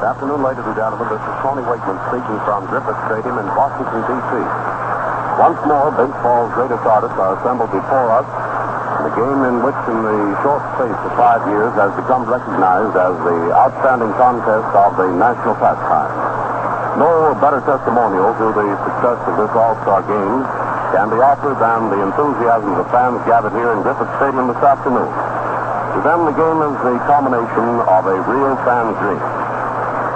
Good afternoon, ladies and gentlemen. This is Tony Wakeman speaking from Griffith Stadium in Washington, D.C. Once more, baseball's greatest artists are assembled before us. The game in which, in the short space of 5 years, has become recognized as the outstanding contest of the national pastime. No better testimonial to the success of this all-star game can be offered than the enthusiasm of the fans gathered here in Griffith Stadium this afternoon. To them, the game is the culmination of a real fan's dream.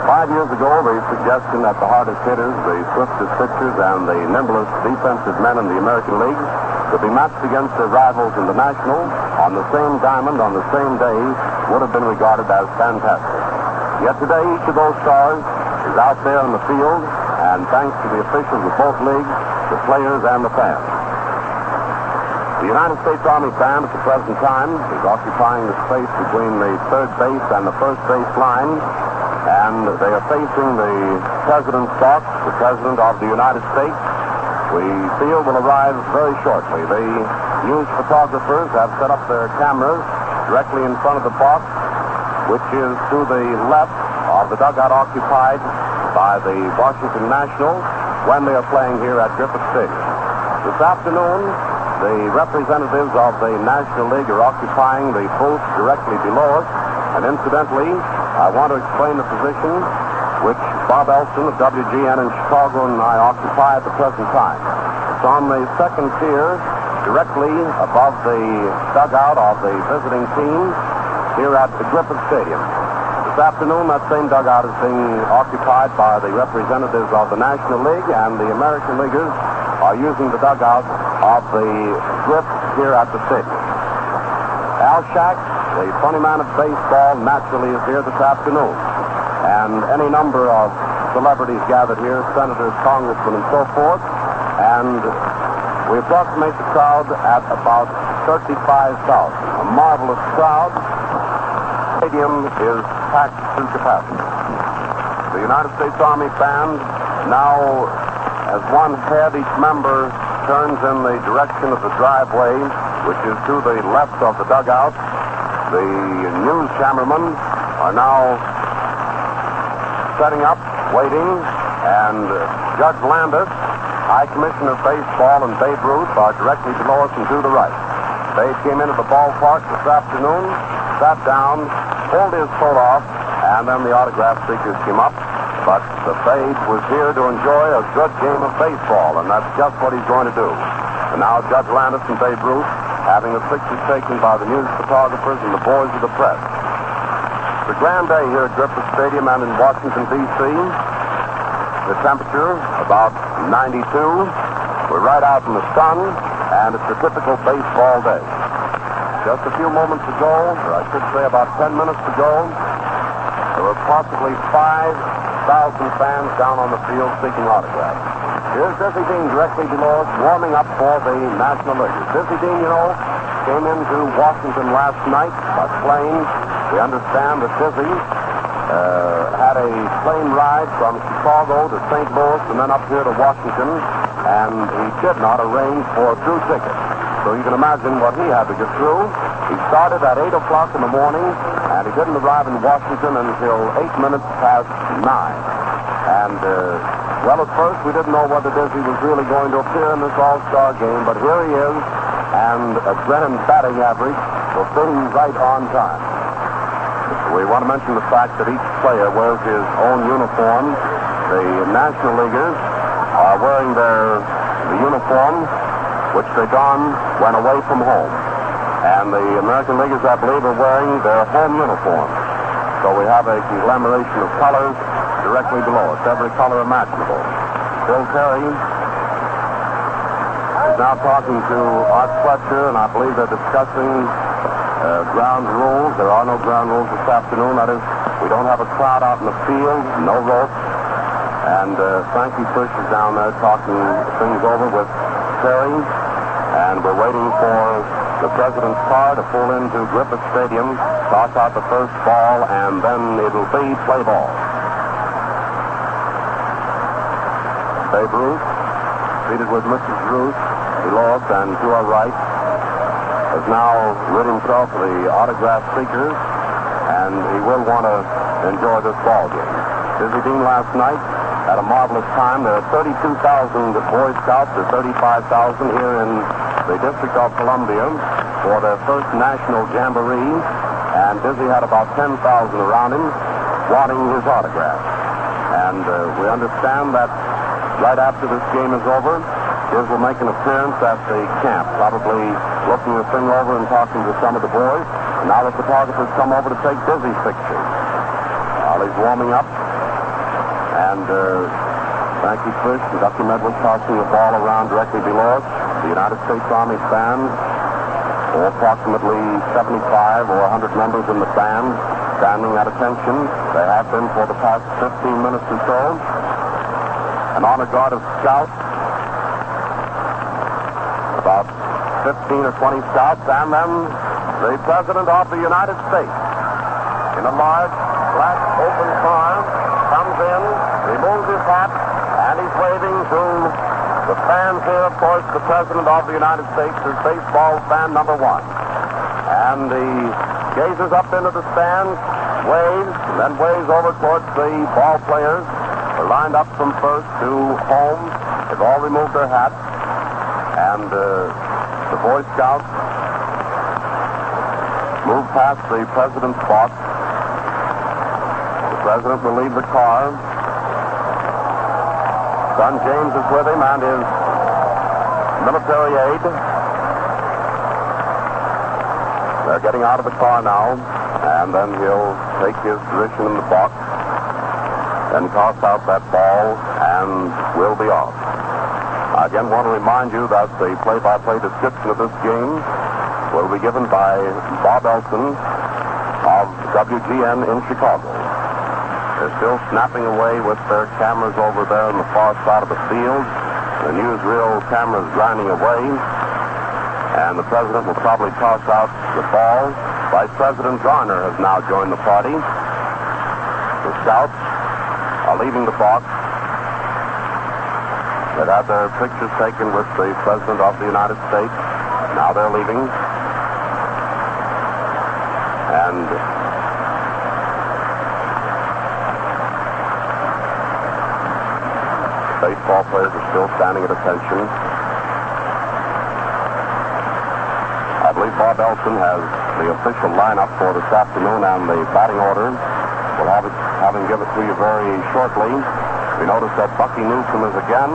5 years ago, the suggestion that the hardest hitters, the swiftest pitchers, and the nimblest defensive men in the American League could be matched against their rivals in the National on the same diamond on the same day would have been regarded as fantastic. Yet today, each of those stars is out there in the field, and thanks to the officials of both leagues, the players, and the fans. The United States Army band at the present time is occupying the space between the third base and the first base line, and they are facing the President's box, the President of the United States. We feel will arrive very shortly. The news photographers have set up their cameras directly in front of the box, which is to the left of the dugout occupied by the Washington Nationals when they are playing here at Griffith Stadium. This afternoon, the representatives of the National League are occupying the booth directly below us, and incidentally, I want to explain the position which Bob Elson of WGN in Chicago and I occupy at the present time. It's on the second tier, directly above the dugout of the visiting team here at the Griffith Stadium. This afternoon, that same dugout is being occupied by the representatives of the National League, and the American Leaguers are using the dugout of the Griff here at the stadium. Al Shack, the funny man of baseball, naturally is here this afternoon. And any number of celebrities gathered here, senators, congressmen, and so forth. And we approximate the crowd at about 35,000. A marvelous crowd. The stadium is packed to capacity. The United States Army band now, as one head, each member turns in the direction of the driveway, which is to the left of the dugout. The news cameramen are now setting up, waiting, and Judge Landis, High Commissioner of Baseball, and Babe Ruth are directly below us and to the right. Babe came into the ballpark this afternoon, sat down, pulled his coat off, and then the autograph seekers came up. But the Babe was here to enjoy a good game of baseball, and that's just what he's going to do. And now Judge Landis and Babe Ruth having the pictures taken by the news photographers and the boys of the press. It's a grand day here at Griffith Stadium and in Washington, D.C. The temperature about 92. We're right out in the sun, and it's a typical baseball day. Just a few moments ago, or I should say about 10 minutes ago, there were possibly 5,000 fans down on the field seeking autographs. Here's Dizzy Dean directly below us, warming up for the National Leaguers. Dizzy Dean, you know, came into Washington last night by plane. We understand that Dizzy had a plane ride from Chicago to St. Louis and then up here to Washington, and he did not arrange for through tickets. So you can imagine what he had to get through. He started at 8 o'clock in the morning, and he didn't arrive in Washington until 8 minutes past 9. And, well, at first we didn't know whether Dizzy was really going to appear in this all-star game, but here he is, and a grand batting average will fit him right on time. We want to mention the fact that each player wears his own uniform. The National Leaguers are wearing the uniform which they don when away from home. And the American Leaguers, I believe, are wearing their home uniform. So we have a conglomeration of colors directly below us, every color imaginable. Bill Terry is now talking to Art Fletcher, and I believe they're discussing ground rules. There are no ground rules this afternoon. That is, we don't have a crowd out in the field, no ropes. And Frankie Fish is down there talking things over with Terry. And we're waiting for the President's car to pull into Griffith Stadium, toss out the first ball, and then it'll be play ball. Babe Ruth, seated with Mrs. Ruth below us and to our right, has now rid himself of the autograph seekers, and he will want to enjoy this ball game. Dizzy Dean last night had a marvelous time. There are 32,000 Boy Scouts, or 35,000 here in the District of Columbia for their first national jamboree, and Dizzy had about 10,000 around him wanting his autograph. And we understand that right after this game is over, Diz will make an appearance at the camp, probably looking the thing over and talking to some of the boys. And now the photographers come over to take Dizzy's picture. While he's warming up, and Frankie Fish and Dr. Medwood tossing the ball around directly below us. The United States Army band, or approximately 75 or 100 members in the band, standing at attention. They have been for the past 15 minutes or so. An honor guard of scouts, about 15 or 20 scouts, and then the President of the United States in a large black open car comes in, removes his hat, and he's waving to the fans here. Of course, the President of the United States is baseball fan number one. And he gazes up into the stands, waves, and then waves over towards the ball players. They're lined up from first to home. They've all removed their hats. And the Boy Scouts move past the President's box. The President will leave the car. Son James is with him and his military aide. They're getting out of the car now, and then he'll take his position in the box, then toss out that ball, and we'll be off. I again want to remind you that the play-by-play description of this game will be given by Bob Elson of WGN in Chicago. They're still snapping away with their cameras over there on the far side of the field. The newsreel camera's grinding away. And the President will probably toss out the ball. Vice President Garner has now joined the party. The Scouts are leaving the box. They've had their pictures taken with the President of the United States. Now they're leaving. And baseball players are still standing at attention. I believe Bob Elson has the official lineup for this afternoon and the batting order. We'll have him give it to you very shortly. We notice that Bucky Newsom is again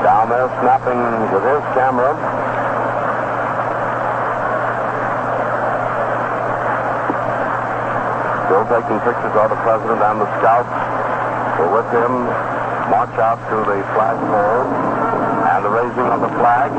down there snapping with his camera. Still taking pictures of the President and the Scouts who are with him. March out to the flagpole and the raising of the flag.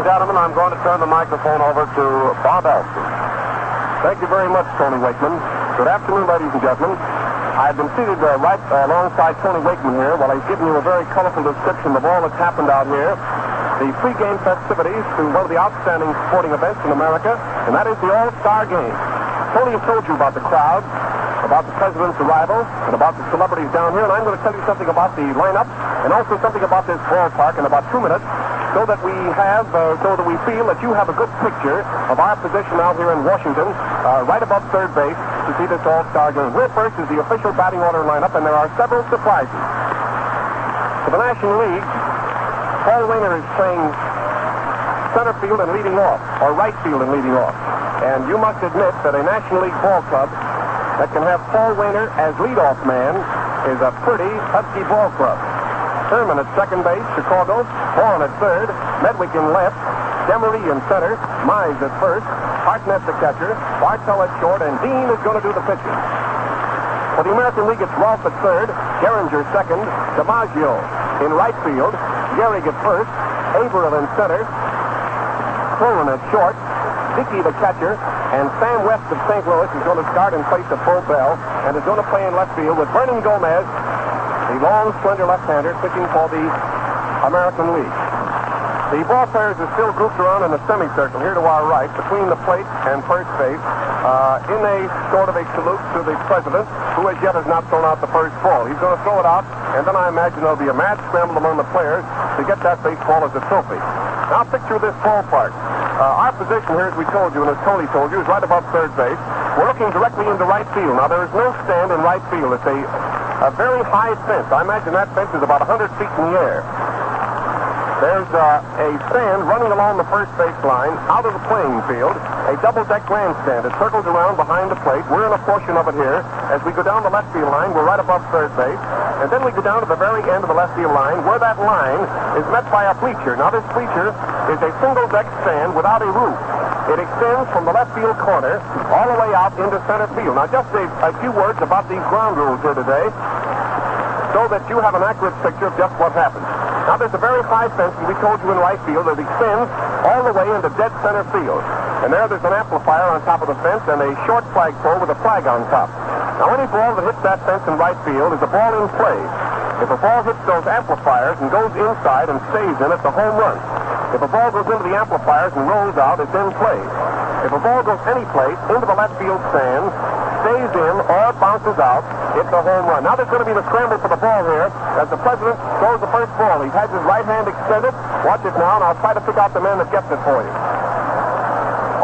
Gentlemen, I'm going to turn the microphone over to Bob Elson. Thank you very much, Tony Wakeman. Good afternoon, ladies and gentlemen. I've been seated right alongside Tony Wakeman here while he's giving you a very colorful description of all that's happened out here. The pregame festivities to one of the outstanding sporting events in America, and that is the All-Star Game. Tony has told you about the crowd, about the President's arrival, and about the celebrities down here, and I'm going to tell you something about the lineup and also something about this ballpark in about 2 minutes. So that we feel that you have a good picture of our position out here in Washington, right above third base, to see this All-Star Game. Here first is the official batting order lineup, and there are several surprises. For the National League, Paul Wainer is playing center field and leading off, or right field and leading off. And you must admit that a National League ball club that can have Paul Wainer as leadoff man is a pretty husky ball club. Thurman at second base, Chicago. Horn at third. Medwick in left. Demery in center. Mize at first. Hartnett the catcher. Bartell at short. And Dean is going to do the pitching. For the American League, it's Rolfe at third. Gehringer second. DiMaggio in right field. Gehrig at first. Averill in center. Cloran at short. Dickey the catcher. And Sam West of St. Louis is going to start in place of Bo Bell and is going to play in left field with Vernon Gomez, the long, slender left-hander, pitching for the American League. The ball players are still grouped around in a semicircle here to our right between the plate and first base in a sort of a salute to the president, who as yet has not thrown out the first ball. He's going to throw it out, and then I imagine there'll be a mad scramble among the players to get that baseball as a trophy. Now picture this ballpark. Our position here, as we told you, and as Tony told you, is right above third base. We're looking directly into right field. Now, there is no stand in right field. It's a very high fence. I imagine that fence is about 100 feet in the air. There's a stand running along the first base line out of the playing field, a double-deck grandstand. It circles around behind the plate. We're in a portion of it here. As we go down the left field line, we're right above third base. And then we go down to the very end of the left field line, where that line is met by a bleacher. Now, this bleacher is a single-deck stand without a roof. It extends from the left field corner all the way out into center field. Now, just a few words about these ground rules here today, so that you have an accurate picture of just what happens. Now, there's a very high fence, as we told you, in right field that extends all the way into dead center field. And there's an amplifier on top of the fence and a short flagpole with a flag on top. Now, any ball that hits that fence in right field is a ball in play. If a ball hits those amplifiers and goes inside and stays in, it's a home run. If a ball goes into the amplifiers and rolls out, it's in play. If a ball goes any place into the left field stand, stays in, or bounces out, it's a home run. Now there's going to be the scramble for the ball here as the president throws the first ball. He has his right hand extended. Watch it now, and I'll try to pick out the man that gets it for you.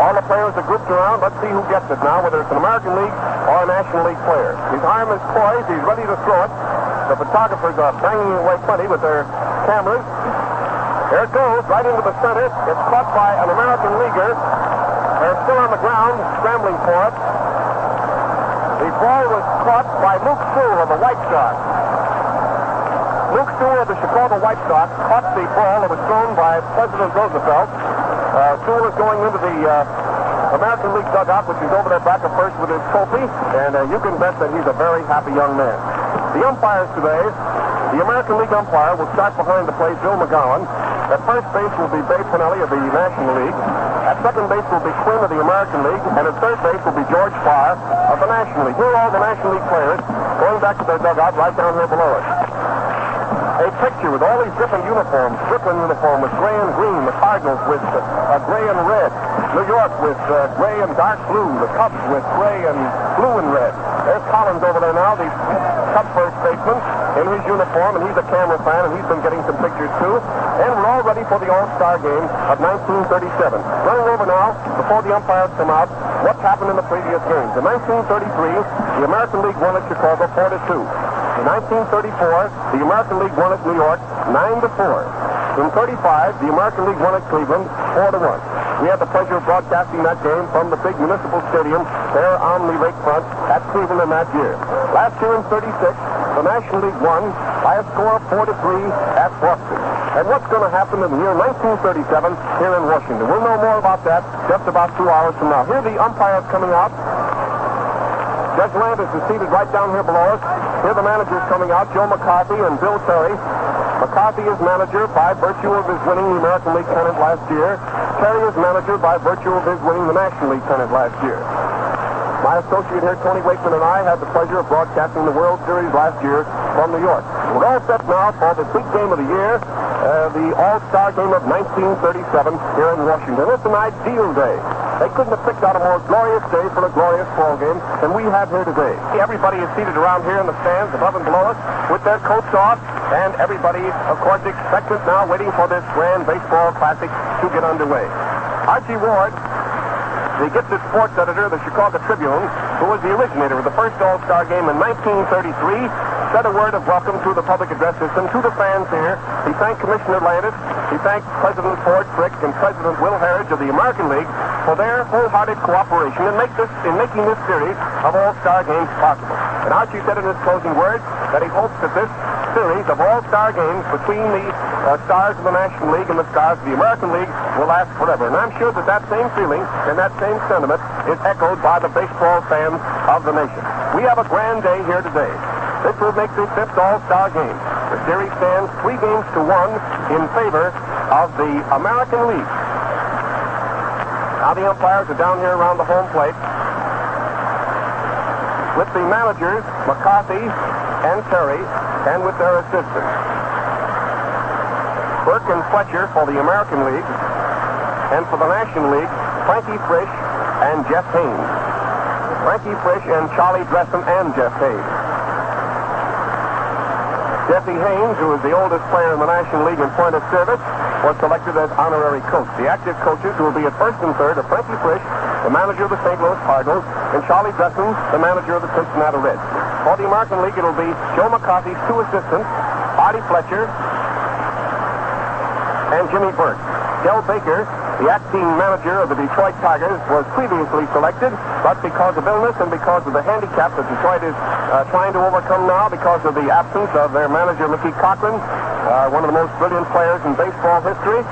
All the players are grouped around. Let's see who gets it now, whether it's an American League or a National League player. His arm is poised. He's ready to throw it. The photographers are banging away plenty with their cameras. There it goes, right into the center. It's caught by an American leaguer. They're still on the ground, scrambling for it. The ball was caught by Luke Sewell of the White Sox. Luke Sewell of the Chicago White Sox caught the ball that was thrown by President Roosevelt. Sewell is going into the American League dugout, which is over there back of first with his trophy, and you can bet that he's a very happy young man. The umpires today, the American League umpire will start behind the plate, Bill McGowan. At first base will be Babe Pinelli of the National League. At second base will be Quinn of the American League. And at third base will be George Farr of the National League. Here are all the National League players going back to their dugout right down here below us. A picture with all these different uniforms. Brooklyn uniform with gray and green. The Cardinals with gray and red. New York with gray and dark blue. The Cubs with gray and blue and red. There's Collins over there now, the Cub first baseman, in his uniform, and he's a camera fan, and he's been getting some pictures too. And we're all ready for the All-Star game of 1937. Running over now, before the umpires come out, what's happened in the previous games. In 1933, the American League won at Chicago 4-2. In 1934, the American League won at New York 9-4. In 35, the American League won at Cleveland 4-1. We had the pleasure of broadcasting that game from the big municipal stadium there on the lakefront at Cleveland in that year. Last year in 36, the National League won by a score of 4-3 at Boston. And what's going to happen in the year 1937 here in Washington? We'll know more about that just about 2 hours from now. Here are the umpires coming out. Judge Landis is seated right down here below us. Here are the managers coming out, Joe McCarthy and Bill Terry. McCarthy is manager by virtue of his winning the American League pennant last year. Terry is manager by virtue of his winning the National League pennant last year. My associate here, Tony Wakeman, and I had the pleasure of broadcasting the World Series last year from New York. We're all set now for the big game of the year, the All-Star game of 1937 here in Washington. It's an ideal day. They couldn't have picked out a more glorious day for a glorious ball game than we have here today. Everybody is seated around here in the stands above and below us with their coats off, and everybody, of course, expectant now, waiting for this grand baseball classic to get underway. Archie Ward, the gifted sports editor of the Chicago Tribune, who was the originator of the first All-Star game in 1933, said a word of welcome to the public address system, to the fans here. He thanked Commissioner Landis. He thanked President Ford Frick and President Will Harridge of the American League for their wholehearted cooperation in making this series of All-Star Games possible. And Archie said in his closing words that he hopes that this series of All-Star Games between the stars of the National League and the stars of the American League will last forever. And I'm sure that that same feeling and that same sentiment is echoed by the baseball fans of the nation. We have a grand day here today. This will make the 5th All-Star Game. The series stands 3-1 in favor of the American League. Now the umpires are down here around the home plate with the managers, McCarthy and Terry, and with their assistants. Burke and Fletcher for the American League, and for the National League, Frankie Frisch and Jeff Haynes. Frankie Frisch and Charlie Dressen and Jeff Haynes. Jesse Haynes, who is the oldest player in the National League in point of service, was selected as honorary coach. The active coaches who will be at first and third are Frankie Frisch, the manager of the St. Louis Cardinals, and Charlie Dressen, the manager of the Cincinnati Reds. For the American League, it'll be Joe McCarthy's 2 assistants, Artie Fletcher, and Jimmy Burke. Del Baker, the acting manager of the Detroit Tigers, was previously selected, but because of illness and because of the handicap that Detroit is trying to overcome now because of the absence of their manager, Mickey Cochran, one of the most brilliant players in baseball history,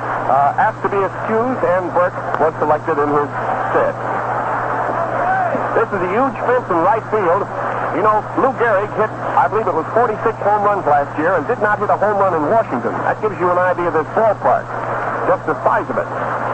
asked to be excused, and Burke was selected in his stead. This is a huge fence in right field. You know, Lou Gehrig hit, I believe it was 46 home runs last year and did not hit a home run in Washington. That gives you an idea of this ballpark, just the size of it.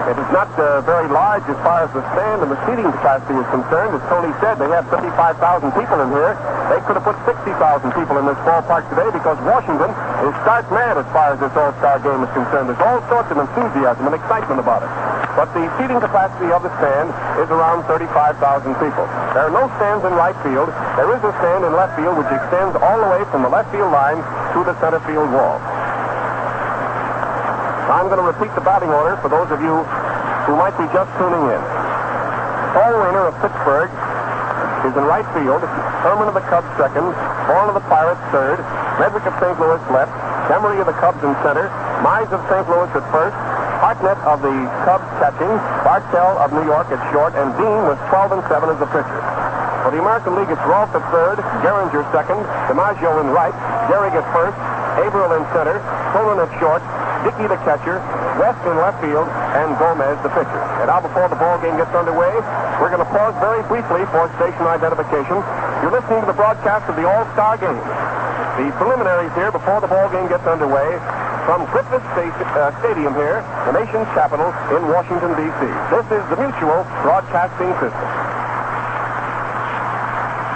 It is not very large as far as the stand and the seating capacity is concerned. As Tony said, they have 55,000 people in here. They could have put 60,000 people in this ballpark today because Washington is stark mad as far as this All-Star Game is concerned. There's all sorts of enthusiasm and excitement about it. But the seating capacity of the stand is around 35,000 people. There are no stands in right field. There is a stand in left field which extends all the way from the left field line to the center field wall. I'm going to repeat the batting order for those of you who might be just tuning in. Paul Wainer of Pittsburgh is in right field. Herman of the Cubs second. Vaughn of the Pirates third. Medwick of St. Louis left. Emery of the Cubs in center. Mize of St. Louis at first. Hartnett of the Cubs catching. Bartell of New York at short. And Dean with 12 and 7 as the pitcher. For the American League, it's Rolfe at third. Gehringer second. DiMaggio in right. Gehrig at first. Averill in center. Pullen at short. Dickey the catcher, West in left field, and Gomez the pitcher. And now before the ball game gets underway, we're going to pause very briefly for station identification. You're listening to the broadcast of the All-Star Game. The preliminaries here before the ball game gets underway from Griffith Stadium here, the nation's capital in Washington, D.C. This is the Mutual Broadcasting System.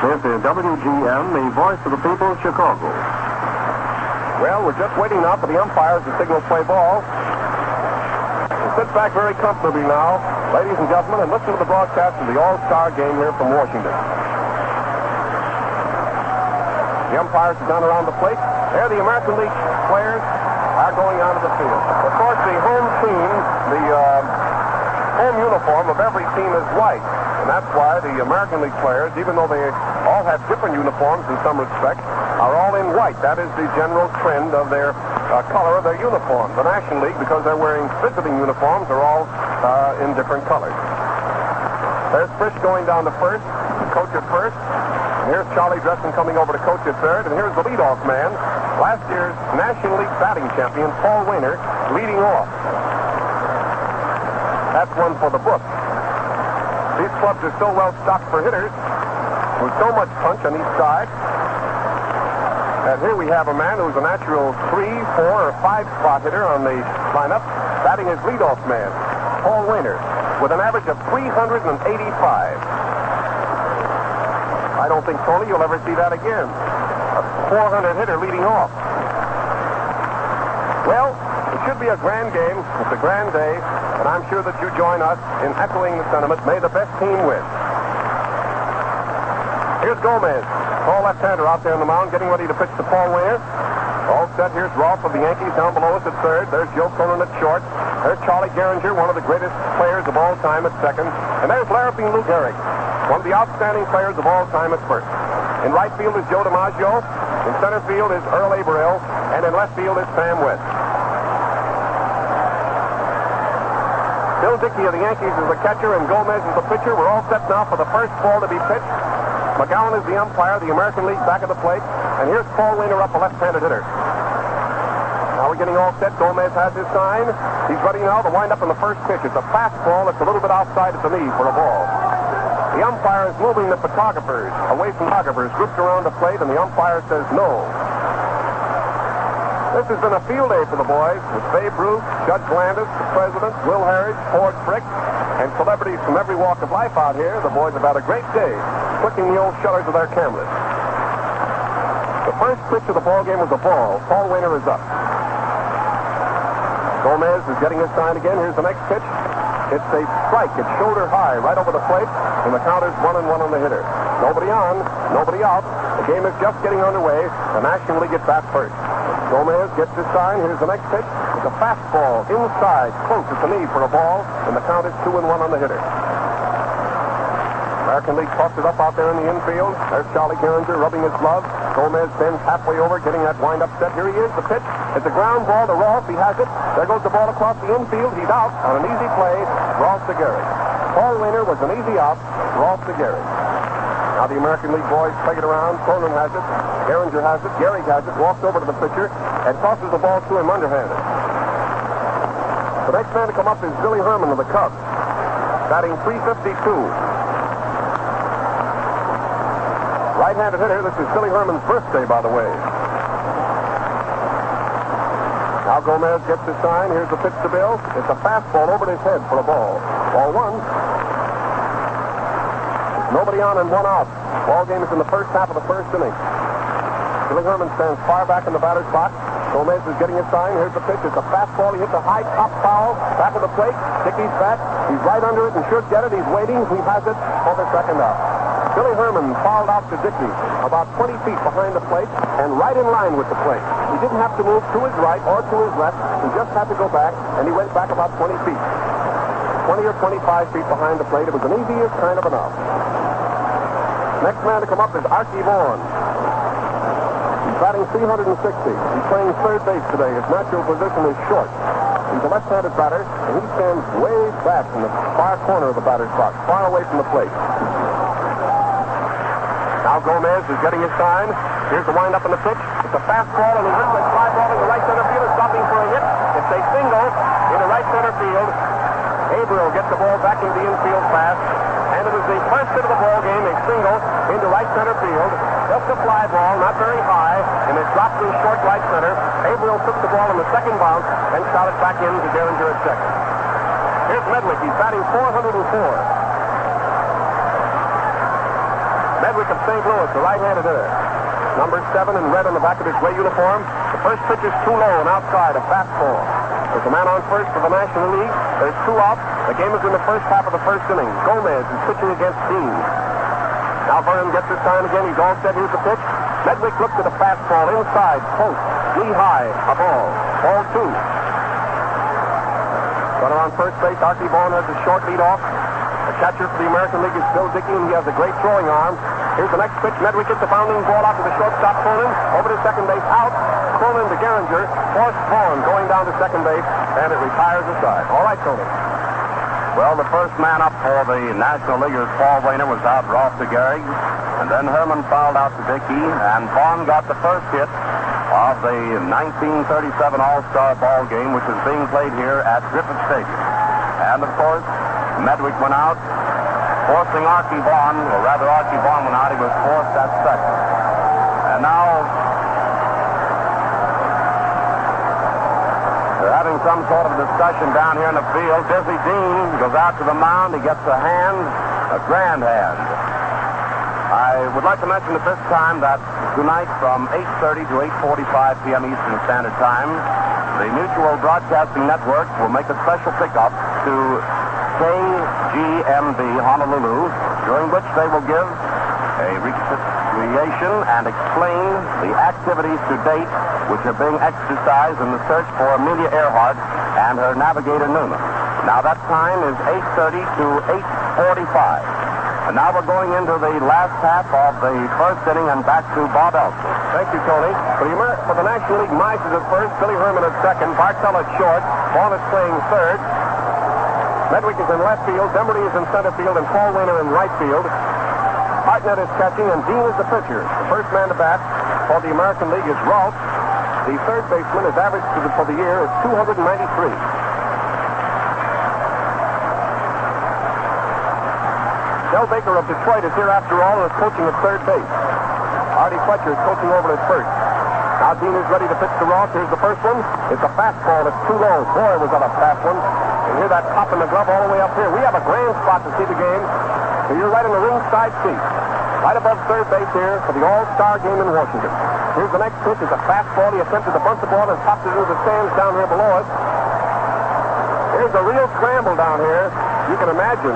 This is WGN, the voice of the people, Chicago. Well, we're just waiting now for the umpires to signal play ball. We'll sit back very comfortably now, ladies and gentlemen, and listen to the broadcast of the All-Star Game here from Washington. The umpires are down around the plate. There, the American League players are going onto the field. Of course, the home team, the home uniform of every team is white. And that's why the American League players, even though they all have different uniforms in some respects, are all in white. That is the general trend of their color of their uniform. The National League, because they're wearing visiting uniforms, are all in different colors. There's Frisch going down to first, coach at first. And here's Charlie Dressen coming over to coach at third. And here's the leadoff man, last year's National League batting champion, Paul Wainer, leading off. That's one for the book. These clubs are so well stocked for hitters, with so much punch on each side. And here we have a man who's a natural 3, 4, or 5 spot hitter on the lineup, batting as leadoff man, Paul Wainer, with an average of 385. I don't think, Tony, you'll ever see that again. A 400 hitter leading off. Well, it should be a grand game. It's a grand day, and I'm sure that you join us in echoing the sentiment, may the best team win. Here's Gomez. Tall left-hander out there on the mound, getting ready to pitch to Paul Wainer. All set. Here's Rolfe of the Yankees down below us at third. There's Joe Cronin at short. There's Charlie Gehringer, one of the greatest players of all time, at second. And there's Larry Lou Gehrig, one of the outstanding players of all time, at first. In right field is Joe DiMaggio. In center field is Earl Averill, and in left field is Sam West. Bill Dickey of the Yankees is the catcher, and Gomez is the pitcher. We're all set now for the first ball to be pitched. McGowan is the umpire, the American League back of the plate. And here's Paul Wainer up, a left-handed hitter. Now we're getting all set. Gomez has his sign. He's ready now to wind up in the first pitch. It's a fastball that's a little bit outside at the knee for a ball. The umpire is moving the photographers away from photographers, grouped around the plate, and the umpire says no. This has been a field day for the boys, with Babe Ruth, Judge Landis, the president, Will Harridge, Ford Frick, and celebrities from every walk of life out here. The boys have had a great day, clicking the old shutters of their cameras. The first pitch of the ball game was a ball. Paul Wainer is up. Gomez is getting his sign again. Here's the next pitch. It's a strike. It's shoulder high, right over the plate, and the count is 1-1 on the hitter. Nobody on, nobody out. The game is just getting underway. The National League gets back first. Gomez gets his sign. Here's the next pitch. It's a fastball inside, close at the knee for a ball, and the count is 2-1 on the hitter. American League tossed it up out there in the infield. There's Charlie Gehringer rubbing his glove. Gomez bends halfway over, getting that wind-up set. Here he is, the pitch. It's a ground ball to Ross. He has it. There goes the ball across the infield. He's out on an easy play. Ross to Gehrig. Paul Wainer was an easy out. Ross to Gehrig. Now the American League boys play it around. Cronin has it. Gehringer has it. Gehrig has it. Walks over to the pitcher and tosses the ball to him underhanded. The next man to come up is Billy Herman of the Cubs, batting .352. Right-handed hitter. This is Billy Herman's birthday, by the way. Now Gomez gets his sign. Here's the pitch to Bill. It's a fastball over his head for a ball. Ball one. There's nobody on and one out. Ball game is in the first half of the first inning. Billy Herman stands far back in the batter's box. Gomez is getting his sign. Here's the pitch. It's a fastball. He hits a high top foul. Back of the plate. Dickey's back. He's right under it and should get it. He's waiting. He has it for the second out. Billy Herman fouled out to Dickey about 20 feet behind the plate and right in line with the plate. He didn't have to move to his right or to his left. He just had to go back, and he went back about 20 feet. 20 or 25 feet behind the plate. It was an easiest kind of an out. Next man to come up is Archie Vaughan. He's batting .360. He's playing third base today. His natural position is short. He's a left-handed batter, and he stands way back in the far corner of the batter's box, far away from the plate. Now Gomez is getting his sign. Here's the wind-up in the pitch. It's a fastball, and he hits a fly ball in the right center field. It's stopping for a hit. It's a single in the right center field. Averill gets the ball back into the infield fast, and it is the first hit of the ball game, a single into right center field. Just a fly ball, not very high, and it dropped in short right center. Averill took the ball in the second bounce and shot it back into Gehringer at second. Here's Medwick. He's batting .404. Medwick of St. Louis, the right-handed hitter. Number 7 in red on the back of his gray uniform. The first pitch is too low and outside, a fastball. There's a man on first for the National League. There's 2 outs. The game is in the first half of the first inning. Gomez is pitching against Dean. Now Vernon gets his sign again. He's all set. Here's the pitch. Medwick looks at a fastball inside, post, knee high, a ball. Ball 2. Runner on first base. Archie Vaughan has a short lead off. The catcher for the American League is Bill Dickey, and he has a great throwing arm. Here's the next pitch. Medwick gets the bounding ball out to the shortstop, Cronin. Over to second base, out. Cronin to Gehringer. Forced Vaughn going down to second base, and it retires aside. All right, Cronin. Well, the first man up for the National Leaguers, Paul Wainer, was out Ross to Gehrig. And then Herman fouled out to Dickey, and Vaughn got the first hit of the 1937 All-Star Ball game, which is being played here at Griffith Stadium. And, of course, Medwick went out, forcing Archie Vaughan, or rather Archie Vaughan went out. He was forced at second. And now they're having some sort of discussion down here in the field. Dizzy Dean goes out to the mound. He gets a grand hand. I would like to mention at this time that tonight from 8:30 to 8:45 p.m. Eastern Standard Time, the Mutual Broadcasting Network will make a special pickup to KGMB Honolulu, during which they will give a recreation and explain the activities to date which are being exercised in the search for Amelia Earhart and her navigator Newman. Now that time is 8:30 to 8:45. And now we're going into the last half of the first inning and back to Bob Elson. Thank you, Tony. For the National League, Mize is at first, Billy Herman at second, Bartell at short, Vaughn is playing third, Medwick is in left field, Demery is in center field, and Paul Wainer in right field. Hartnett is catching, and Dean is the pitcher. The first man to bat for the American League is Rolfe. The third baseman, his average for the year is 293. Del Baker of Detroit is here after all and is coaching at third base. Artie Fletcher is coaching over at first. Now Dean is ready to pitch to Ross. Here's the first one. It's a fastball. It's too low. Boy, was that a fast one. And hear that pop in the glove all the way up here. We have a grand spot to see the game. So you're right in the ringside seat. Right above third base here for the All-Star game in Washington. Here's the next pitch. It's a fastball. He attempted to bunt the ball and popped it into the stands down here below us. Here's a real scramble down here. You can imagine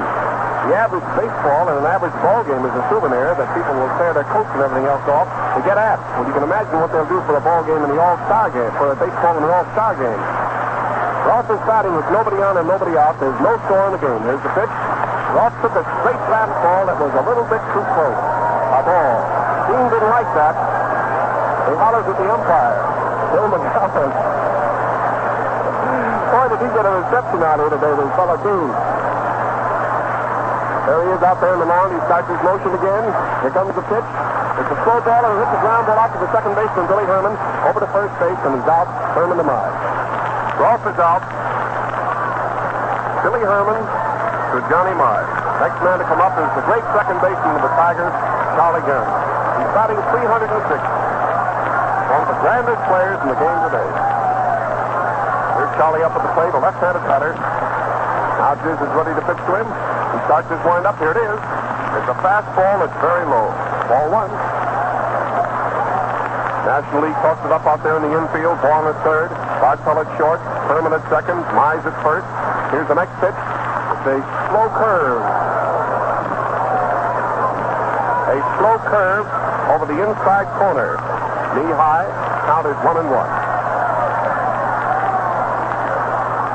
the average baseball and an average ball game is a souvenir that people will tear their coats and everything else off to get at. Well, you can imagine what they'll do for a ball game in the All-Star game, for a baseball in the All-Star game. Ross is batting with nobody on and nobody out. There's no score in the game. Here's the pitch. Ross took a straight fastball that was a little bit too close. A ball. Dean didn't like that. He hollers at the umpire, Bill McGowan. Boy, did he get a reception out here today, this fellow Dean. There he is out there in the mound. He starts his motion again. Here comes the pitch. It's a slow ball and it hits the ground ball out to the second baseman, Billy Herman, over to first base, and he's out. Herman to Mize. Rolfe is out. Billy Herman to Johnny Mize. Next man to come up is the great second baseman of the Tigers, Charlie Gehringer. He's batting 306. One of the grandest players in the game today. Here's Charlie up at the plate, a left-handed batter. Now Jiz is ready to pitch to him. He starts his wind-up. Here it is. It's a fastball. It's very low. Ball one. National League tosses it up out there in the infield. Vaughn at third. Bartell at short. Herman at second. Mize at first. Here's the next pitch. It's a slow curve. A slow curve over the inside corner. Knee high. Count is 1-1.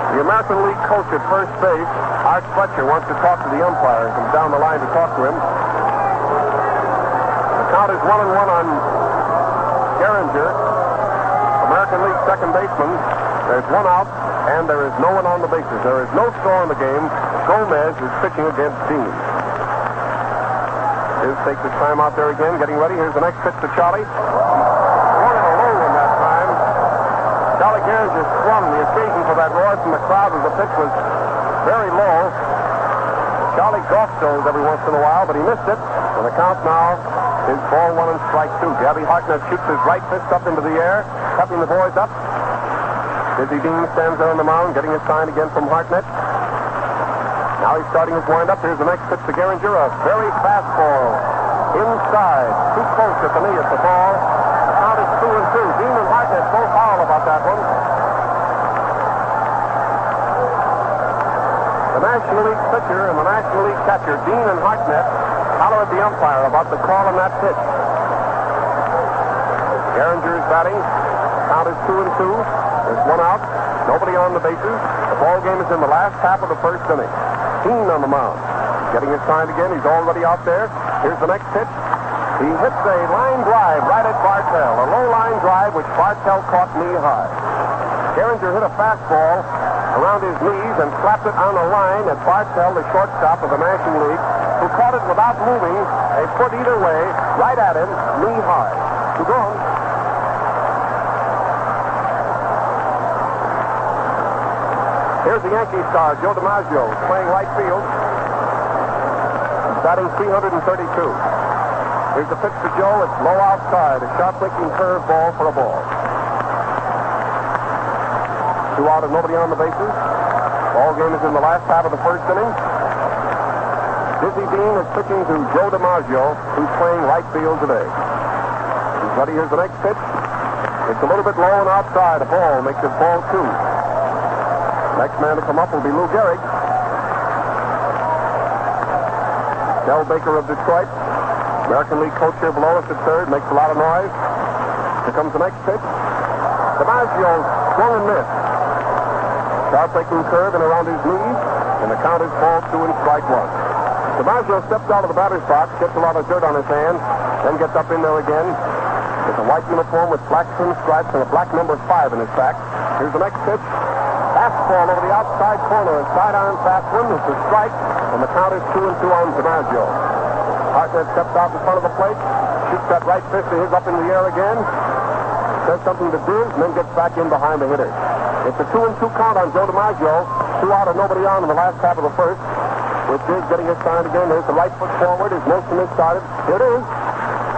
The American League coach at first base, Art Fletcher, wants to talk to the umpire and comes down the line to talk to him. The count is 1-1 on Gehringer, American League second baseman. There's one out, and there is no one on the bases. There is no score in the game. Gomez is pitching against Dean. Jiz takes his time out there again, getting ready. Here's the next pitch to Charlie. One and a low one that time. Charlie Gehringer swung. The occasion for that roar from the crowd as the pitch was very low. Charlie golf those every once in a while, but he missed it. So the count now is ball one and strike two. Gabby Hartnett shoots his right fist up into the air, cupping the boys up. Dizzy Dean stands there on the mound, getting his sign again from Hartnett. Now he's starting his wind-up. Here's the next pitch to Gehringer. A very fast ball. Inside. Too close at the knee at the ball. The count is 2-2. Dean and Hartnett both foul about that one. The National League pitcher and the National League catcher, Dean and Hartnett, holler at the umpire about the call on that pitch. Gehringer is batting. Count is 2-2. There's one out. Nobody on the bases. The ball game is in the last half of the first inning. Dean on the mound. Getting his sign again. He's already out there. Here's the next pitch. He hits a line drive right at Bartell. A low line drive which Bartell caught knee high. Gehringer hit a fastball around his knees and slapped it on a line at Bartell, the shortstop of the National League, who caught it without moving, a foot either way, right at him, knee high. Two gone. Here's the Yankee star, Joe DiMaggio, playing right field. He's batting 332. Here's the pitch to Joe. It's low outside. A shot-making curve ball for a ball. Two out and nobody on the bases. Ball game is in the last half of the first inning. Dizzy Dean is pitching to Joe DiMaggio, who's playing right field today. He's ready. Here's the next pitch. It's a little bit low and outside. A ball makes it ball two. Next man to come up will be Lou Gehrig. Del Baker of Detroit, American League coach here below us at third, makes a lot of noise. Here comes the next pitch. DiMaggio swung and missed. Sharp-making curve and around his knees, and the count is ball two and strike one. DiMaggio steps out of the batter's box, gets a lot of dirt on his hands, then gets up in there again. With a white uniform with black trim stripes and a black number 5 in his back. Here's the next pitch. Fastball over the outside corner. A sidearm fast one. It's a strike, and the count is 2-2 on DiMaggio. Hartnett steps out in front of the plate, shoots that right fist of his up in the air again, says something to Diz, and then gets back in behind the hitter. It's a 2-2 count on Joe DiMaggio. 2 out and nobody on in the last half of the first. With Diz getting his sign again. There's the right foot forward. His motion is started. Here it is.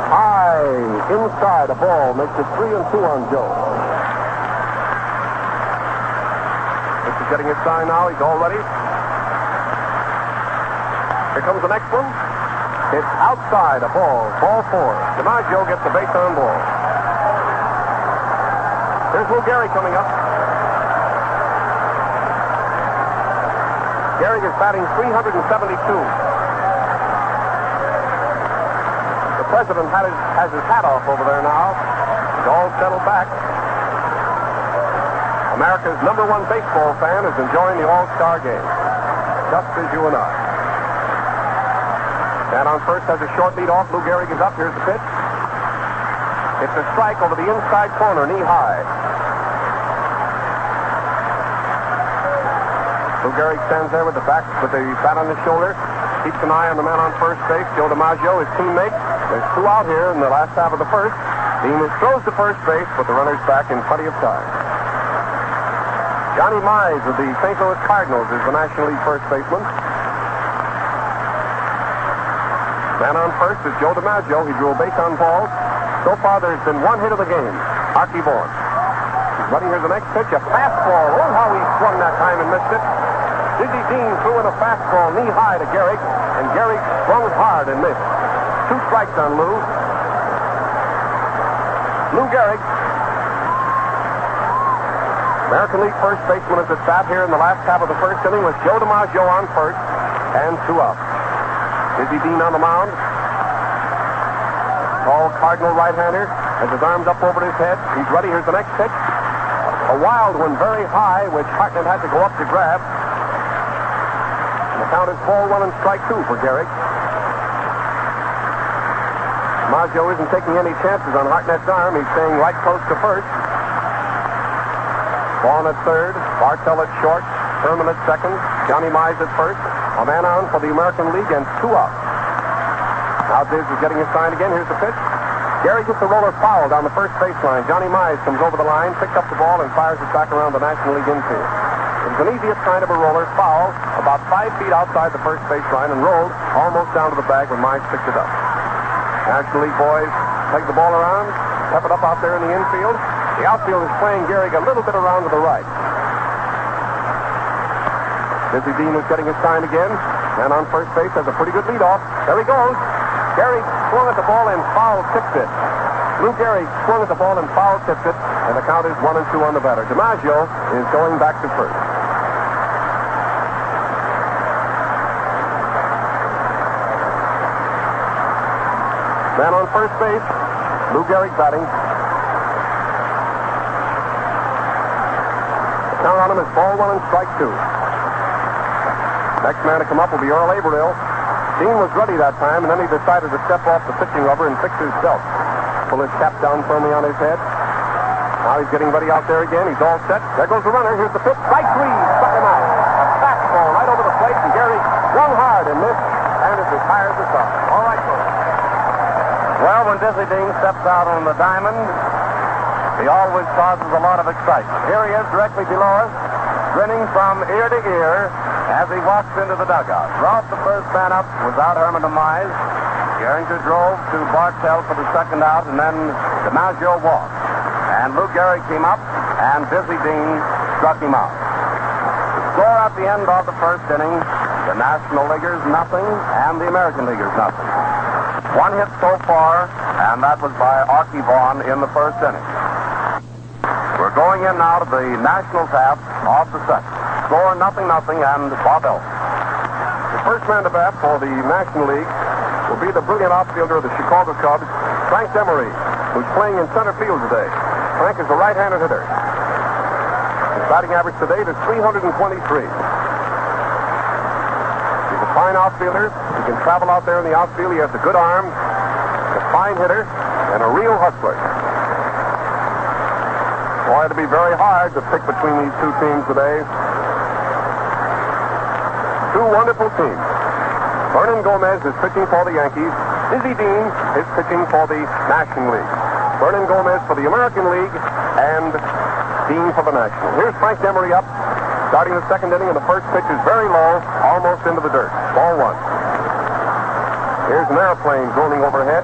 High inside a ball makes it 3-2 on Joe. This is getting his sign now. He's all ready. Here comes the next one. It's outside a ball. Ball 4. DiMaggio gets the base on ball. Here's Lou Gehrig coming up. Gehrig is batting 372. The president has his hat off over there now. He's all settled back. America's #1 baseball fan is enjoying the All-Star game, just as you and I. And on first has a short lead off. Lou Gehrig is up. Here's the pitch. It's a strike over the inside corner, knee high. Lou Gehrig stands there with the bat on his shoulder, keeps an eye on the man on first base, Joe DiMaggio, his teammate. There's 2 out here in the last half of the first. Dean throws to first base, but the runner's back in plenty of time. Johnny Mize of the St. Louis Cardinals is the National League first baseman. Man on first is Joe DiMaggio. He drew a base on balls. So far, there's been 1 hit of the game. Archie Vaughan. He's ready. Here's the next pitch. A fastball. Oh, how he swung that time and missed it. Dizzy Dean threw in a fastball knee high to Gehrig, and Gehrig swung hard and missed. 2 strikes on Lou. Lou Gehrig, American League first baseman, is at bat here in the last half of the first inning with Joe DiMaggio on first and 2 out. Dizzy Dean on the mound. Tall Cardinal right-hander has his arms up over his head. He's ready. Here's the next pitch. A wild one, very high, which Hartnett had to go up to grab. The count is 4-1 and strike 2 for Gehrig. DiMaggio isn't taking any chances on Hartnett's arm. He's staying right close to first. Vaughn at third, Bartell at short, Herman at second, Johnny Mize at first. A man on for the American League and 2 out. Now Diz is getting his sign again. Here's the pitch. Gehrig gets the roller foul down the first baseline. Johnny Mize comes over the line, picks up the ball, and fires it back around the National League infield. It was an easiest kind of a roller foul, about 5 feet outside the first baseline, and rolled almost down to the bag when Mize picked it up. National League boys take the ball around, pep it up out there in the infield. The outfield is playing Gehrig a little bit around to the right. Dizzy Dean is getting his sign again. Man on first base has a pretty good leadoff. There he goes. Gehrig swung at the ball and foul tipped it. Lou Gehrig swung at the ball and foul tipped it, and the count is 1-2 on the batter. DiMaggio is going back to first. Man on first base, Lou Gehrig batting. The count on him is ball 1 and strike 2. Next man to come up will be Earl Averill. Dean was ready that time, and then he decided to step off the pitching rubber and fix his belt. Pull his cap down firmly on his head. Now he's getting ready out there again. He's all set. There goes the runner. Here's the pitch. Strike 3. Struck him out. A fastball right over the plate, and Gehrig swung hard and missed, and it retires the side. All right, folks. Well, when Dizzy Dean steps out on the diamond, he always causes a lot of excitement. Here he is directly below us, grinning from ear to ear as he walks into the dugout. Roth, the first man up, was out Herman to Mize. Gehringer drove to Bartell for the second out, and then DiMaggio walked. And Lou Gehrig came up, and Dizzy Dean struck him out. The score at the end of the first inning, the National Leaguers nothing, and the American Leaguers nothing. 1 hit so far, and that was by Archie Vaughan in the first inning. We're going in now to the Nationals half of the second. Score 0-0, and Bob Elson. The first man to bat for the National League will be the brilliant outfielder of the Chicago Cubs, Frank Demery, who's playing in center field today. Frank is a right-handed hitter. His batting average today is 323. He's a fine outfielder. He can travel out there in the outfield. He has a good arm, a fine hitter, and a real hustler. Boy, it'll be very hard to pick between these two teams today. Two wonderful teams. Vernon Gomez is pitching for the Yankees. Dizzy Dean is pitching for the National League. Vernon Gomez for the American League and Dean for the National. Here's Frank Demery up, starting the second inning, and the first pitch is very low, almost into the dirt. Ball one. Here's an airplane droning overhead.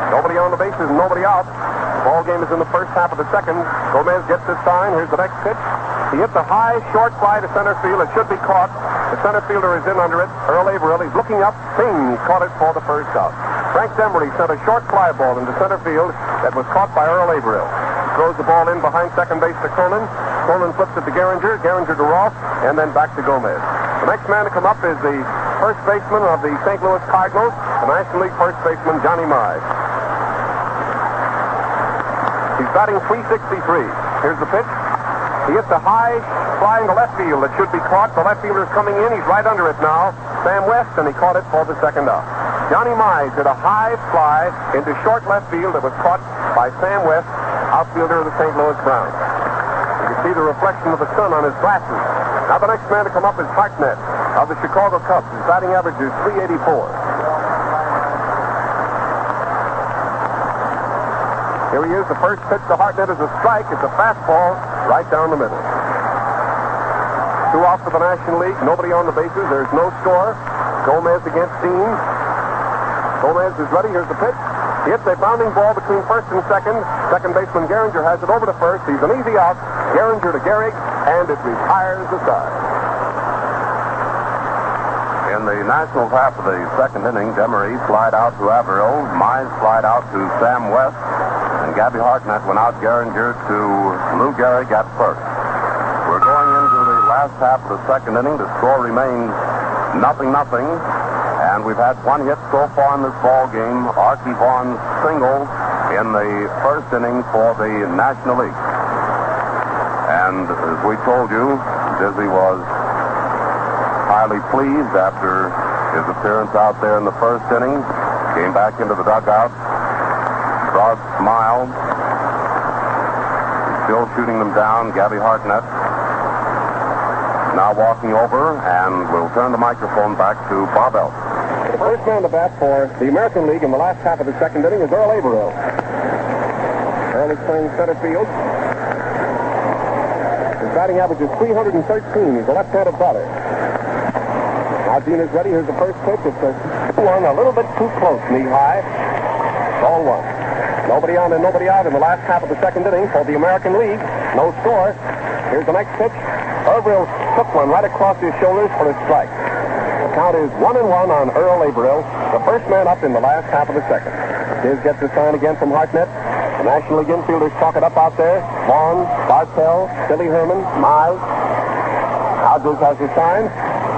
Nobody on the bases and nobody out. The ball game is in the first half of the second. Gomez gets his sign. Here's the next pitch. He hits a high, short fly to center field. It should be caught. The center fielder is in under it. Earl Averill, he's looking up. Bing, he caught it for the first out. Frank Demery sent a short fly ball into center field that was caught by Earl Averill. He throws the ball in behind second base to Cronin. Cronin flips it to Gehringer. Gehringer to Roth, and then back to Gomez. The next man to come up is the first baseman of the St. Louis Cardinals, the National League first baseman, Johnny Mize. He's batting .363. Here's the pitch. He hits a high fly into left field that should be caught. The left fielder's coming in. He's right under it now. Sam West, and he caught it for the second out. Johnny Mize hit a high fly into short left field that was caught by Sam West, outfielder of the St. Louis Browns. You can see the reflection of the sun on his glasses. Now the next man to come up is Hartnett of the Chicago Cubs. His batting average is .384. Here he is. The first pitch to Hartnett is a strike. It's a fastball right down the middle. Two off for the National League. Nobody on the bases. There's no score. Gomez against Dean. Gomez is ready. Here's the pitch. He hits a bounding ball between first and second. Second baseman Gehringer has it over to first. He's an easy out. Gehringer to Gehrig, and it retires the side. In the Nationals half of the second inning, Demery flied out to Averill. Mize flied out to Sam West. And Gabby Hartnett went out Gehringer to Lou Gehrig at first. We're going into the last half of the second inning. The score remains 0-0. And we've had one hit so far in this ball game. Archie Vaughn's single in the first inning for the National League. And as we told you, Dizzy was highly pleased after his appearance out there in the first inning. Came back into the dugout. Broad smile. He's still shooting them down. Gabby Hartnett now walking over, and we'll turn the microphone back to Bob Elson. The first man to bat for the American League in the last half of the second inning is Earl Averill. Earl is playing center field. His batting average is .313. He's a left-handed batter. Now Dean is ready. Here's the first pitch. It's a one, a little bit too close, knee high. Ball one. Nobody on and nobody out in the last half of the second inning for the American League. No score. Here's the next pitch. Averill took one right across his shoulders for a strike. The count is 1-1 on Earl Averill, the first man up in the last half of the second. Diz gets the sign again from Hartnett. The National League infielders chalk it up out there. Vaughn, Bartell, Billy Herman, Mize. Now Diz has his sign.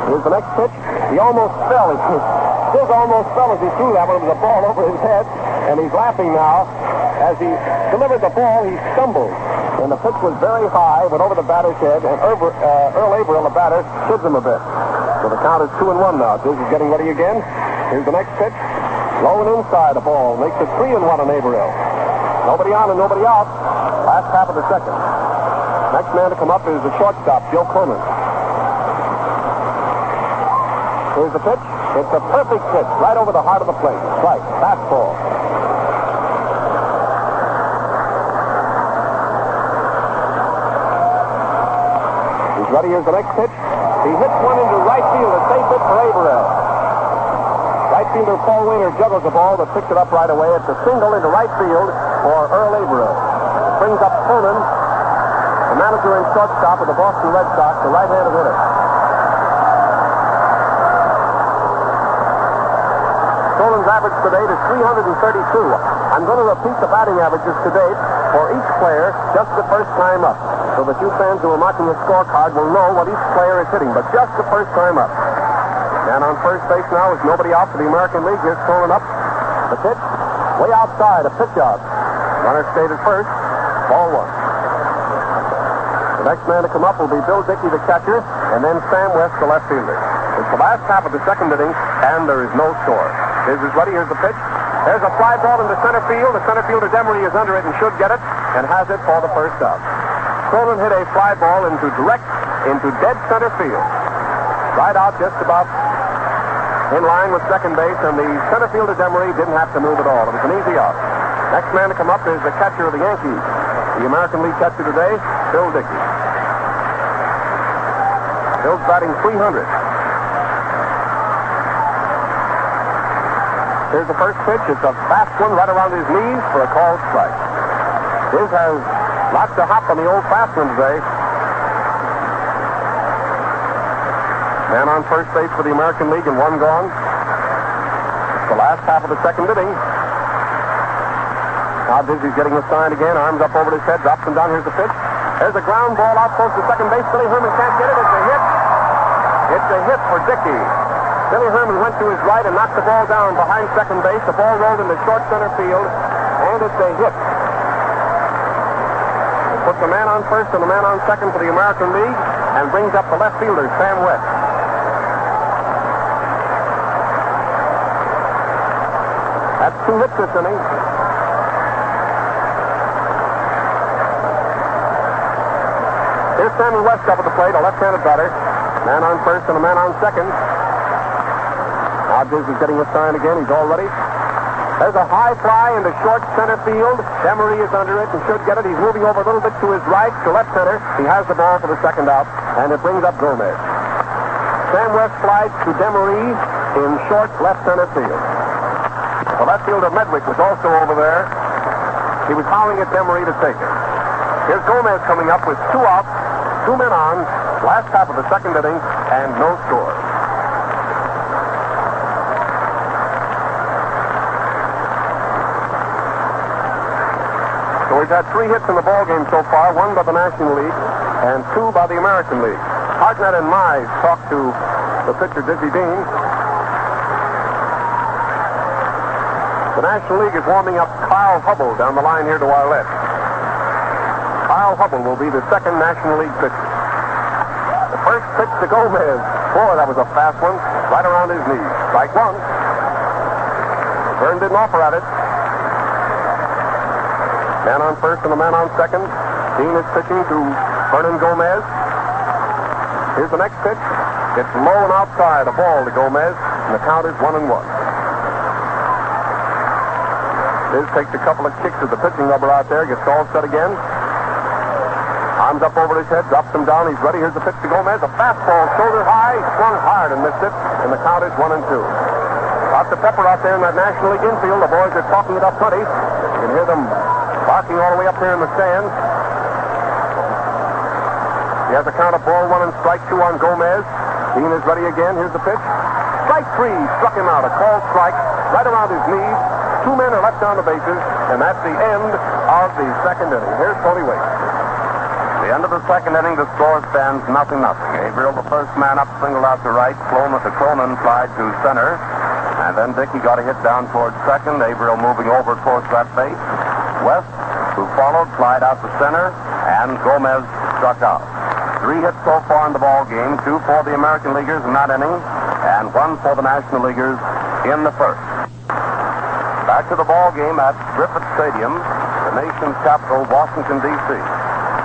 Here's the next pitch. He almost fell. Diz almost fell as he threw that one. It was a ball over his head. And he's laughing now. As he delivered the ball, he stumbled. And the pitch was very high, went over the batter's head, and Earl Averill, the batter, shids him a bit. So the count is 2-1 now. Diz is getting ready again. Here's the next pitch. Low and inside the ball. Makes it 3-1 on Averill. Nobody on and nobody out. Last half of the second. Next man to come up is the shortstop, Joe Cronin. Here's the pitch. It's a perfect pitch right over the heart of the plate. Strike. Fastball. He's ready. Here's the next pitch. He hits one into right field. A safe hit for Averill. Right fielder Paul Wainer juggles the ball but picks it up right away. It's a single into right field for Earl Averill. It brings up Cronin, the manager and shortstop of the Boston Red Sox, the right-handed hitter. Cronin's average to date is .332. I'm going to repeat the batting averages to date for each player just the first time up, so that you fans who are marking the scorecard will know what each player is hitting, but just the first time up. And on first base now is nobody out for the American League. Here's Cronin up. The pitch, way outside, a pitch out. Runner stayed at first. Ball one. The next man to come up will be Bill Dickey, the catcher, and then Sam West, the left fielder. It's the last half of the second inning, and there is no score. Is ready. Here's the pitch. There's a fly ball into center field. The center fielder Demery is under it and should get it, and has it for the first out. Cronin hit a fly ball into dead center field. Right out just about in line with second base, and the center fielder Demery didn't have to move at all. It was an easy out. Next man to come up is the catcher of the Yankees, the American League catcher today, Bill Dickey. Bill's batting .300. Here's the first pitch. It's a fast one right around his knees for a called strike. His has lots of hop on the old fast one today. Man on first base for the American League and one gone. It's the last half of the second inning. Now Dizzy's getting a sign again. Arms up over his head, drops him down. Here's the pitch. There's a ground ball out close to second base. Billy Herman can't get it. It's a hit. It's a hit for Dickey. Billy Herman went to his right and knocked the ball down behind second base. The ball rolled into short center field, and it's a hit. It puts a man on first and a man on second for the American League, and brings up the left fielder, Sam West. That's 2 hits this inning. Here's Sammy West up at the plate, a left-handed batter. Man on first and a man on second. Now Dizzy's getting a sign again. He's all ready. There's a high fly into short center field. Demery is under it and should get it. He's moving over a little bit to his right, to left center. He has the ball for the second out, and it brings up Gomez. Sam West flies to Demery in short left center field. The left fielder Medwick was also over there. He was howling at Demery to take it. Here's Gomez coming up with 2 outs, 2 men on, last half of the second inning, and no score. So we've had 3 hits in the ball game so far, 1 by the National League and 2 by the American League. Hartnett and Mize talked to the pitcher, Dizzy Dean. The National League is warming up Kyle Hubble down the line here to our left. Kyle Hubble will be the second National League pitcher. The first pitch to Gomez. Boy, that was a fast one, right around his knees. Strike 1. Vern didn't offer at it. Man on first and a man on second. Dean is pitching to Vernon Gomez. Here's the next pitch. It's low and outside, a ball to Gomez, and the count is 1-1. Liz takes a couple of kicks at the pitching rubber out there, gets all set again. Arms up over his head, drops him down. He's ready. Here's the pitch to Gomez. A fastball, shoulder high, swung hard and missed it, and the count is 1-2. Lots of pepper out there in that National League infield. The boys are talking it up plenty. You can hear them barking all the way up here in the stands. He has a count of ball 1 and strike 2 on Gomez. Dean is ready again. Here's the pitch. Strike 3 struck him out. A called strike right around his knees. 2 men are left on the bases, and that's the end of the second inning. Here's Tony Wakeman. The end of the second inning, the score stands 0-0. Averill, the first man up, singled out to right. Cronin flied to center. And then Dickey got a hit down towards second. Averill moving over towards that base. West, who followed, flied out to center. And Gomez struck out. 3 hits so far in the ball game. 2 for the American Leaguers in that inning. And 1 for the National Leaguers in the first. Back to the ball game at Griffith Stadium, the nation's capital, Washington, D.C.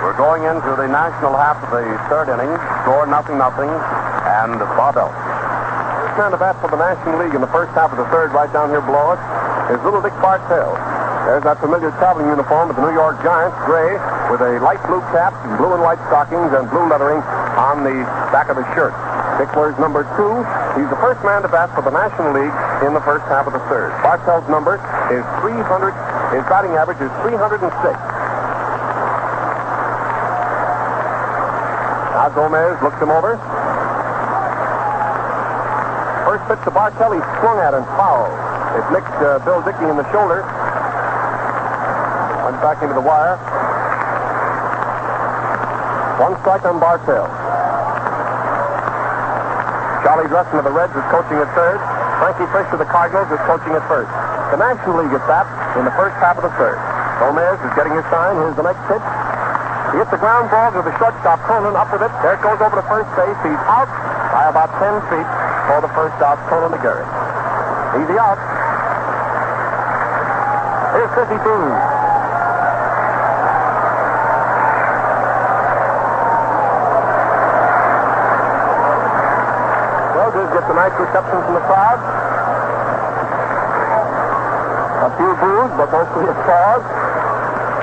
We're going into the national half of the third inning. Score 0-0, and Bob Elson. First man to bat for the National League in the first half of the third, right down here below us, is little Dick Bartell. There's that familiar traveling uniform of the New York Giants, gray, with a light blue cap and blue and white stockings and blue lettering on the back of the shirt. Dick wears number 2. He's the first man to bat for the National League in the first half of the third. Bartell's number is 300. His batting average is 306. Now Gomez looks him over. First pitch to Bartell, he swung at and fouled. It nicked Bill Dickey in the shoulder. Went back into the wire. 1 strike on Bartell. Charlie Dresden of the Reds is coaching at third. Frankie Fish of the Cardinals is coaching at first. The National League gets that in the first half of the third. Gomez is getting his sign. Here's the next pitch. He hits the ground ball to the shortstop, Conan, up with it. There it goes over to first base. He's out by about 10 feet for the first out, Conan McGarry. Easy out. Here's 52. Rogers gets a nice reception from the crowd. A few boos, but mostly applause.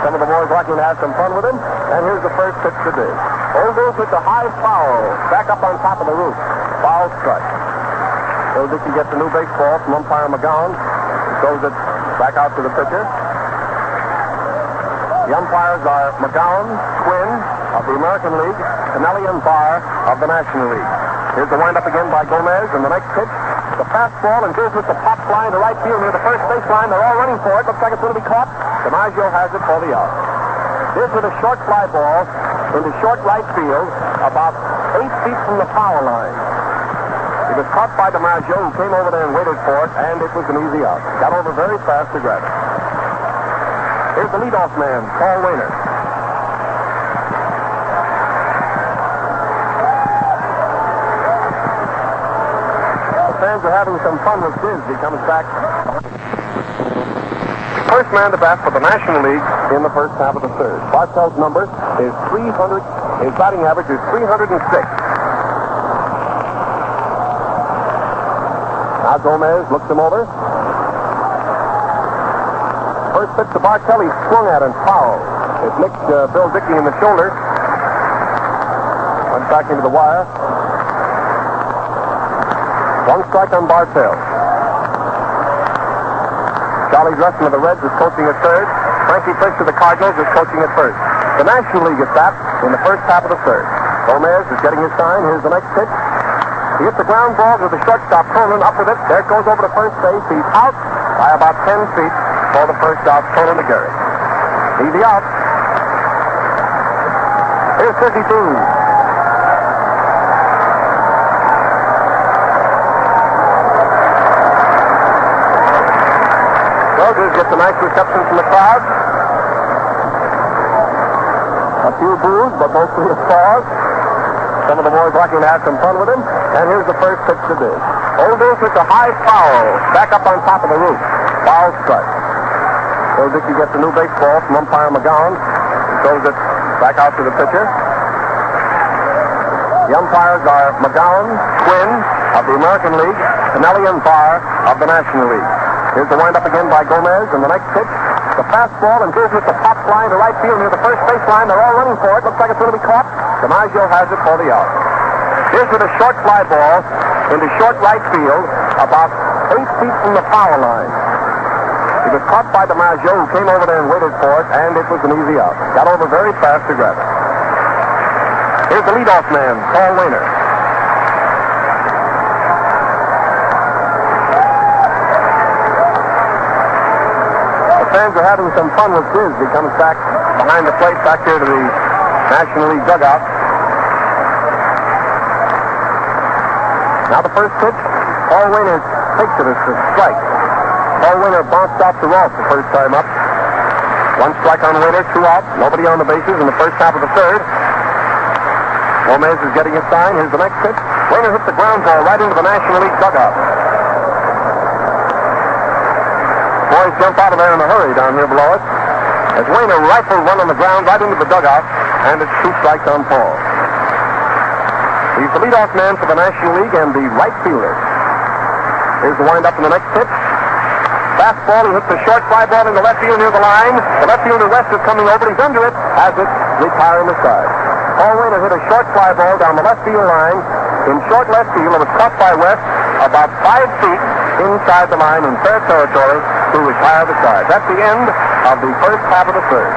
Some of the boys liking to have some fun with him. And here's the first pitch today. Rogers hits a high foul back up on top of the roof. Foul strike. So Dickey gets a new baseball from umpire McGowan. Throws it back out to the pitcher. The umpires are McGowan, Quinn of the American League, Kennelly and Barr of the National League. Here's the windup again by Gomez, and the next pitch, the fastball, and goes with the pop fly to right field near the first base line. They're all running for it. Looks like it's going to be caught. DiMaggio has it for the out. Here's with a short fly ball into short right field, about 8 feet from the foul line. It was caught by DiMaggio, who came over there and waited for it, and it was an easy out. Got over very fast to grab it. Here's the leadoff man, Paul Wainer. The fans are having some fun with Diz. He comes back. First man to bat for the National League in the first half of the third. Bartell's number is 300. His batting average is 306. Now Gomez looks him over. First pitch to Bartell, he swung at and fouled. It nicked Bill Dickey in the shoulder. Went back into the wire. One strike on Bartell. Charlie Dresden of the Reds is coaching at third. Frankie Fish of the Cardinals is coaching at first. The National League is back in the first half of the third. Gomez is getting his sign. Here's the next pitch. He hits the ground ball to the shortstop, Conan, up with it. There it goes over to first base. He's out by about 10 feet for the first out, Conan McGarry. Easy out. Here's 52. Rogers gets a nice reception from the crowd. A few boos, but mostly applause. Some of the boys liking to have some fun with him. And here's the first pitch to Diz. Rogers hits a high foul back up on top of the roof. Foul strike. So Dickey gets a new baseball from umpire McGowan. Throws it back out to the pitcher. The umpires are McGowan, Quinn of the American League, Kennelly and Barr of the National League. Here's the windup again by Gomez, and the next pitch, the fastball, and goes with the pop fly to right field near the first base line. They're all running for it. Looks like it's going to be caught. DiMaggio has it for the out. Here's with a short fly ball into short right field, about 8 feet from the foul line. It was caught by DiMaggio, who came over there and waited for it, and it was an easy out. Got over very fast to grab it. Here's the leadoff man, Paul Wainer. The fans are having some fun with Diz. He comes back behind the plate, back here to the National League dugout. Now the first pitch, Paul Wainer takes it as a strike. Paul Wainer bounced out to Ross the first time up. One strike on Wainer, 2 out. Nobody on the bases in the first half of the third. Gomez is getting a sign. Here's the next pitch. Wainer hits the ground ball right into the National League dugout. Boys jump out of there in a hurry down here below us. As Wainer rifled one on the ground right into the dugout, and it's 2 strikes on Paul. He's the leadoff man for the National League and the right fielder. Here's the windup in the next pitch. Fastball, he hits the short fly ball in the left field near the line. The left fielder West is coming over. He's under it. Has it. Retiring the side. Paul Wainer hit a short fly ball down the left field line. In short left field, it was caught by West about 5 feet inside the line in fair territory to retire the side. That's the end of the first half of the third.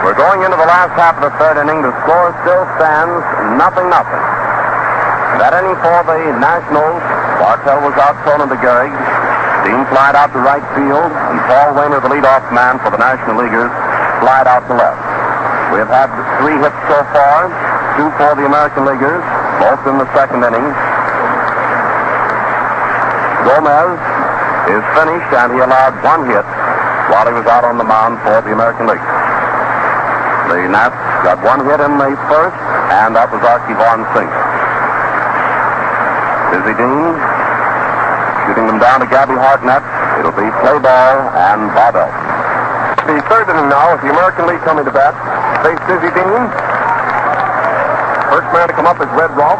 We're going into the last half of the third inning. The score still stands 0-0. Batting for the Nationals, Bartell was out, Conan McGarry. Dean flied out to right field, and Paul Wainer, the leadoff man for the National Leaguers, flied out to left. We have had 3 hits so far, 2 for the American Leaguers, both in the second inning. Gomez is finished, and he allowed 1 hit while he was out on the mound for the American League. The Nats got one hit in the first, and that was Archie Vaughn's single. Dizzy Dean shooting them down to Gabby Hartnett. It'll be play ball and Bob Elson. The third inning now with the American League coming to bat. Face Dizzy Dean. First man to come up is Red Rolfe.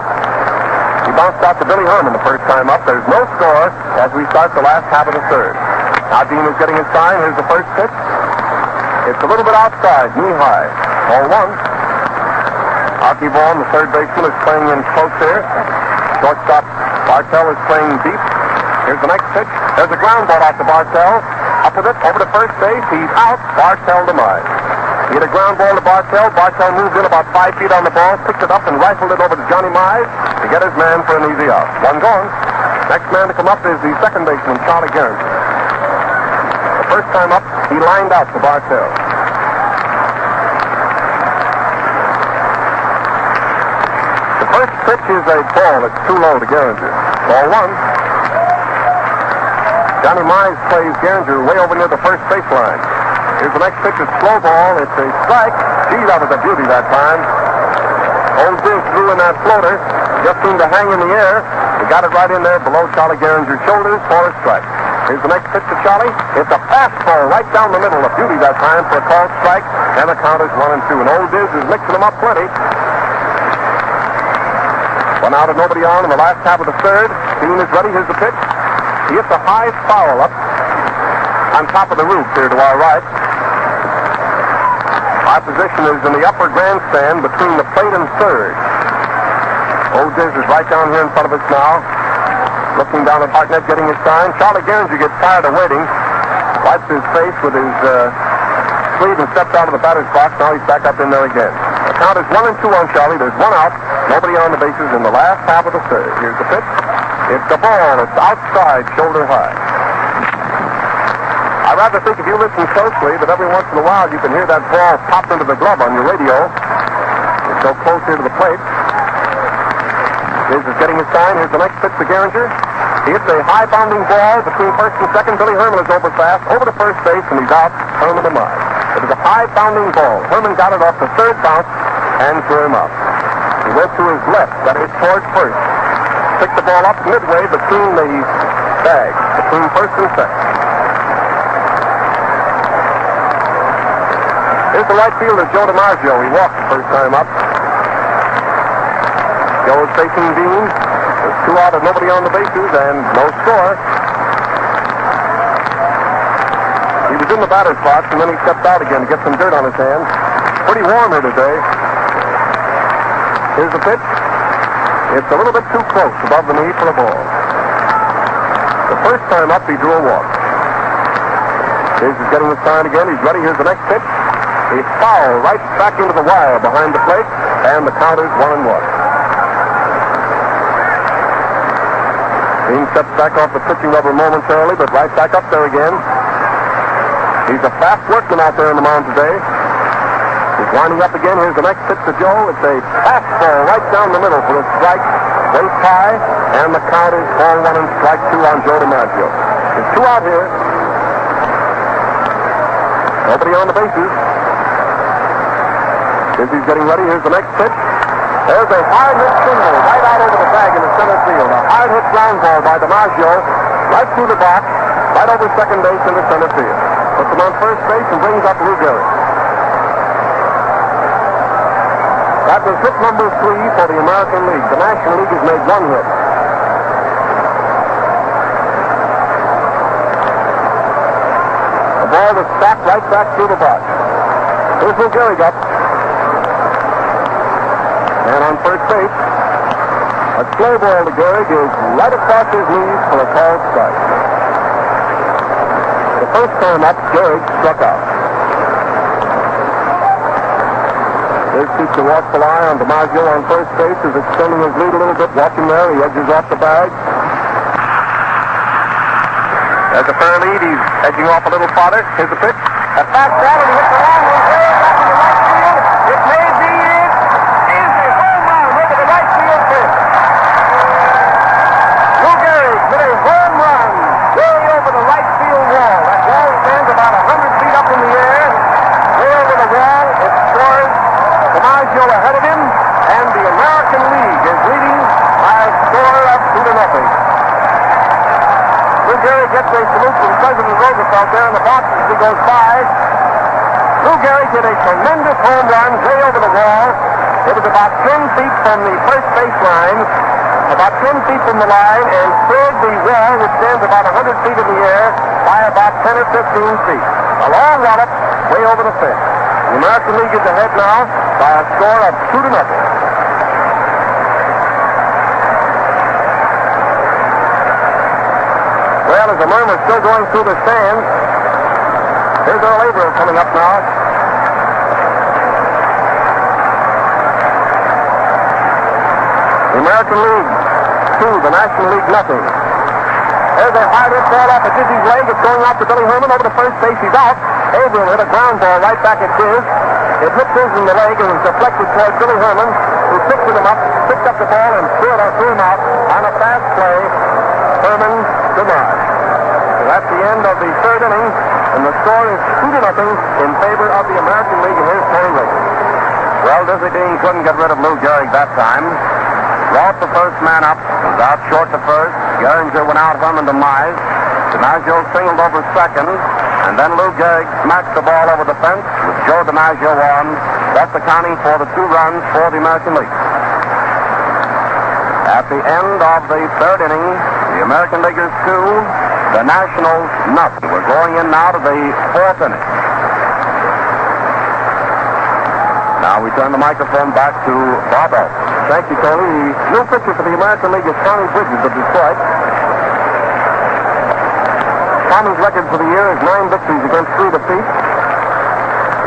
He bounced out to Billy Herman the first time up. There's no score as we start the last half of the third. Now Dean is getting his sign. Here's the first pitch. It's a little bit outside, knee high. Ball one. Archie Vaughan, the third baseman, is playing in close here. Shortstop Bartell is playing deep. Here's the next pitch. There's a ground ball out to Bartell. Up with it, over to first base. He's out. Bartell demise. He hit a ground ball to Bartell. Bartell moved in about 5 feet on the ball, picked it up and rifled it over to Johnny Mize to get his man for an easy out. One gone. Next man to come up is the second baseman, Charlie Gehringer. The first time up, he lined out to Bartell. The first pitch is a ball that's too low to Gehringer. Ball one. Johnny Mize plays Gehringer way over near the first baseline. Here's the next pitch, it's slow ball. It's a strike. Gee, that was a beauty that time. Old Diz threw in that floater. Just seemed to hang in the air. He got it right in there below Charlie Gehringer's shoulders for a strike. Here's the next pitch to Charlie. It's a fastball right down the middle. A beauty that time for a called strike. And the count is 1-2. And Old Diz is mixing them up plenty. One out and nobody on in the last half of the third. Dean is ready. Here's the pitch. He hits a high foul up on top of the roof here to our right. Our position is in the upper grandstand between the plate and third. Old Diz is right down here in front of us now. Looking down at Hartnett, getting his sign. Charlie Gehringer gets tired of waiting. Wipes his face with his sleeve and steps out of the batter's box. Now he's back up in there again. The count is 1-2 on Charlie. There's one out. Nobody on the bases in the last half of the third. Here's the pitch. It's the ball. It's outside, shoulder high. I rather think if you listen closely that every once in a while you can hear that ball pop into the glove on your radio. It's so close here to the plate. Diz is getting his sign. Here's the next pitch to Gehringer. He hits a high-bounding ball between first and second. Billy Herman is over fast, over to first base, and he's out. Herman demise. It was a high-bounding ball. Herman got it off the third bounce and threw him out. He went to his left, that is towards first. Picked the ball up midway between the bags, between first and second. Here's the right fielder, Joe DiMaggio. He walked the first time up. Joe is facing Dean. There's two out and nobody on the bases and no score. He was in the batter's box and then he stepped out again to get some dirt on his hands. Pretty warm here today. Here's the pitch. It's a little bit too close above the knee for the ball. The first time up, he drew a walk. Diz is getting his sign again. He's ready. Here's the next pitch. He fouled right back into the wire behind the plate, and the count is 1-1. Dean steps back off the pitching rubber momentarily, but right back up there again. He's a fast workman out there on the mound today. He's winding up again. Here's the next pitch to Joe. It's a fastball right down the middle for a strike. Waist high, and the count is 4-1 and strike 2 on Joe DiMaggio. There's two out here. Nobody on the bases. He's getting ready. Here's the next pitch. There's a hard hit single right out over the bag in the center field. A hard hit ground ball by DiMaggio right through the box, right over second base into center field. Puts him on first base and brings up Lou Gehrig. That was hit number 3 for the American League. The National League has made one hit. The ball was stacked right back through the box. Here's Lou Gehrig up. And on first base, a slow ball to Gehrig is right across his knees for a called strike. The first time up, Gehrig struck out. There's keeps a watchful eye on DiMaggio on first base. Is extending his lead a little bit. Watch him there. He edges off the bag. There's a fair lead. He's edging off a little farther. Here's the pitch. A fastball, and he hits the long one way back in the right field. It may be in. Is a home run over the right field pitch. Lou Gehrig hit a home run way over the right field wall. That wall stands about 100 feet up in the air. Way over the wall. It scores gets a salute from President Roosevelt there in the box as he goes by. Lou Gehrig hit a tremendous home run way over the wall. It was about 10 feet from the first base line, about 10 feet from the line, and cleared the wall, which stands about 100 feet in the air, by about 10 or 15 feet. A long wallop way over the fence. The American League is ahead now by a score of 2-0. Well, as the murmur is still going through the stands, here's our laborer coming up now. The American League 2, the National League nothing. There's a high hit ball off of Dizzy's leg. It's going out to Billy Herman over to first base. He's out. Averill hit a ground ball right back at Diz. It hit Diz in the leg and was deflected toward Billy Herman, who picked him up, picked up the ball, and threw him out on a fast play. Herman denied. So that's the end of the third inning, and the score is 2-0 in favor of the American League. And here's Tony Wakeman. Well, Dizzy Dean couldn't get rid of Lou Gehrig that time. Brought the first man up, was out short to first. Gehringer went out, Herman to Mize. DiMaggio singled over second, and then Lou Gehrig smacked the ball over the fence with Joe DiMaggio on. That's accounting for the 2 runs for the American League. At the end of the third inning, the American Leaguers 2, the Nationals nothing. We're going in now to the fourth inning. Now we turn the microphone back to Bob Elson. Thank you, Tony. The new pitcher for the American League is Tommy Bridges of Detroit. Tommy's record for the year is 9 victories against 3 defeats.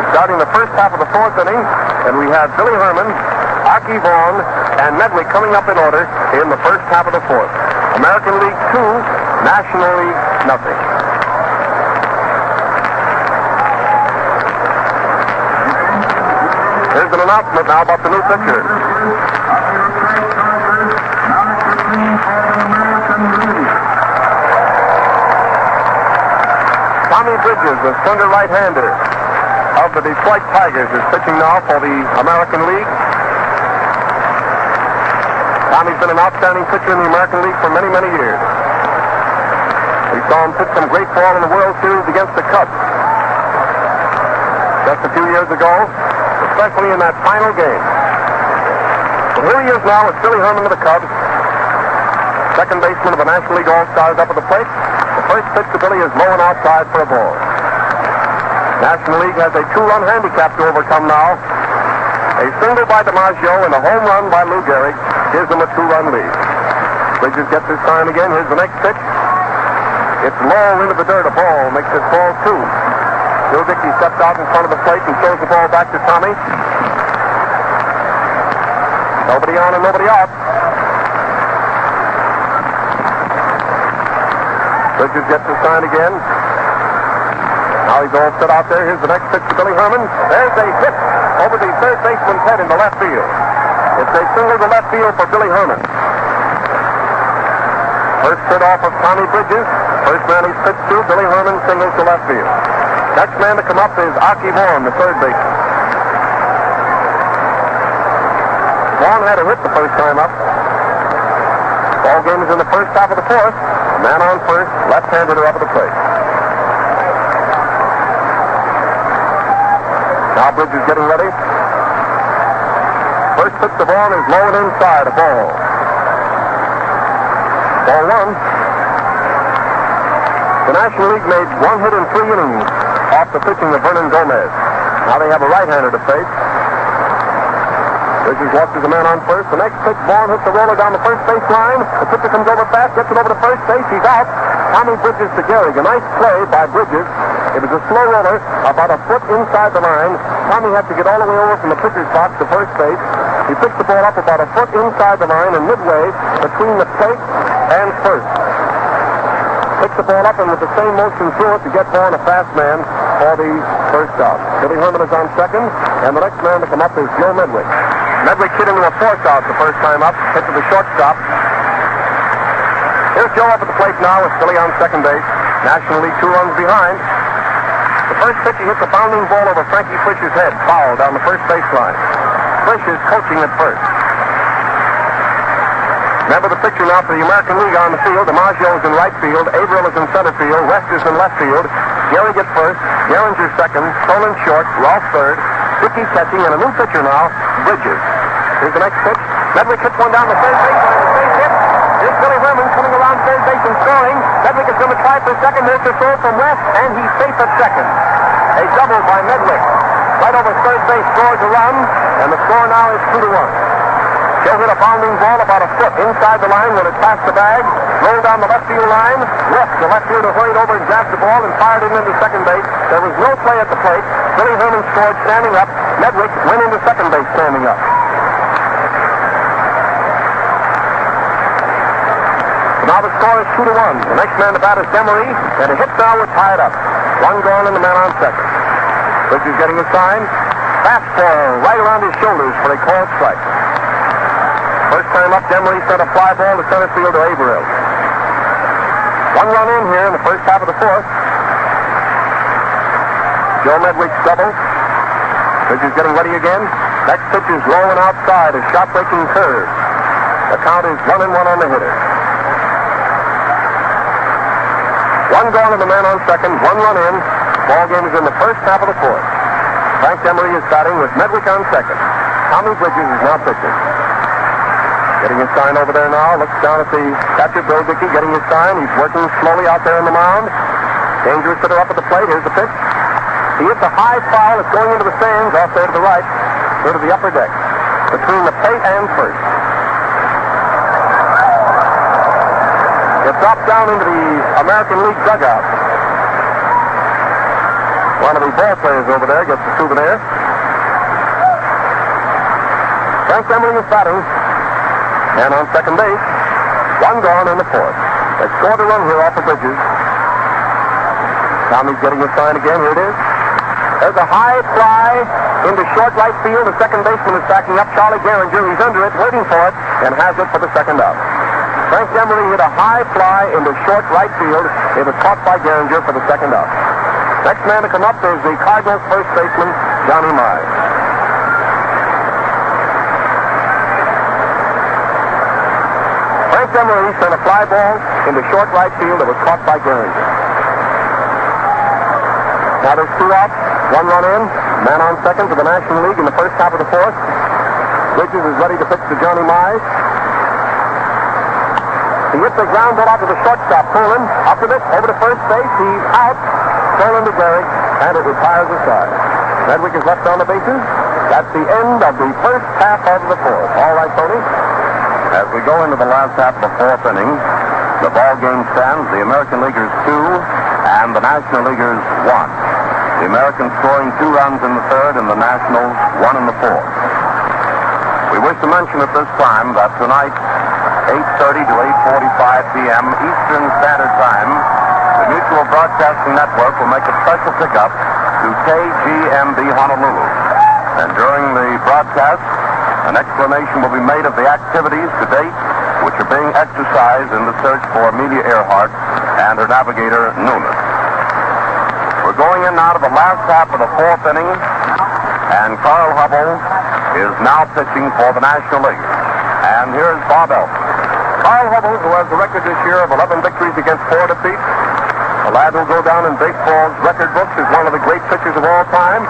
We're starting the first half of the fourth inning, and we have Billy Herman, Archie Vaughan, and Medley coming up in order in the first half of the fourth. American League 2, National League nothing. Here's an announcement now about the new pitcher. Tommy Bridges, the slender right-hander of the Detroit Tigers, is pitching now for the American League. Tommy's been an outstanding pitcher in the American League for many, many years. We saw him pitch some great ball in the World Series against the Cubs just a few years ago, especially in that final game. But here he is now with Billy Herman of the Cubs, second baseman of the National League All-Stars up at the plate. The first pitch to Billy is low and outside for a ball. National League has a 2-run handicap to overcome now. A single by DiMaggio and a home run by Lou Gehrig gives them a 2-run lead. Bridges gets his sign again. Here's the next pitch. It's low into the dirt. A ball makes it ball 2. Bill Dickey steps out in front of the plate and throws the ball back to Tommy. Nobody on and nobody out. Bridges gets his sign again. Now he's all set out there. Here's the next pitch to Billy Herman. There's a hit over the third baseman's head into left field. It's a single to left field for Billy Herman. First hit off of Tommy Bridges. First man he's pitched to, Billy Herman singles to left field. Next man to come up is Archie Vaughan, the third baseman. Vaughan had a hit the first time up. Ball game is in the first half of the fourth. Man on first, left-hander up at the plate. Now Bridges getting ready. First pitch to Vaughan is low and inside, a ball. Ball 1. The National League made 1 hit in 3 innings off the pitching of Vernon Gomez. Now they have a right-hander to face. Bridges watches the man on first. The next pitch, Vaughan hits the roller down the first base line. The pitcher comes over fast, gets it over to first base. He's out. Tommy Bridges to Gehrig. A nice play by Bridges. It was a slow roller, about a foot inside the line. Tommy had to get all the way over from the pitcher's box to first base. He picked the ball up about a foot inside the line and midway between the plate and first. Picked the ball up and with the same motion threw it to get Vaughan a fast man for the first out. Billy Herman is on second, and the next man to come up is Joe Medley. Medley hit into a force out the first time up, hit to the shortstop. Here's Joe up at the plate now with Billy on second base. National League 2 runs behind. The first pitch, he hits a bounding ball over Frankie Frisch's head, foul down the first baseline. Frisch is coaching at first. Remember the picture now for the American League on the field. DiMaggio is in right field. Averill is in center field. West is in left field. Gary gets first. Gehringer second. Cronin short. Rolfe third. Dickey catching. And a new pitcher now, Bridges. Here's the next pitch. Medwick hits one down the third base line. The base hit. Here's Billy Herman coming around third base and scoring. Medwick is going to try for second. There's the throw from West, and he's safe at second. A double by Medwick. Right over third base, scores a run, and the score now is 2-1. Joe hit a bounding ball about a foot inside the line when it passed the bag, rolled down the left field line. West, the left fielder, hurried over and jabbed the ball and fired it into second base. There was no play at the plate. Billy Herman scored standing up. Medwick went into second base standing up. Now the score is 2-1. The next man to bat is Demery, and a hit now would tie it up. One gone and the man on second. Bridges getting a sign. Fastball right around his shoulders for a called strike. First time up, Demery sent a fly ball to center field to Averill. One run in here in the first half of the fourth. Joe Medwick's double. Bridges getting ready again. Next pitch is low and outside, a shot-breaking curve. The count is 1-1 on the hitter. One gone and the man on second, one run in. Ball game is in the first half of the fourth. Frank Demery is batting with Medwick on second. Tommy Bridges is now pitching. Getting his sign over there now. Looks down at the catcher, Bill Dickey, getting his sign. He's working slowly out there in the mound. Dangerous hitter up at the plate. Here's the pitch. He hits a high foul. It's going into the stands off there to the right, go to the upper deck, between the plate and first. It dropped down into the American League dugout. One of the ball players over there gets the souvenir. Frank Demery is batting. And on second base, one gone in the fourth. They scored a run here off the Bridges. Tommy's getting his sign again. Here it is. There's a high fly into short right field. The second baseman is backing up. Charlie Gehringer. He's under it, waiting for it, and has it for the second out. Frank Demery hit a high fly into short right field. It was caught by Gehringer for the second out. Next man to come up is the Cardinals first baseman, Johnny Mize. Frank Demery sent a fly ball into short right field. It was caught by Gehringer. Now there's two outs, one run in. Man on second for the National League in the first half of the fourth. Bridges is ready to pitch to Johnny Mize. He hits a ground ball out to the shortstop, Coolin. Up to this, over to first base. He's out. Coolin to Gehrig, and it retires aside. Medwick is left on the bases. That's the end of the first half of the fourth. All right, Tony. As we go into the last half of the fourth inning, the ball game stands the American Leaguers 2 and the National Leaguers 1. The Americans scoring 2 runs in the third and the Nationals 1 in the fourth. We wish to mention at this time that tonight, 8:30 to 8:45 p.m. Eastern Standard Time, the Mutual Broadcasting Network will make a special pickup to KGMB Honolulu. And during the broadcast, an explanation will be made of the activities to date which are being exercised in the search for Amelia Earhart and her navigator, Noonan. We're going in now to the last half of the fourth inning, and Carl Hubble is now pitching for the National League. And here's Bob Elson. Carl Hubble, who has the record this year of 11 victories against 4 defeats, a lad who'll go down in baseball's record books as one of the great pitchers of all time,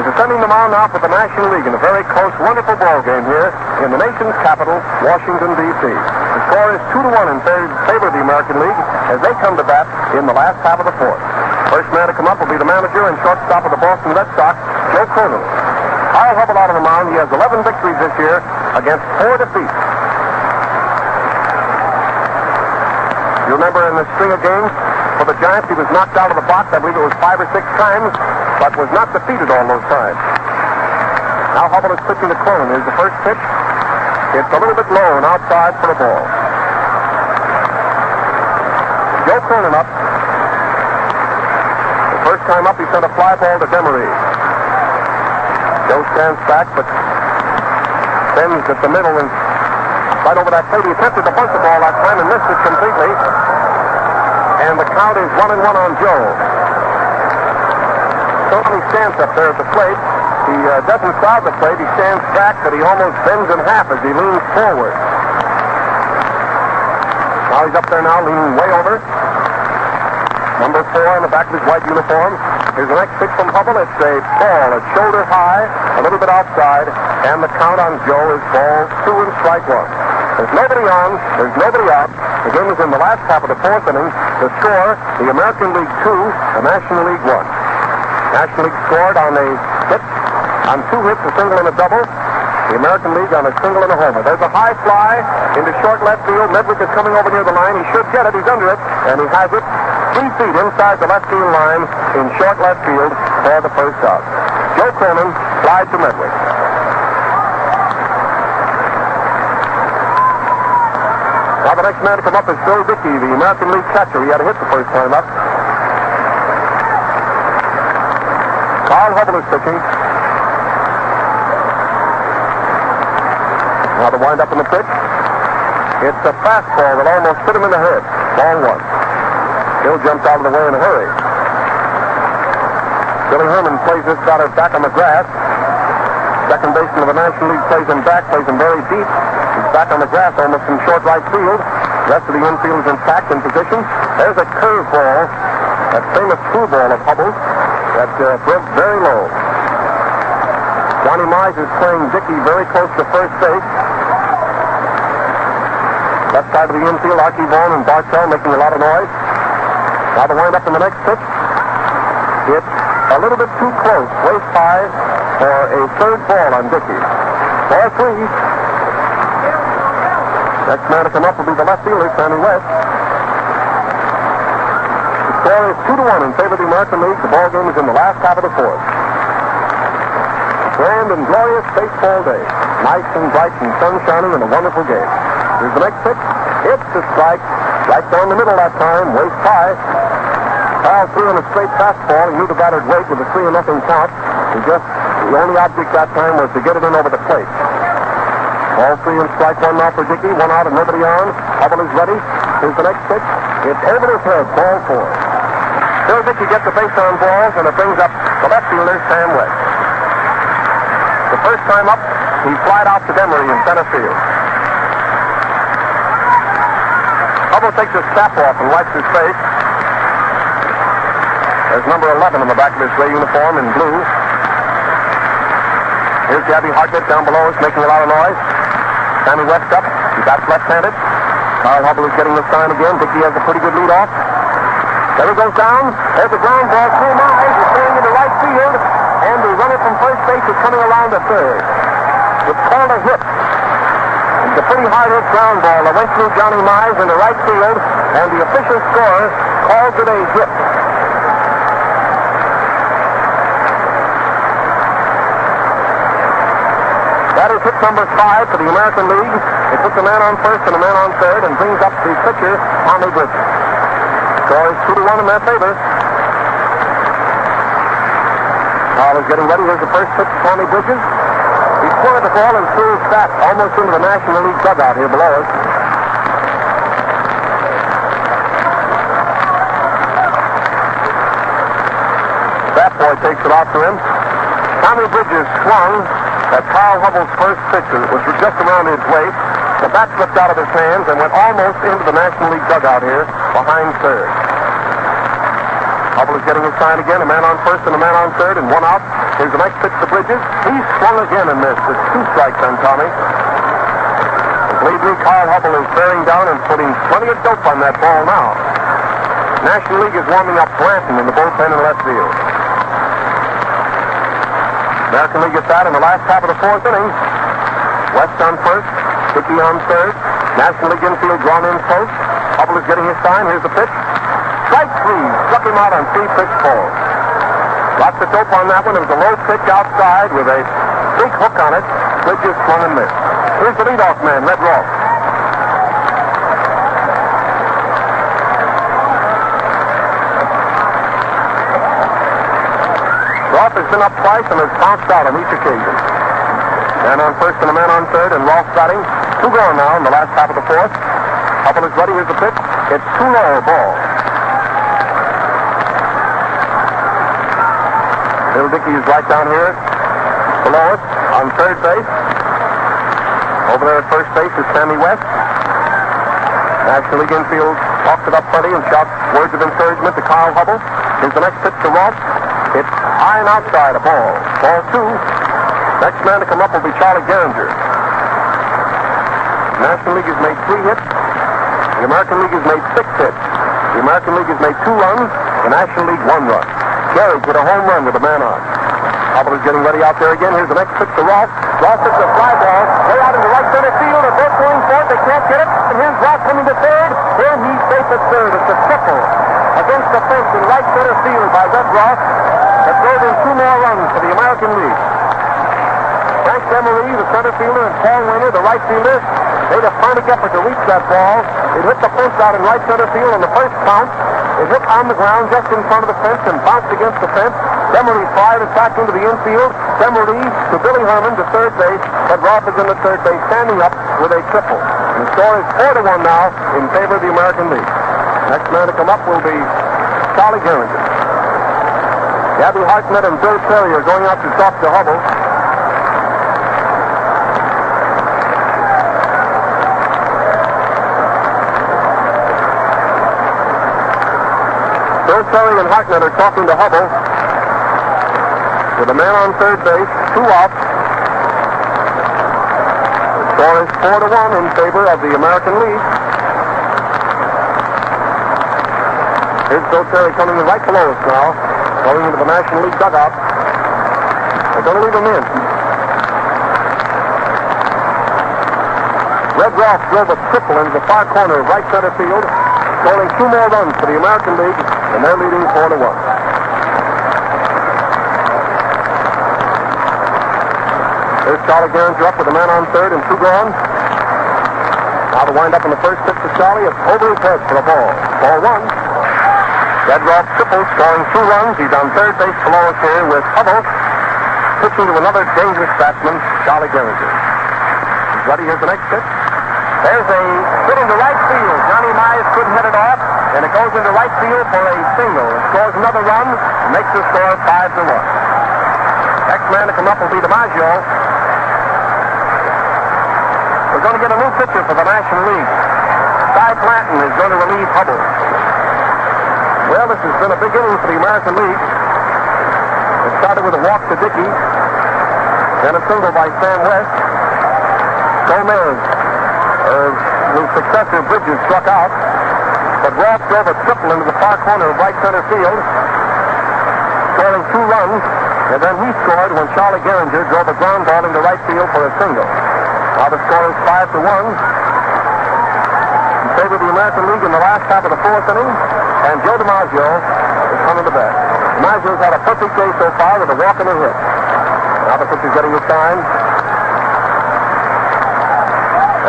is ascending the mound now for the National League in a very close, wonderful ball game here in the nation's capital, Washington, D.C. The score is 2-1 in favor of the American League as they come to bat in the last half of the fourth. First man to come up will be the manager and shortstop of the Boston Red Sox, Joe Cronin. Carl Hubble out on the mound. He has 11 victories this year against 4 defeats. You remember in the string of games for the Giants, he was knocked out of the box, I believe it was 5 or 6 times, but was not defeated all those times. Now Hubble is pitching to Cronin. Here's the first pitch. It's a little bit low and outside for a ball. Joe Cronin up. The first time up, he sent a fly ball to Demery. Joe stands back, but sends at the middle and right over that plate. He attempted to bunt the ball that time and missed it completely. And the count is 1-1 on Joe. Tony stands up there at the plate. He doesn't crowd the plate. He stands back, but he almost bends in half as he leans forward. Now he's up there now, leaning way over. Number 4 in the back of his white uniform. Here's the next pitch from Hubble. It's a ball. It's shoulder high, a little bit outside, and the count on Joe is ball 2 and strike 1. There's nobody on. There's nobody out. The game is in the last half of the 4th inning. The score, the American League 2, the National League 1. National League scored on a hit, on 2 hits, a single and a double. The American League on a single and a homer. There's a high fly into short left field. Medwick is coming over near the line. He should get it. He's under it, and he has it 3 feet inside the left field line in short left field for the first out. Joe Cronin flies to Medwick. Now the next man to come up is Phil Dickey, the American League catcher. He had a hit the first time up. Carl Hubble is pitching. Now the wind-up in the pitch. It's a fastball that almost hit him in the head. Ball 1. Bill jumps out of the way in a hurry. Billy Herman plays this batter back on the grass. Second baseman of the National League plays him back, plays him very deep. He's back on the grass almost in short right field. The rest of the infield is intact in position. There's a curveball, that famous screwball of Hubble's, that broke very low. Johnny Mize is playing Dickey very close to first base. Left side of the infield, Archie Vaughan and Bartell making a lot of noise. Now the wind-up in the next pitch. It's a little bit too close, waist high, for a third ball on Dickey. Ball 3. Next man to come up will be the left fielder, Sammy West. The score is 2-1 in favor of the American League. The ball game is in the last half of the 4th. Grand and glorious baseball day. Nice and bright and sun shining and a wonderful game. Here's the next pitch. It's a strike. Right down the middle that time. Waist high. Kyle threw in a straight fastball. He knew the batter'd wait with a 3-0 count. The only object that time was to get it in over the plate. Ball 3 and strike 1 now for Dickey. 1 out and nobody on. Hubble is ready. Here's the next pitch. It's over his head. Ball 4. Phil Dickey gets the base on balls, and it brings up the left fielder, Sam West. The first time up, he flied out to Demery in center field. Hubble takes his cap off and wipes his face. There's number 11 on the back of his gray uniform in blue. Here's Gabby Hartnett down below us making a lot of noise. Sammy West up. He bats left-handed. Carl Hubble is getting the sign again. Dickey has a pretty good lead off. There he goes down. There's a ground ball. 2 miles. He's going into right field. And the runner from first base is coming around to third. It's called a hit. It's a pretty hard-hit ground ball that went through Johnny Mize into right field, and the official scorer calls it a hit. That is hit number 5 for the American League. It puts a man on first and a man on third and brings up the pitcher, Tommy Bridges. Score is 2-1 in their favor. Carl is getting ready. Here's the first pitch to Tommy Bridges. He scored the ball and threw his bat almost into the National League dugout here below us. That boy takes it off to him. Tommy Bridges swung at Carl Hubble's first pitch. It was just around his waist. The bat slipped out of his hands and went almost into the National League dugout here behind third. Hubble is getting his sign again. A man on first and a man on third and 1 out. Here's the next pitch to Bridges. He swung again and missed. It's 2 strikes on Tommy. Lately, Carl Hubble is bearing down and putting plenty of dope on that ball now. National League is warming up Blanton in the bullpen in left field. American League gets that in the last half of the 4th inning. West on first, Dickey on third. National League infield drawn in close. Hubble is getting his sign. Here's the pitch. Strike 3. Struck him out on 3 pitch balls. Lots of dope on that one. It was a low pitch outside with a big hook on it. Bridges swung and missed. Here's the leadoff man, Red Rolfe. Rolfe has been up twice and has bounced out on each occasion. Man on first and a man on third, and Rolfe batting. 2 gone now in the last half of the 4th. Hubble is ready. Here's the pitch. It's too low a ball. Bill Dickey is right down here below us on third base. Over there at first base is Sammy West. National League infield talks it up plenty and shouts words of encouragement to Kyle Hubble. Here's the next pitch to Rolfe. It's high and outside, a ball. Ball 2. Next man to come up will be Charlie Gehringer. The National League has made 3 hits. The American League has made 6 hits. The American League has made 2 runs. The National League 1 run. Gehrig hit a home run with a man on. Hubble is getting ready out there again. Here's the next pitch to Rolfe. Rolfe hits a fly ball way out into right center field. They're both going for it. They can't get it. And here's Rolfe coming to third. Then he's safe at third. It's a triple against the fence in right center field by Red Ross. That drove in 2 more runs for the American League. Frank Demery, the center fielder, and Paul Wainer, the right fielder, made a frantic effort to reach that ball. It hit the fence out in right center field on the first count. It hit on the ground just in front of the fence and bounced against the fence. Demery fired it back into the infield. Demery to Billy Herman to third base. But Rolfe is in the third base, standing up with a triple. And the score is 4-1 now in favor of the American League. Next man to come up will be Charlie Gehringer. Gabby Hartnett and Bill Terry are going out to talk to Hubble. Bill Terry and Hartnett are talking to Hubble. With a man on third base, 2 outs. The score is 4-1 in favor of the American League. Here's Bill Terry coming in right below us now, going into the National League dugout. They're going to leave him in. Red Ross drove a triple into the far corner of right center field, scoring 2 more runs for the American League, and they're leading 4-1. There's Charlie Gehringer up with a man on third and 2 gone. Now to wind up in the first pitch to Charlie, it's over his head for a ball. Ball 1. Red Ross triple, scoring 2 runs. He's on third base below us here with Hubble, pitching to another dangerous batsman, Charlie Gehringer. He's ready. Here's the next pitch. There's a hit into right field. Johnny Mize couldn't hit it off, and it goes into right field for a single. It scores another run, makes the score 5-1. Next man to come up will be DiMaggio. We're going to get a new pitcher for the National League. Cy Planton is going to relieve Hubble. Well, this has been a big inning for the American League. It started with a walk to Dickey, then a single by Sam West. Gomez, his successor Bridges, struck out, but Ross drove a triple into the far corner of right center field, scoring 2 runs, and then he scored when Charlie Gehringer drove a ground ball into right field for a single. Now the score is 5-1 in favor of the American League in the last half of the 4th inning, and Joe DiMaggio is coming to bat. DiMaggio's had a perfect day so far with a walk and a hit. Now the pitcher's getting his sign.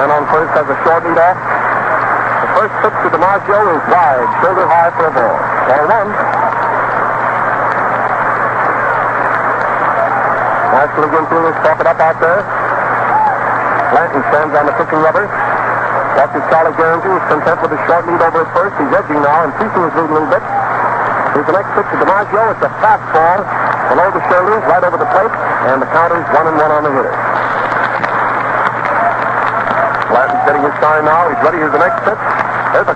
And on first has a short lead off. The first pitch to DiMaggio is wide, shoulder high for a ball. Ball 1. National League infielders talk it up out there. Blanton stands on the pitching rubber. Watches Charlie Gehringer, who's content with a short lead over at first. He's edging now, increasing his lead a little bit. Here's the next pitch to DiMaggio. It's a fastball below the shoulders, right over the plate, and the count is 1-1 on the hitter. Blanton's getting his sign now. He's ready. Here's the next pitch. There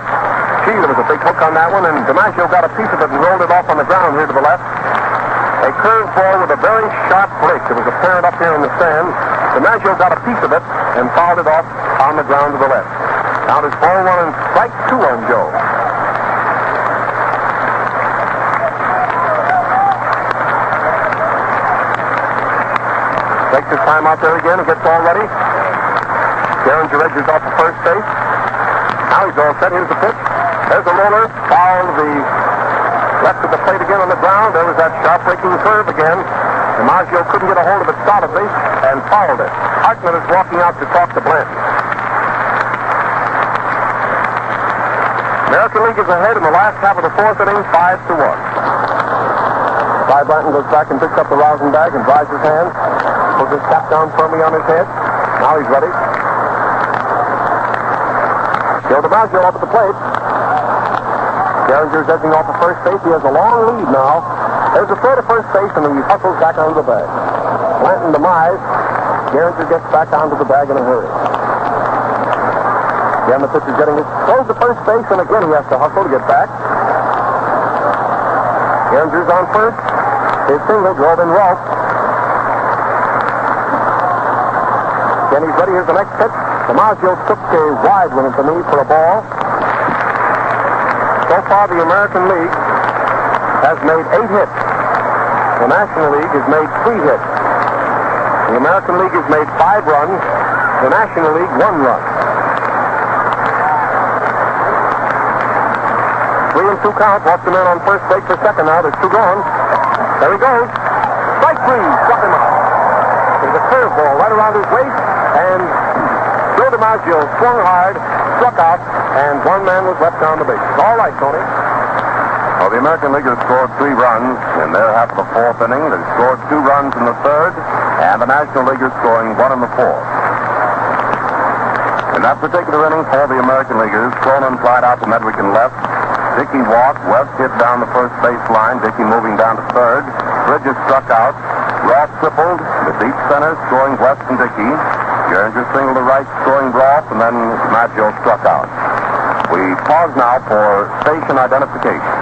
was a big hook on that one, and DiMaggio got a piece of it and rolled it off on the ground here to the left. A curveball with a very sharp break. It was apparent up here in the stand. DiMaggio got a piece of it and fouled it off on the ground to the left. Now it's ball 1 and strike 2 on Joe. Takes his time out there again and gets all ready. Gehringer edges off the first base. Now he's all set. Here's the pitch. There's a roller. Foul the left of the plate again on the ground. There was that sharp breaking curve again. DiMaggio couldn't get a hold of it solidly and fouled it. Hartnett is walking out to talk to Blanton. American League is ahead in the last half of the 4th inning, 5-1. Cy Blanton goes back and picks up the rosin bag and dries his hands. Puts his cap down firmly on his head. Now he's ready. Joe DiMaggio up at the plate. Gehringer's edging off the first base. He has a long lead now. There's a throw to first base, and he hustles back onto the bag. Blanton to Mize. Gehringer gets back onto the bag in a hurry. Again, the pitch is getting it. Goes to first base, and again he has to hustle to get back. Andrews on first. His single drove in Rolfe. Again, he's ready. Here's the next pitch. DiMaggio took a wide one at the knee for a ball. So far, the American League has made 8 hits. The National League has made 3 hits. The American League has made 5 runs. The National League 1 run. 3-2 count. Watch the man on first base for second now. There's 2 gone. There he goes. Strike 3. Struck him out. There's a curveball right around his waist, and Joe DiMaggio swung hard, struck out, and 1 man was left down the base. All right, Tony. Well, the American Leaguers scored 3 runs in their half of the 4th inning. They scored 2 runs in the 3rd, and the National Leaguers scoring 1 in the 4th. In that particular inning for the American Leaguers, Cronin flied out to Medwick and left. Dickey walked. West hit down the first base line. Dickey moving down to 3rd. Bridges struck out. Roth tripled. The deep center scoring West and Dickey. Geringer singled to right, scoring Roth, and then DiMaggio struck out. We pause now for station identification.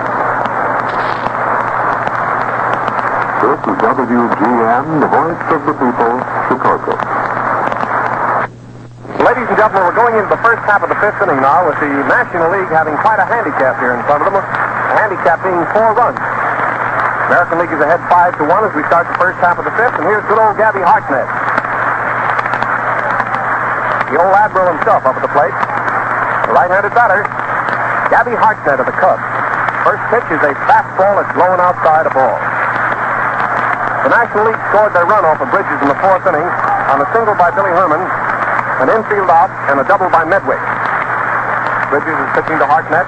This is WGN, the voice of the people, Chicago. Ladies and gentlemen, we're going into the first half of the 5th inning now, with the National League having quite a handicap here in front of them. A handicap being 4 runs. American League is ahead 5-1 as we start the first half of the 5th, and here's good old Gabby Hartnett. The old Admiral himself up at the plate. The right-handed batter, Gabby Hartnett of the Cubs. First pitch is a fastball that's blowing outside a ball. The National League scored their run off of Bridges in the 4th inning on a single by Billy Herman, an infield out, and a double by Medwick. Bridges is pitching to Hartnett.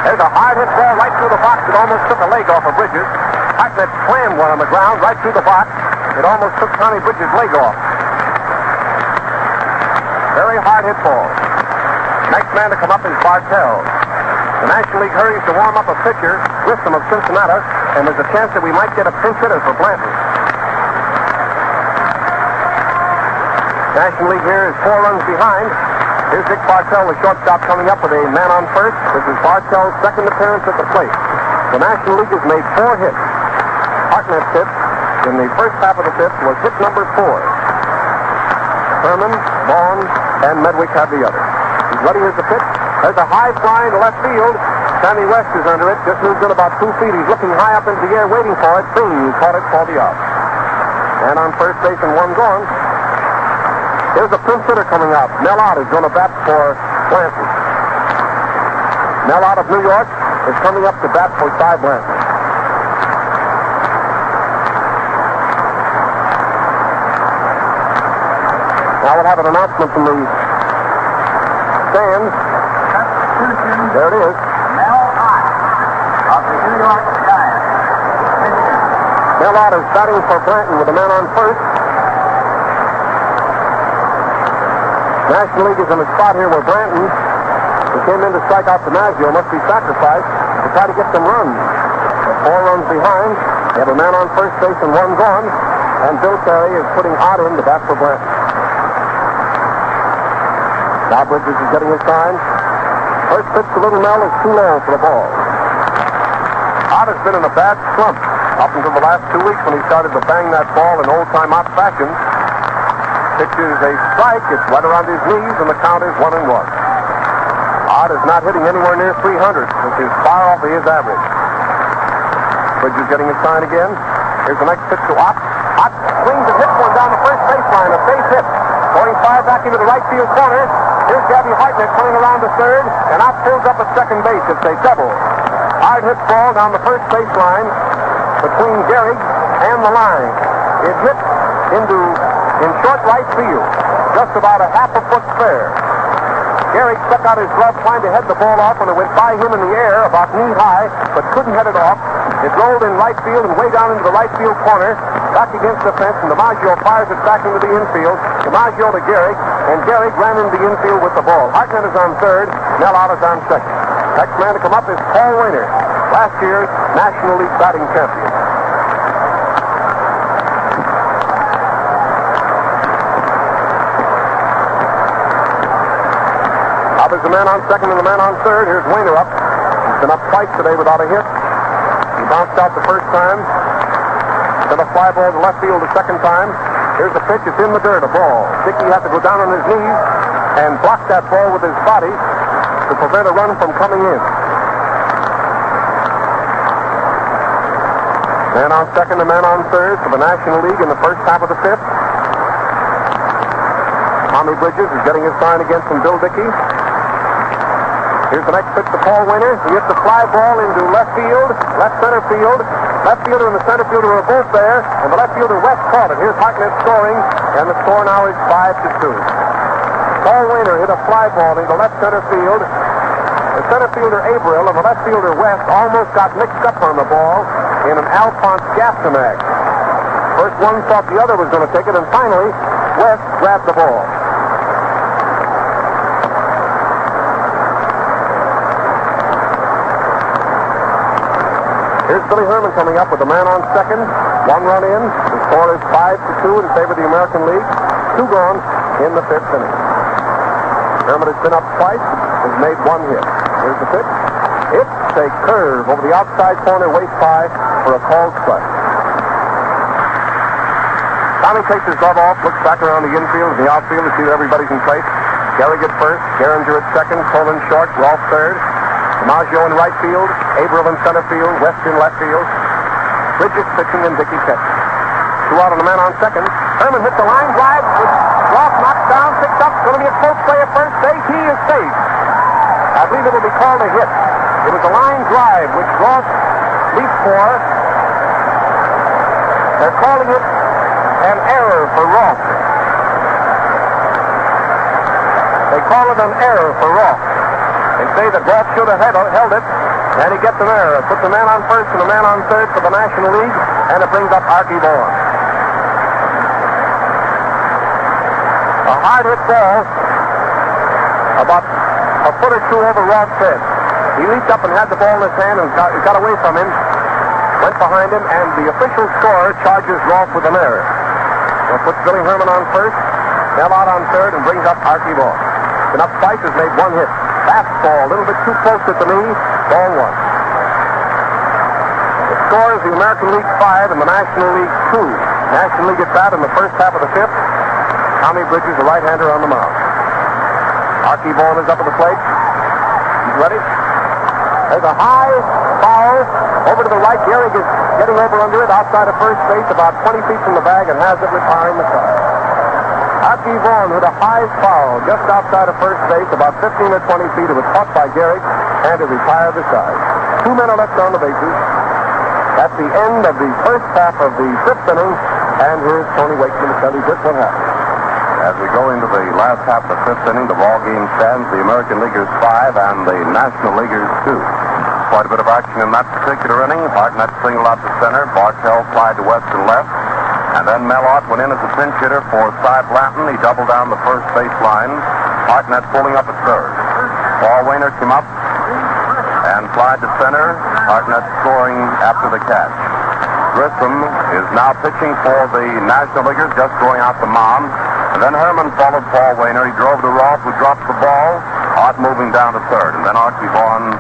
There's a hard hit ball right through the box. It almost took a leg off of Bridges. Hartnett slammed one on the ground right through the box. It almost took Tommy Bridges' leg off. Very hard hit ball. Next man to come up is Bartell. The National League hurries to warm up a pitcher, Grissom of Cincinnati, and there's a chance that we might get a pinch hitter for Blanton. National League here is 4 runs behind. Here's Dick Bartell, the shortstop, coming up with a man on first. This is Bartell's second appearance at the plate. The National League has made 4 hits. Hartnett's hit in the first half of the 5th was hit number 4. Herman, Vaughn, and Medwick have the other. He's ready. Here's the pitch. There's a high fly into left field. Sammy West is under it. Just moved in about 2 feet. He's looking high up into the air, waiting for it. Bing, caught it for the out. And on first base and 1 gone. Here's a pinch hitter coming out. Mel Ott is going to bat for Blanton. Mel Ott of New York is coming up to bat for Cy Blanton. Now we'll have an announcement from the stands. There it is. Mel Ott of the New York Giants. Mel Ott is batting for Blanton with a man on first. National League is in a spot here where Blanton, who came in to strike out DiMaggio, must be sacrificed to try to get some runs. 4 runs behind. They have a man on first base and 1 gone. And Bill Terry is putting Ott in to bat for Blanton. Now Bridges is getting his sign. First pitch to Little Mel is too low for the ball. Ott has been in a bad slump up until the last 2 weeks when he started to bang that ball in old-time Ott fashion. Pitch is a strike. It's right around his knees, and the count is 1-1. Ott is not hitting anywhere near 300, which is far off of his average. Bridges getting his sign again. Here's the next pitch to Ott. Ott swings and hits one down the first baseline. A base hit. Going far back into the right field corner. Here's Gabby Hartnett coming around to third, and Ott pulls up at second base. It's a double. Hard hit ball down the first baseline between Gehrig and the line. It hit in short right field, just about a half a foot fair. Gehrig stuck out his glove trying to head the ball off when it went by him in the air about knee high, but couldn't head it off. It rolled in right field and way down into the right field corner, back against the fence, and DiMaggio fires it back into the infield. DiMaggio to Gehrig, and Gehrig ran into the infield with the ball. Hartnett is on third, Mel Ott is on second. Next man to come up is Paul Wainer, last year's National League batting champion. there's a man on second and a man on third. Here's Wainer up. He's been up twice today without a hit. He bounced out the first time. Then a fly ball to left field the second time. Here's the pitch. It's in the dirt, a ball. Dickey has to go down on his knees and block that ball with his body to prevent a run from coming in. Man on second and man on third for the National League in the first half of the fifth. Tommy Bridges is getting his sign against from Bill Dickey. Here's the next pitch to Paul Wainer. He hits the fly ball into left field, left center field. Left fielder and the center fielder are both there, and the left fielder West caught it. Here's Hartnett scoring, and the score now is 5-2. Paul Wainer hit a fly ball into left center field. The center fielder Averill and the left fielder West almost got mixed up on the ball in an Alphonse Gaffner match. First one thought the other was going to take it, and finally West grabbed the ball. Here's Billy Herman coming up with a man on second. One run in. The score is 5-2 in favor of the American League. Two gone in the fifth inning. Herman has been up twice, has made one hit. Here's the pitch. It's a curve over the outside corner, waist high for a called strike. Tommy takes his glove off, looks back around the infield and the outfield to see that everybody's in place. Gehrig at first, Gehringer at second, Colin short, Rolf third. DiMaggio in right field, Averill in center field, West in left field. Bridges pitching and Dickey catching. Two out on the man on second. Herman hits the line drive, with Rolf knocked down, picked up, going to be a close play at first base. He is safe. I believe it will be called a hit. It was a line drive, which Ross leaped for. They're calling it an error for Ross. They call it an error for Ross. They say that Ross should have held it, and he gets an error. It puts a man on first and a man on third for the National League, and it brings up Archie Vaughan. A hard hit ball, about a foot or two over Roth's head. He leaped up and had the ball in his hand and got away from him, went behind him, and the official scorer charges Roth with an error. So puts Billy Herman on first, Bell out on third, and brings up Archie Vaughan. Been up twice, has made one hit. Fastball, a little bit too close at the knee, ball one. The score is the American League 5 and the National League 2. National League gets out in the first half of the fifth. Tommy Bridges, the right-hander, on the mound. Archie Vaughan is up at the plate. He's ready. There's a high foul over to the right. Gehrig is getting over under it outside of first base, about 20 feet from the bag, and has it retiring the side. Archie Vaughan hit a high foul just outside of first base, about 15 or 20 feet. It was caught by Gehrig, and it retired the side. Two men are left on the bases. That's the end of the first half of the fifth inning, and here's Tony Wakeman to tell you just what happened. As we go into the last half of the fifth inning, the ball game stands the American Leaguers 5 and the National Leaguers 2. Quite a bit of action in that particular inning. Hartnett singled out to center. Bartell flied to West and left. And then Mellott went in as a pinch hitter for Cy Blanton. He doubled down the first base line. Hartnett pulling up at third. Paul Wainer came up and flied to center. Hartnett scoring after the catch. Grissom is now pitching for the National Leaguers, just going out the mound. And then Herman followed Paul Wainer. He drove to Roth, who dropped the ball. Hart moving down to third. And then Archie Vaughan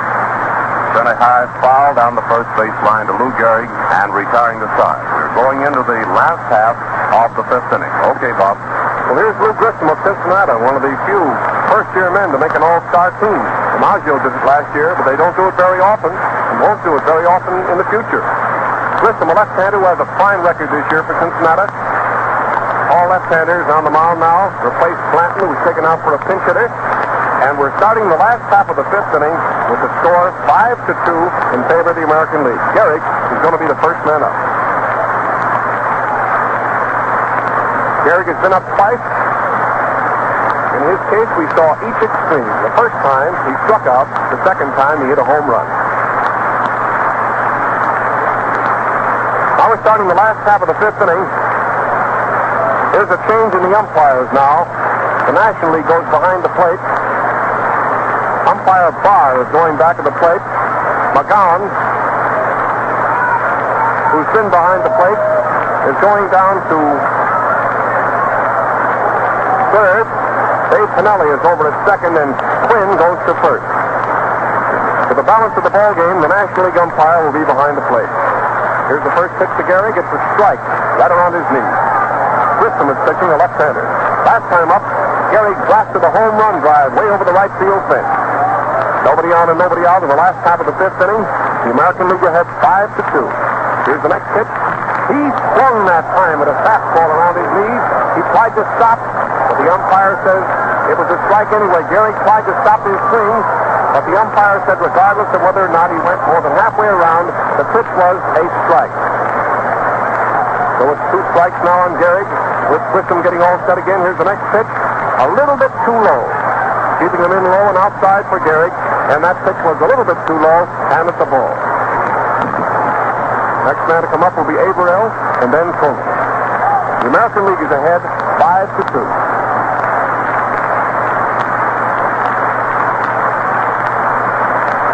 sent a high foul down the first base line to Lou Gehrig and retiring the side. We're going into the last half of the fifth inning. Okay, Bob. Well, here's Lou Grissom of Cincinnati, one of the few first-year men to make an all-star team. DiMaggio did it last year, but they don't do it very often, and won't do it very often in the future. Grissom, a left-hander who has a fine record this year for Cincinnati. All left-handers on the mound now. Replaced Blanton, who was taken out for a pinch hitter. And we're starting the last half of the fifth inning with the score 5-2 in favor of the American League. Gehrig is going to be the first man up. Gehrig has been up twice. In his case, we saw each extreme. The first time, he struck out. The second time, he hit a home run. Now we're starting the last half of the fifth inning. There's a change in the umpires now. The National League goes behind the plate. Umpire Barr is going back at the plate. McGowan, who's been behind the plate, is going down to third. Dave Pinelli is over at second, and Quinn goes to first. For the balance of the ball game, the National League umpire will be behind the plate. Here's the first pitch to Gehrig. It's a strike right around his knee. Grissom is pitching, a left-hander. Last time up, Gehrig blasted a home run drive way over the right field fence. Nobody on and nobody out in the last half of the fifth inning. The American League ahead 5-2. Here's the next pitch. He swung that time at a fastball around his knees. He tried to stop, but the umpire says it was a strike anyway. Gehrig tried to stop his swing, but the umpire said regardless of whether or not he went more than halfway around, the pitch was a strike. So it's 2 strikes now on Gehrig. With Grissom getting all set again, here's the next pitch. A little bit too low. Keeping him in low and outside for Gehrig, and that pitch was a little bit too low, and it's a ball. Next man to come up will be Averill, and then Coleman. The American League is ahead 5-2.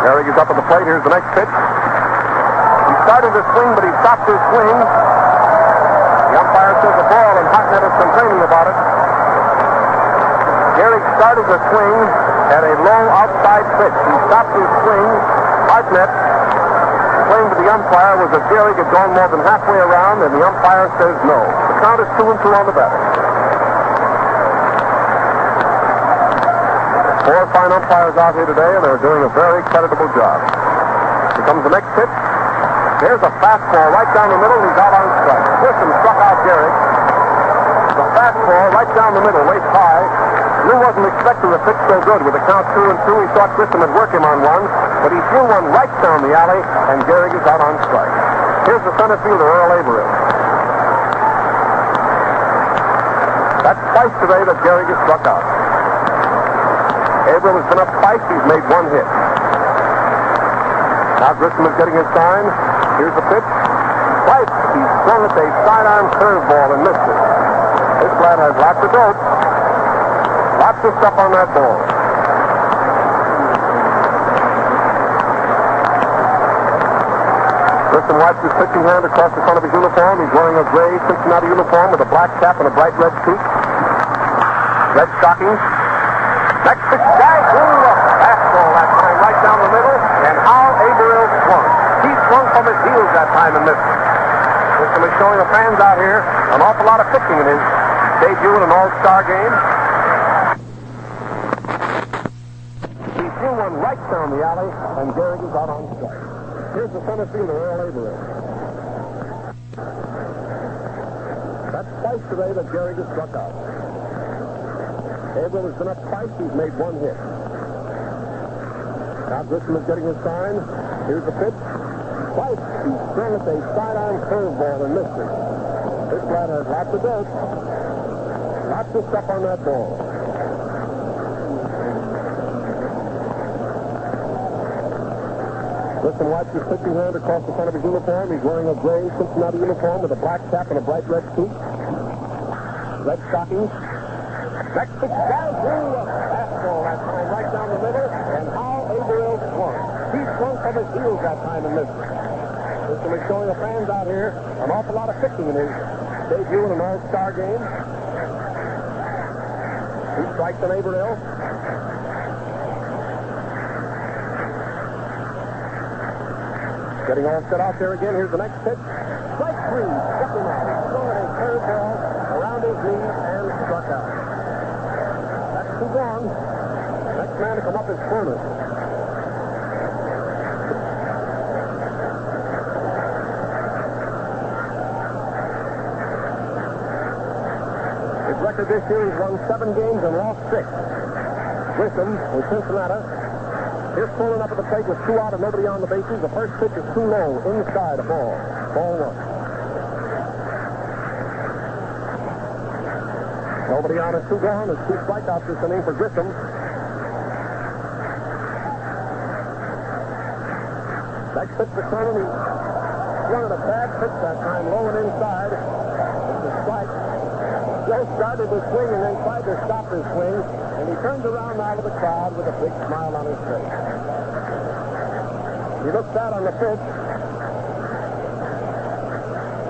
Gehrig is up at the plate. Here's the next pitch. He started to swing, but he stopped his swing. The umpire says a ball, and Hartnett is complaining about it. Gehrig started the swing at a low outside pitch. He stopped his swing. Hartnett claim to the umpire was that Gehrig had gone more than halfway around, and the umpire says no. The count is 2-2 on the batter. 4 fine umpires out here today, and they're doing a very creditable job. Here comes the next pitch. There's a fastball right down the middle, and he's out on strike. Grissom struck out Gehrig. The fastball right down the middle, waist high. Lou wasn't expecting the pitch so good. With the count 2-2, he thought Grissom would work him on one, but he threw one right down the alley, and Gehrig is out on strike. Here's the center fielder, Earl Averill. That's twice today that Gehrig is struck out. Averill has been up twice. He's made 1 hit. Now Grissom is getting his sign. Here's the pitch. Twice he swung at a sidearm curveball and missed it. This lad has lots of dope. Lots of stuff on that ball. Grissom wipes his pitching hand across the front of his uniform. He's wearing a gray Cincinnati uniform with a black cap and a bright red peak. Red stockings. Next pitch, guy, fastball that time right down the middle, and how Averill swung. He swung from his heels that time and missed it. Grissom is showing the fans out here an awful lot of pitching in his debut in an all-star game. He threw one right down the alley, and Gehrig is out on strike. Here's the center fielder, Earl Averill. That's twice today that Gehrig is struck out. Averill has been up twice. He's made 1 hit. Now Grissom is getting his sign. Here's the pitch. Twice he swung at a sidearm curveball and missed it. This lad has lots of dirt. Lots of stuff on that ball. Grissom wipes his pitching hand across the front of his uniform. He's wearing a gray Cincinnati uniform with a black cap and a bright red suit. Red stockings. Next pitch, guy, fastball that time right down the middle, and how Averill swung. He swung from his heels that time and missed it. Grissom is showing the fans out here an awful lot of pitching in his debut in an all-star game. 2 strikes on Averill. Getting all set out there again. Here's the next pitch. Strike 3. Struck him out. He swung at a curveball around his knees and struck out. That's 2 gone. Next man to come up is Furnace. His record this year, he's won 7 games and lost 6. Grissom with Cincinnati. Here's Coleman up at the plate with 2 out and nobody on the bases. The first pitch is too low, inside a ball. Ball 1. Nobody on and 2 gone. There's 2 strikeouts this inning for Grissom. Next pitch to Coleman. He swung at a bad pitch that time, low and inside. It's a strike. Joe started to swing and then tried to stop his swing, and he turns around now to the crowd with a big smile on his face. He looked out on the pitch,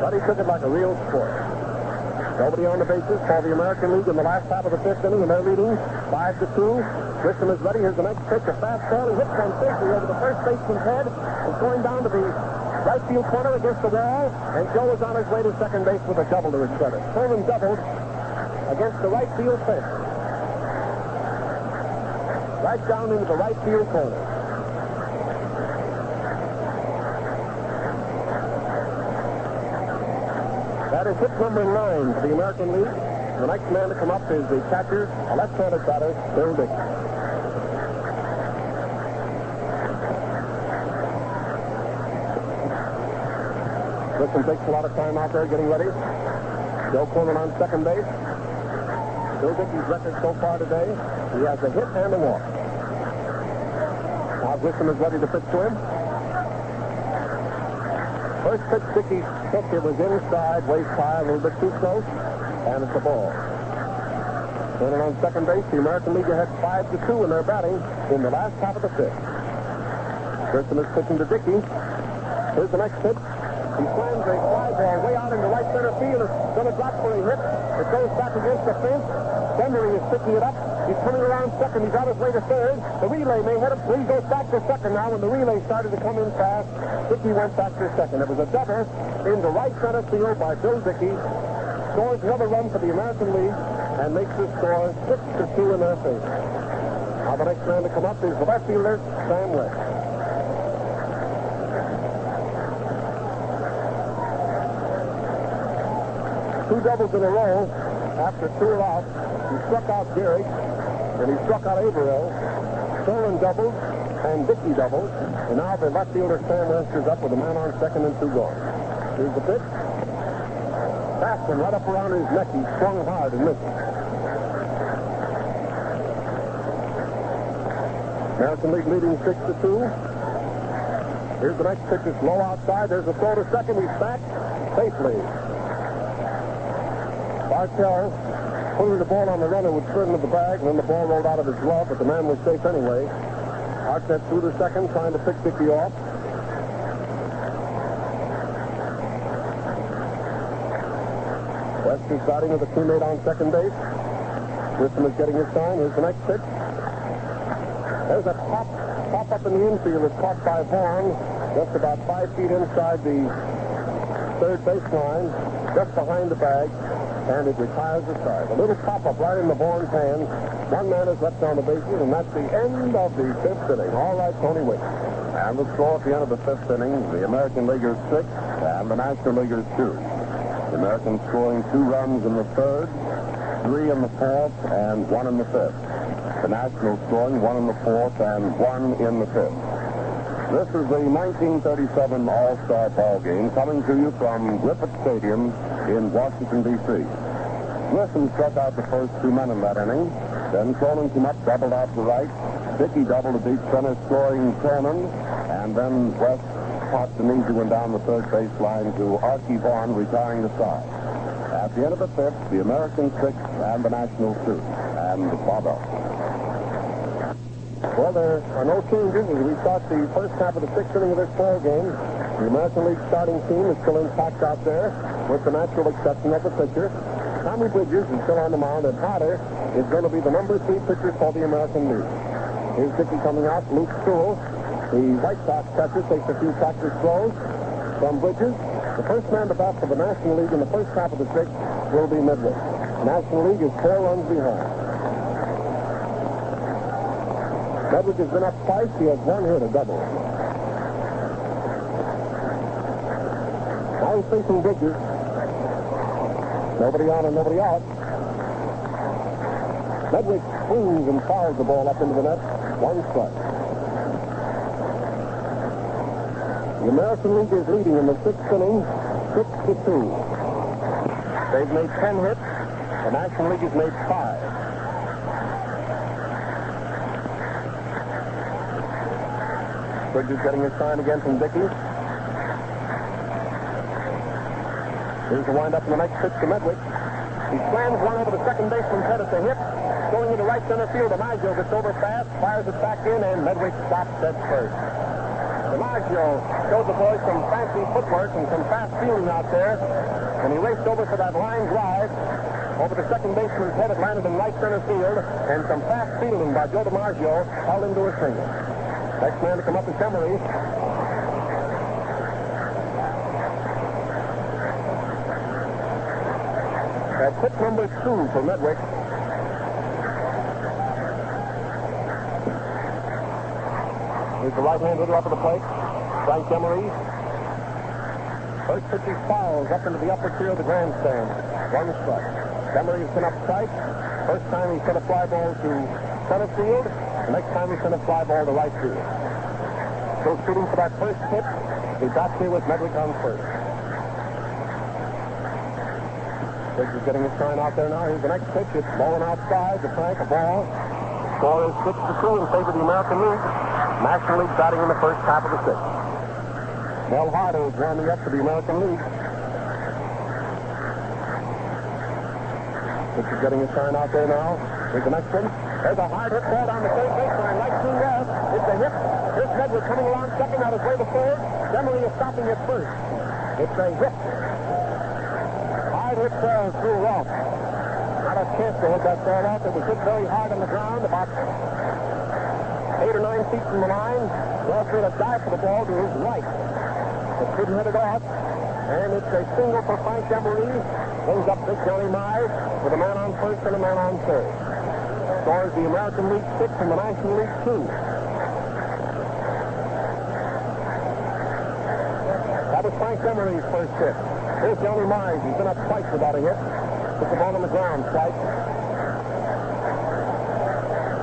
but he took it like a real sport. Nobody on the bases for the American League in the last half of the fifth inning, and they're leading 5-2. Grissom is ready. Here's the next pitch. A fastball. He hits one safely over the first baseman's head. It's going down to the right field corner against the wall, and Joe is on his way to second base with a double to his credit. Coleman doubled against the right field fence. Right down into the right field corner. That is hit number 9 for the American League. The next man to come up is the catcher, a left-handed batter, Bill Dick. Grissom takes a lot of time out there getting ready. Joe Coleman on second base. Bill Dickey's record so far today, he has a hit and a walk. Now Grissom is ready to pitch to him. First pitch Dickey took, it was inside, waist high, a little bit too close, and it's a ball. Standing on second base, the American League ahead 5-2 in their batting in the last half of the fifth. Grissom is pitching to Dickey. Here's the next pitch. He slams a fly ball way out into right center field. It's going to drop for a hit. It goes back against the fence. Bendery is picking it up. He's coming around second. He's on his way to third. The relay may hit him. He goes back to second now. When the relay started to come in fast, Dickey went back to second. It was a double into right center field by Bill Dickey. Scores another run for the American League and makes the score 6-2 in their favor. Now the next man to come up is the left fielder, Sam West. Two doubles in a row after 2 are out. He struck out Gehrig, and he struck out Averill. Stolen doubles and Dickey doubles. And now the left fielder Sam West is up with a man on second and 2 gone. Here's the pitch. Fast one right up around his neck. He swung hard and missed. American League leading 6-2. Here's the next pitch. It's low outside. There's a throw to second. He's back safely. Bartell putting the ball on the runner with certain of the bag, and then the ball rolled out of his glove, but the man was safe anyway. Arquette through the second, trying to pick Dickey off. West is batting with a teammate on second base. Grissom is getting his sign. Here's the next pitch. There's a pop up in the infield. It's caught by Vaughn, just about 5 feet inside the third baseline, just behind the bag. And it retires the side. A little pop-up right in the Vaughn's hand. One man is left on the bases, and that's the end of the fifth inning. All right, Tony Wakeman. And the score at the end of the fifth inning, the American Leaguers 6 and the National Leaguers 2. The Americans scoring 2 runs in the third, 3 in the fourth, and 1 in the fifth. The Nationals scoring 1 in the fourth and 1 in the fifth. This is the 1937 All-Star Ball Game coming to you from Griffith Stadium in Washington, D.C. Grissom struck out the first 2 men in that inning. Then Cronin came up, doubled out to right. Dickey doubled to deep center, scoring Cronin. And then West caught an easy one down the third baseline to Archie Vaughn, retiring the side. At the end of the fifth, the Americans 6 and the Nationals 2. And Bob Elson. Well, there are no changes as we start the first half of the 6th inning of this ball game. The American League starting team is still intact out there, with the natural exception of the pitcher. Tommy Bridges is still on the mound, and Potter is going to be the number 3 pitcher for the American League. Here's Dickey coming out. Luke Sewell, the White Sox catcher, takes a few practice throws from Bridges. The first man to bat for the National League in the first half of the 6th will be Midway. The National League is 4 runs behind. Medwick has been up twice. He has 1 hit, a double. Now he's facing Bridges. Nobody on and nobody out. Medwick swings and fouls the ball up into the net. 1 strike. The American League is leading in the 6th inning, 6-2. They've made 10 hits. The National League has made 5. Bridges getting his sign again from Dickey. Here's the windup in the next pitch to Medwick. He slams one over the second baseman's head at the hip. Going into right center field, DiMaggio gets over fast, fires it back in, and Medwick stops at first. DiMaggio showed the boys some fancy footwork and some fast fielding out there. And he raced over for that line drive. Over the second baseman's head, it landed in right center field. And some fast fielding by Joe DiMaggio held him to a single. Next man to come up is Emery. That's hit number 2 for Medwick. Here's the right-hand hitter up at the plate, Frank Emery. First pitch he fouls up into the upper tier of the grandstand. 1 strike. Emery's been up strike. First time he sent a fly ball to center field. The next time he sent a fly ball to right field. Still shooting for that first hit. He bats here with Medwick on first. Biggs is getting his sign out there now. Here's the next pitch. It's blowing outside to Frank, a ball. Score is 6-2 in favor of the American League. National League batting in the first half of the 6th. Mel Harder is warming up for the American League. Pitch is getting his sign out there now. Here's the next one. There's a hard hit ball down the third baseline, right through left. It's a hit. Here's Medwick coming along second on his way to third. Emery is stopping at first. It's a hit. Hard hit ball through Roth. Not a chance to hit that ball off. It was hit very hard on the ground, about 8 or 9 feet from the line. Roth made a dive for the ball to his right. But couldn't hit it off. And it's a single for Frank Emery. Brings up Big Johnny Mize with a man on first and a man on third. Scores the American League 6 and the National League 2. That was Frank Emery's first hit. Here's Johnny Mize. He's been up twice without a hit. Put the ball on the ground twice.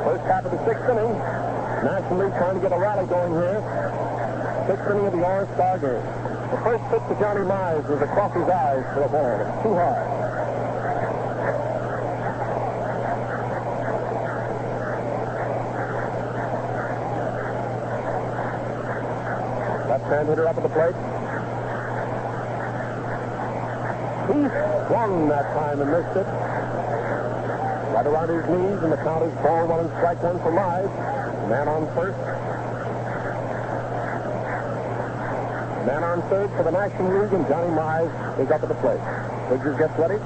First half of the 6th inning. National League trying to get a rally going here. 6th inning of the All-Star game. The first pitch to Johnny Mize was across his eyes for a ball. It's too hard. Left-hand hitter up at the plate. He swung that time and missed it. Right around his knees, and the count is ball 1 and strike 1 for Mize. Man on first. Man on third for the National League, and Johnny Mize is up at the plate. Bridges gets ready.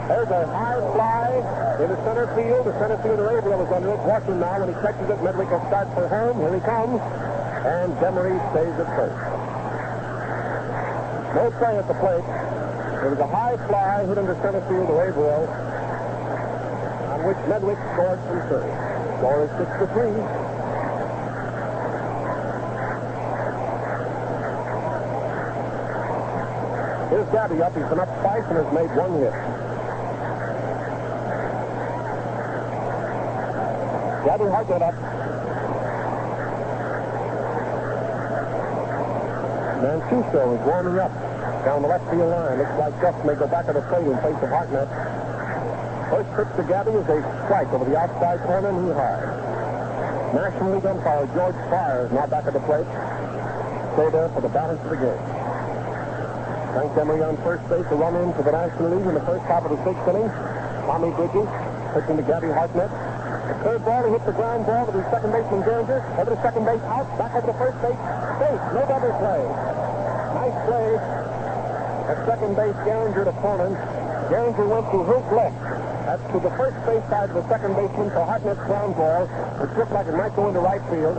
There's a high fly into center field. The center fielder Averill is under it. Watching now when he catches it. Medwick will start for home. Here he comes. And Emery stays at first. No play at the plate. There was a high fly hit into center field to Averill, on which Medwick scored from third. Score is 6-3. Here's Gabby up. He's been up twice and has made 1 hit. Gabby Hartnett up. Mancuso is warming up down the left field line. Looks like Gus may go back to the plate in place of Hartnett. First pitch to Gabby is a strike over the outside corner, knee high. National League umpire George Fire is now back at the plate. Stay there for the balance of the game. Frank Emery on first base, a run in for the National League in the first half of the 6th inning. Tommy Bridges pitching to Gabby Hartnett. The third ball, he hits the ground ball to the second baseman Geringer. Over to second base, out, back over to first base. Base, no double play. Nice play at second base, Geringer to Cronin. Geringer went to his left. That's to the first base side of the second baseman for Hartnett's ground ball, which looked like it might go into right field.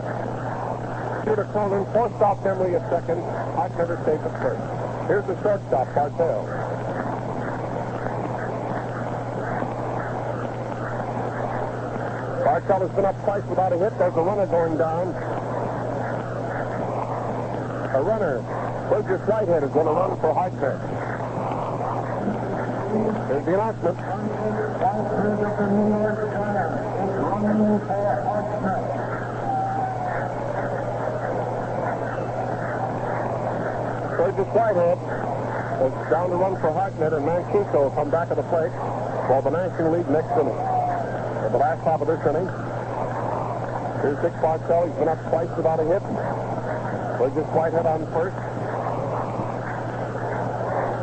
Shooter Cronin forced off Emery at second. Hartnett is safe at first. Here's the shortstop, Bartell. Bartell has been up twice without a hit. There's a runner going down. A runner. Burgess Whitehead is going to run for Hartnett. Here's the announcement. Burgess Whitehead is down to run for Hartnett, and Mancuso will come back to the plate for the National League next inning. For the last half of this inning, here's Dick Bartell. He's been up twice without a hit. Burgess Whitehead on first.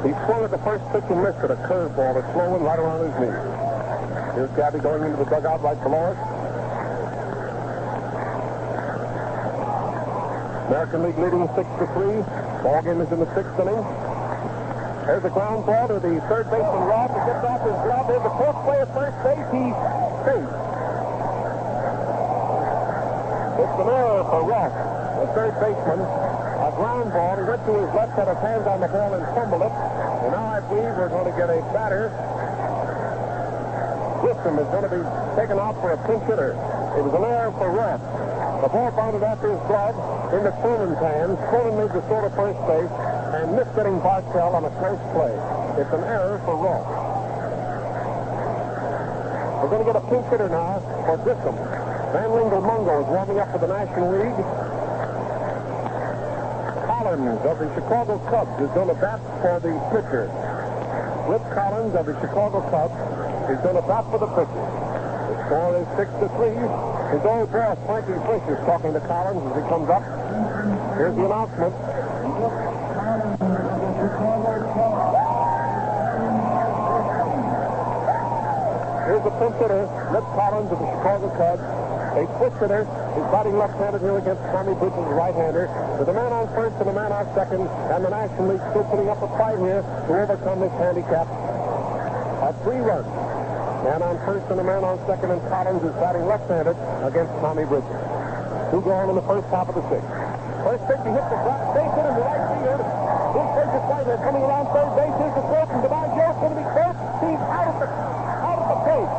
He swung at the first pitch and missed it, a curveball that's low and right around his knee. Here's Gabby going into the dugout right below us. American League leading 6-3. Ball game is in the 6th inning. There's a ground ball to the third baseman, Ross. He gets off his glove. There's a close play at first base. He sinks. It's an error for Ross, the third baseman. A ground ball. He went to his left, had his hands on the ball and fumbled it. And now I believe we're going to get a batter. Grissom is going to be taken out for a pinch hitter. It was an error for Ross. The ball bounded after his glove into Cronin's hands. Cronin made the throw to first base and missed getting Bartell on a close play. It's an error for Ross. We're going to get a pinch hitter now for Grissom. Van Lingle-Mungo is warming up for the National League. Collins of the Chicago Cubs is going to bat for the pitcher. Rip Collins of the Chicago Cubs is going to bat for the pitcher. The score is 6-3. His old boss, Frankie Fish, is talking to Collins as he comes up. Here's the announcement. Here's the pinch hitter, Rip Collins of the Chicago Cubs. A switch hitter is batting left-handed here against Tommy Bridges, right-hander. With a man on first and a man on second, and the National League still putting up a fight here to overcome this handicap of 3 runs. Man on first and a man on second, and Collins is batting left-handed against Tommy Bridges. 2 gone in the first half of the 6th. First pitch, he hits the base hit in the right field. Here's Burgess Whitehead coming around third base. Here's the throw from DiMaggio's going to be close. He's out of the plate.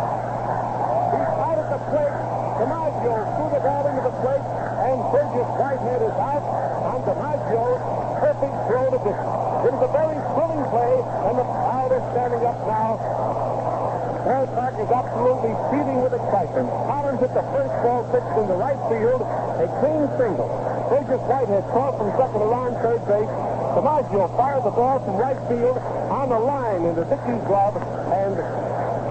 He's out of the plate. DiMaggio threw the ball into the plate, and Burgess Whitehead is out on DiMaggio's perfect throw to Dixon. It was a very thrilling play, and the crowd is standing up now. Ballpark is absolutely seething with excitement. Collins hit the first ball pitched into right field, a clean single. Burgess Whitehead caught from second around third base. DiMaggio fired the ball from right field on the line into Dickey's glove, and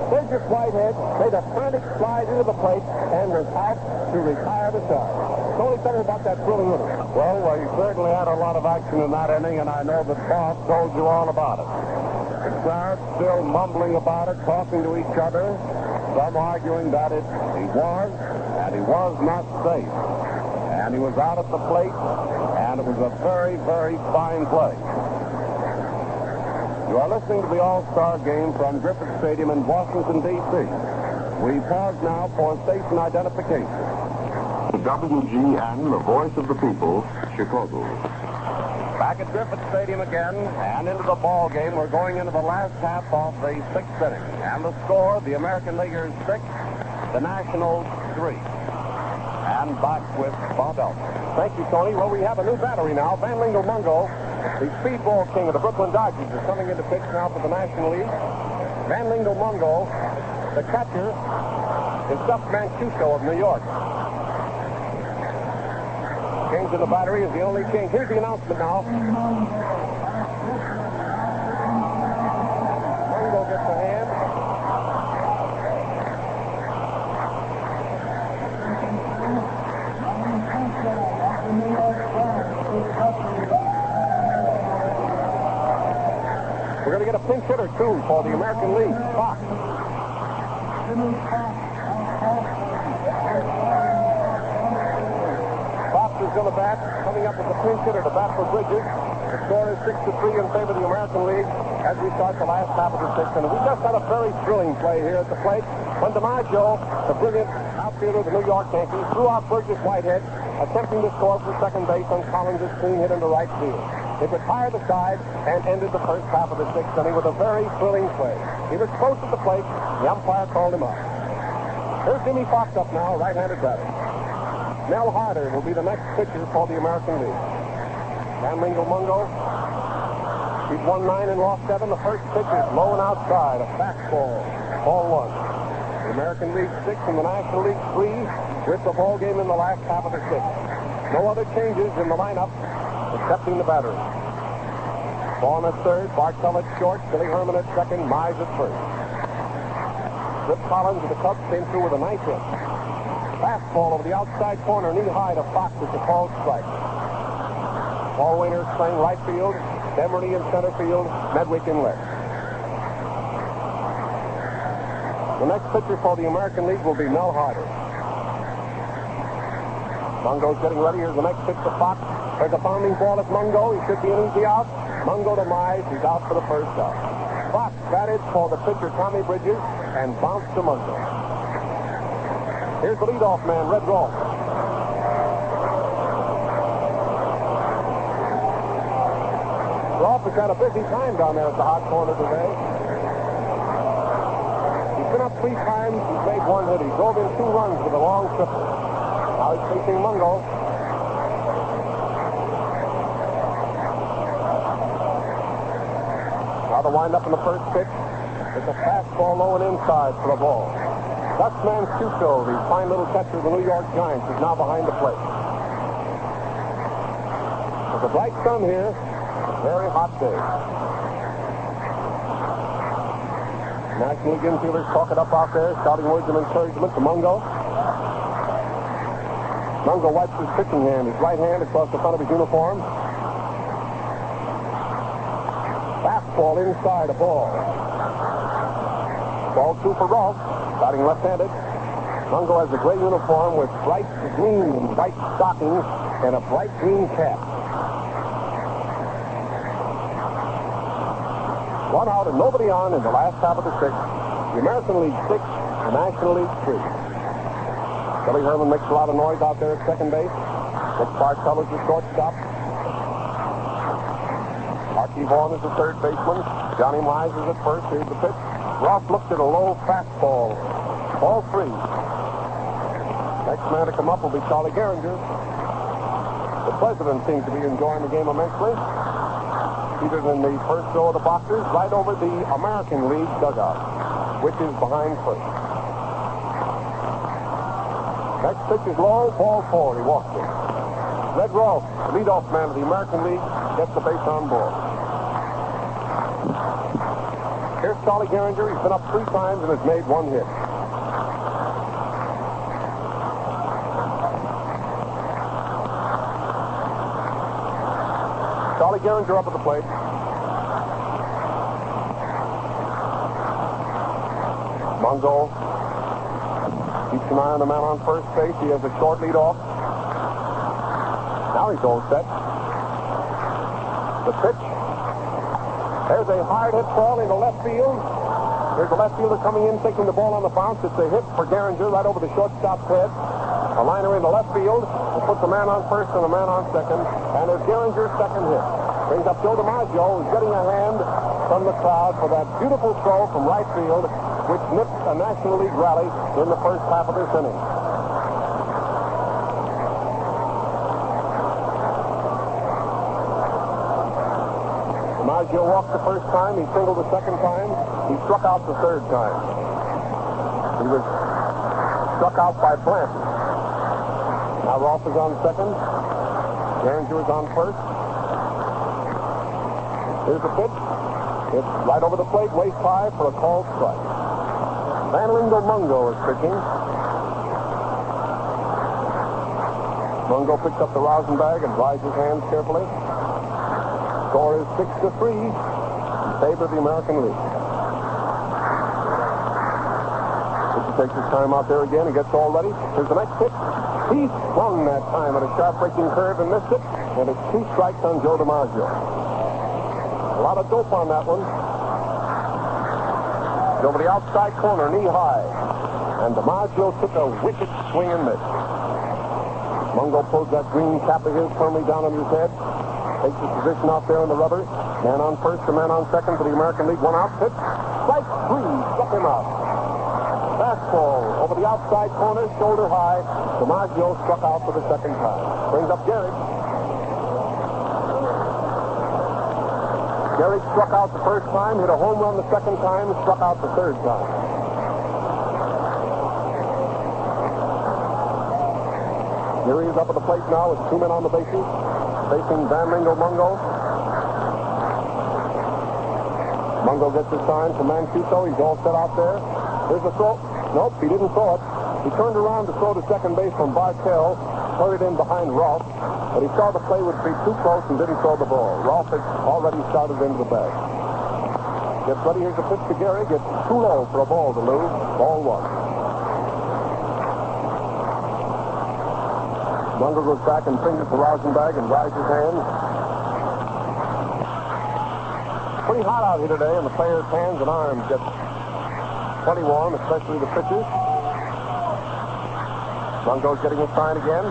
Burgess Whitehead made a frantic slide into the plate and was out to retire the side. Tony, tell me about that thrilling inning. Well, he certainly had a lot of action in that inning, and I know that Boss told you all about it. The crowd still mumbling about it, talking to each other. Some arguing that he was and he was not safe. And he was out at the plate, and it was a very, very fine play. You are listening to the All-Star Game from Griffith Stadium in Washington, D.C. We pause now for station identification. WGN, the voice of the people, Chicago. Back at Griffith Stadium again, and into the ball game. We're going into the last half of the 6th inning. And the score, the American Leaguers 6, the Nationals 3. And back with Bob Elson. Thank you, Tony. Well, we have a new battery now. Van Lingle-Mungo, the speedball king of the Brooklyn Dodgers, is coming into pitch now for the National League. Van Lingle-Mungo, the catcher, is Duff Mancuso of New York. King to the battery is the only king. Here's the announcement now. Mungo gets a hand. We're going to get a pinch hitter, too, for the American League. Fox. Fox is going to bat, coming up with a pinch hitter to bat for Bridges. The score is 6-3 in favor of the American League as we start the last half of the 6th inning. We just had a very thrilling play here at the plate when DiMaggio, the brilliant outfielder of the New York Yankees, threw out Burgess Whitehead, attempting to score from second base on Collins' clean hit into right field. It retired the side and ended the first half of the 6th inning with a very thrilling play. He was close to the plate. The umpire called him out. Here's Jimmy Fox up now, right-handed batter. Mel Harder will be the next pitcher for the American League. Van Lingle-Mungo, he's won 9 and lost 7. The first pitch is low and outside, a fastball, ball 1. The American League 6 and the National League 3 with the ball game in the last half of the 6th. No other changes in the lineup excepting the battery. Vaughn at third, Bartell at short, Billy Herman at second, Mize at first. Rip Collins of the Cubs came through with a nice hit. Fastball over the outside corner, knee-high to Fox at the called strike. Paul Wainers playing right field, Demery in center field, Medwick in left. The next pitcher for the American League will be Mel Harder. Mungo's getting ready. Here's the next pitch to Fox. There's a bounding ball at Mungo. He should be an easy out. Mungo to Mize. He's out for the first out. Fox batted for the pitcher, Tommy Bridges, and bounced to Mungo. Here's the leadoff man, Red Rolfe. Rolfe has had a busy time down there at the hot corner today. He's been up 3 times. He's made 1 hit. He drove in 2 runs with a long triple. Now he's facing Mungo. Now the windup in the first pitch. It's a fastball low and inside for the ball. Dutchman Schuchel, the fine little catcher of the New York Giants, is now behind the plate. There's a bright sun here. Very hot day. National League infielders talk it up out there, shouting words of encouragement to Mungo. Mungo wipes his pitching hand, his right hand across the front of his uniform. Fastball inside, a ball. Ball 2 for Rolfe, batting left-handed. Mungo has a gray uniform with bright green and white stockings and a bright green cap. 1 out and nobody on in the last half of the 6th. The American League 6, the National League 3. Billy Herman makes a lot of noise out there at second base. Dick Parcells is the shortstop. Archie Vaughan is the third baseman. Johnny Mize is at first. Here's the pitch. Rolfe looked at a low fastball. Ball 3. Next man to come up will be Charlie Gehringer. The president seems to be enjoying the game immensely. Seated in the first row of the boxers, right over the American League dugout, which is behind first. Next pitch is low, ball 4. He walks it. Red Rolfe, the leadoff man of the American League, gets the base on board. Here's Charlie Gehringer. He's been up 3 times and has made 1 hit. Charlie Gehringer up at the plate. Mungo keeps an eye on the man on first base. He has a short lead off. Now he's all set. The pitch. There's a hard hit ball into left field. There's a left fielder coming in, taking the ball on the bounce. It's a hit for Gehringer right over the shortstop's head. A liner into left field. It puts a man on first and a man on second. And there's Gehringer's second hit. Brings up Joe DiMaggio, who's getting a hand from the crowd for that beautiful throw from right field, which nipped a National League rally in the first half of this inning. DiMaggio walked the first time. He singled the second time. He struck out the third time. He was struck out by Blanton. Now Rolfe is on second. Gehringer is on first. Here's the pitch. It's right over the plate, waist high for a called strike. Vanlingo Mungo is pitching. Mungo picks up the rosin bag and dries his hands carefully. Score is 6-3 in favor of the American League. Pitcher takes his time out there again. He gets all ready. Here's the next pitch. He swung that time at a sharp breaking curve and missed it. And it's 2 strikes on Joe DiMaggio. A lot of dope on that one. Over the outside corner, knee high. And DiMaggio took a wicked swing and miss. Mungo pulls that green cap of his firmly down on his head. Takes his position out there on the rubber. Man on first, a man on second for the American League. 1 out pitch. Strike 3. Struck him out. Fastball over the outside corner, shoulder high. DiMaggio struck out for the second time. Brings up Gehrig. Gehrig struck out the first time, hit a home run the second time, and struck out the third time. Gehrig is up at the plate now with 2 men on the bases, facing Vanlingo Mungo. Mungo gets his sign from Mancuso. He's all set out there. There's the throw. Nope, he didn't throw it. He turned around to throw to second base from Bartell, put it in behind Rolfe. But he saw the play would be too close and didn't throw the ball. Rolfe had already started into the bag. Gets ready. Here's a pitch to Gehrig. It's too low for a ball to lose. Ball 1. Bungle goes back and fingers the Rosenbag and dries his hands. Pretty hot out here today, and the players' hands and arms get plenty warm, especially the pitchers. Bungo's getting his sign again.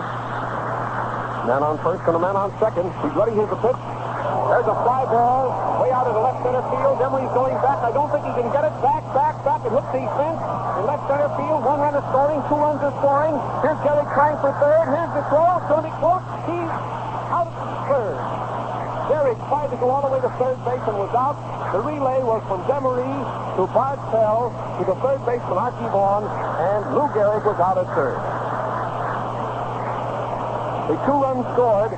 Man on first and a man on second. He's ready. Here's the pitch. There's a fly ball way out of the left center field. Emery's going back. I don't think he can get it. Back, and hits the fence. In left center field, one runner scoring, two runs are scoring. Here's Gehrig trying for third. Here's the throw. It's going to be close. He's out of third. Gehrig tried to go all the way to third base and was out. The relay was from Demery to Bartell to the third baseman, Archie Vaughan, and Lou Gehrig was out at third. The 2 runs scored.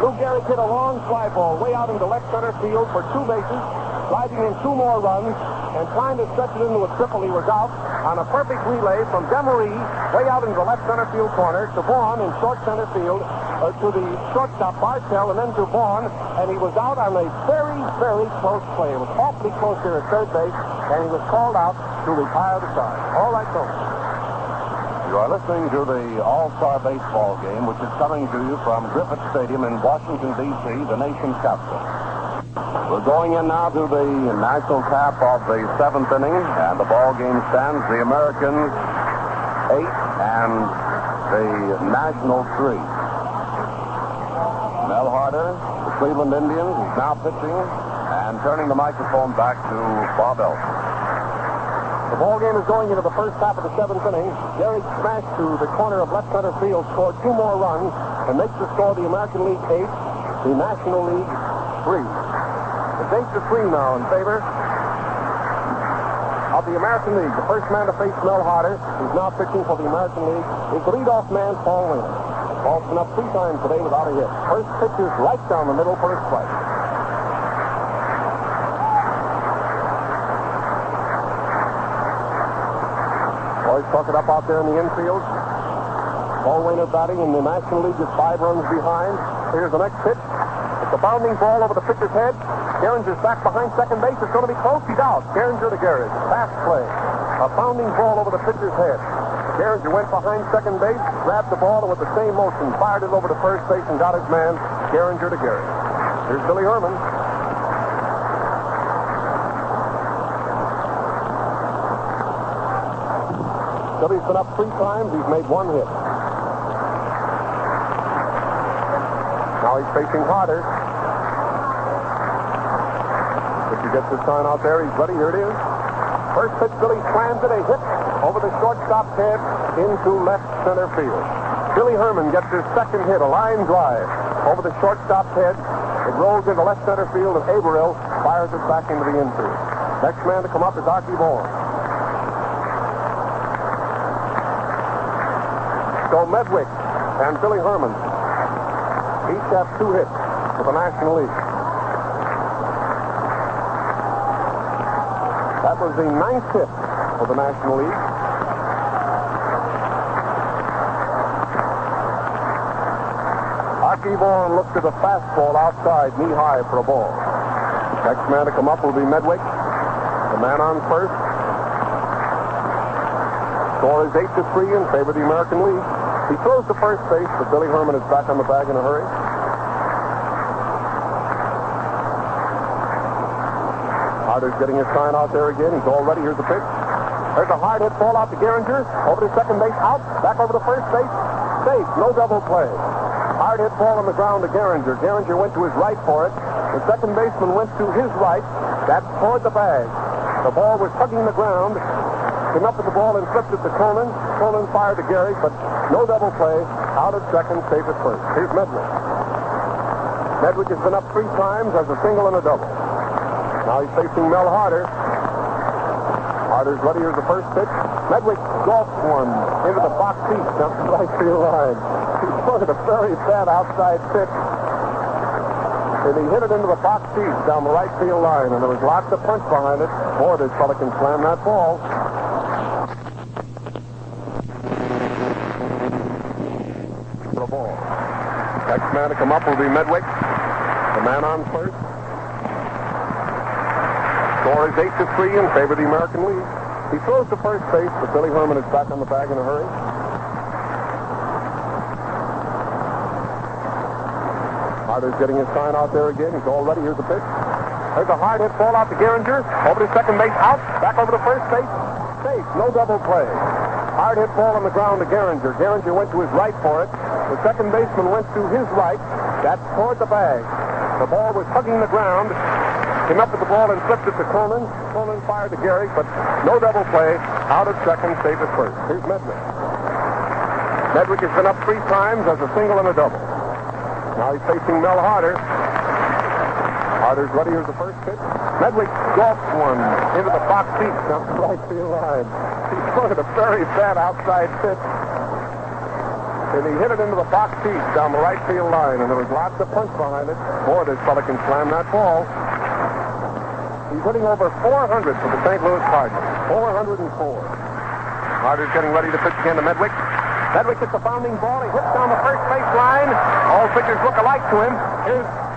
Lou Gehrig hit a long fly ball way out into left center field for 2 bases, driving in 2 more runs, and trying to stretch it into a triple. He was out on a perfect relay from Demery way out into the left center field corner to Vaughan in short center field, to the shortstop Bartell, and then to Vaughan, and he was out on a very, very close play. It was awfully close here at third base, and he was called out to retire the side. All right, Tony. You are listening to the All-Star Baseball game, which is coming to you from Griffith Stadium in Washington, D.C., the nation's capital. We're going in now to the national cap of the 7th inning, and the ball game stands the Americans 8 and the Nationals 3. Mel Harder, the Cleveland Indians, is now pitching and turning the microphone back to Bob Elson. The ball game is going into the first half of the 7th inning. Gehrig smashed to the corner of left center field, scored 2 more runs, and makes the score the American League 8, the National League 3. It's 8-3 now in favor of the American League. The first man to face Mel Harder, who's now pitching for the American League, is the leadoff man, Paul Wakeman. Paul's been up 3 times today without a hit. First pitch is right down the middle for a strike. Tuck it up out there in the infield. Paul Wakeman batting in the National League is 5 runs behind. Here's the next pitch. It's a bounding ball over the pitcher's head. Gehringer's back behind second base. It's going to be close. He's out. Gehringer to Gehrig. Fast play. A bounding ball over the pitcher's head. Gehringer went behind second base, grabbed the ball, and with the same motion, fired it over to first base and got his man, Gehringer to Gehrig. Here's Billy Herman. Billy's been up 3 times. He's made 1 hit. Now he's facing Harder. If he gets his sign out there, he's ready. Here it is. First pitch, Billy slams it. A hit over the shortstop's head into left center field. Billy Herman gets his second hit, a line drive over the shortstop's head. It rolls into left center field, and Averill fires it back into the infield. Next man to come up is Archie Vaughan. So Medwick and Billy Herman each have 2 hits for the National League. That was the 9th hit for the National League. Archie Vaughan looked at a fastball outside, knee-high for a ball. Next man to come up will be Medwick, the man on first. Score is 8-3 in favor of the American League. He throws to first base, but Billy Herman is back on the bag in a hurry. Harder's getting his sign out there again. He's all ready. Here's the pitch. There's a hard hit ball out to Gehringer. Over to second base, out. Back over to first base. Safe. No double play. Hard hit ball on the ground to Gehringer. Gehringer went to his right for it. The second baseman went to his right. That's toward the bag. The ball was hugging the ground. Came up with the ball and flipped it to Cronin. Cronin fired to Gehrig, but no double play. Out at second, safe at first. Here's Medwick. Medwick has been up 3 times as a single and a double. Now he's facing Mel Harder. Harder's ready. Here's the first pitch. Medwick golfed one into the box seat down the right field line. He swung at a very bad outside pitch. And he hit it into the box seat down the right field line, and there was lots of punch behind it. Boy, this fella can slam that ball. For a ball. Next man to come up will be Medwick, the man on first. Score is 8-3 in favor of the American League. He throws to first base, but Billy Herman is back on the bag in a hurry. Harder's getting his sign out there again. He's all ready. Here's the pitch. There's a hard hit ball out to Gehringer. Over to second base, out. Back over to first base. Safe. No double play. Hard hit ball on the ground to Gehringer. Gehringer went to his right for it. The second baseman went to his right. That's toward the bag. The ball was hugging the ground. Came up with the ball and flipped it to Cronin. Cronin fired to Gehrig, but no double play. Out at second, safe at first. Here's Medwick. Medwick has been up 3 times as a single and a double. Now he's facing Mel Harder. Harder's ready. Here's the first pitch. Medwick golfed one into the box seat down the right field line. He swung at a very bad outside pitch. And he hit it into the box seat down the right field line, and there was lots of punch behind it. Boy, this fella can slam that ball. He's hitting over 400 for the St. Louis Cardinals. 404. Harder's getting ready to pitch again to Medwick. Medwick hits the bounding ball. He hits down the first base line. All pitchers look alike to him.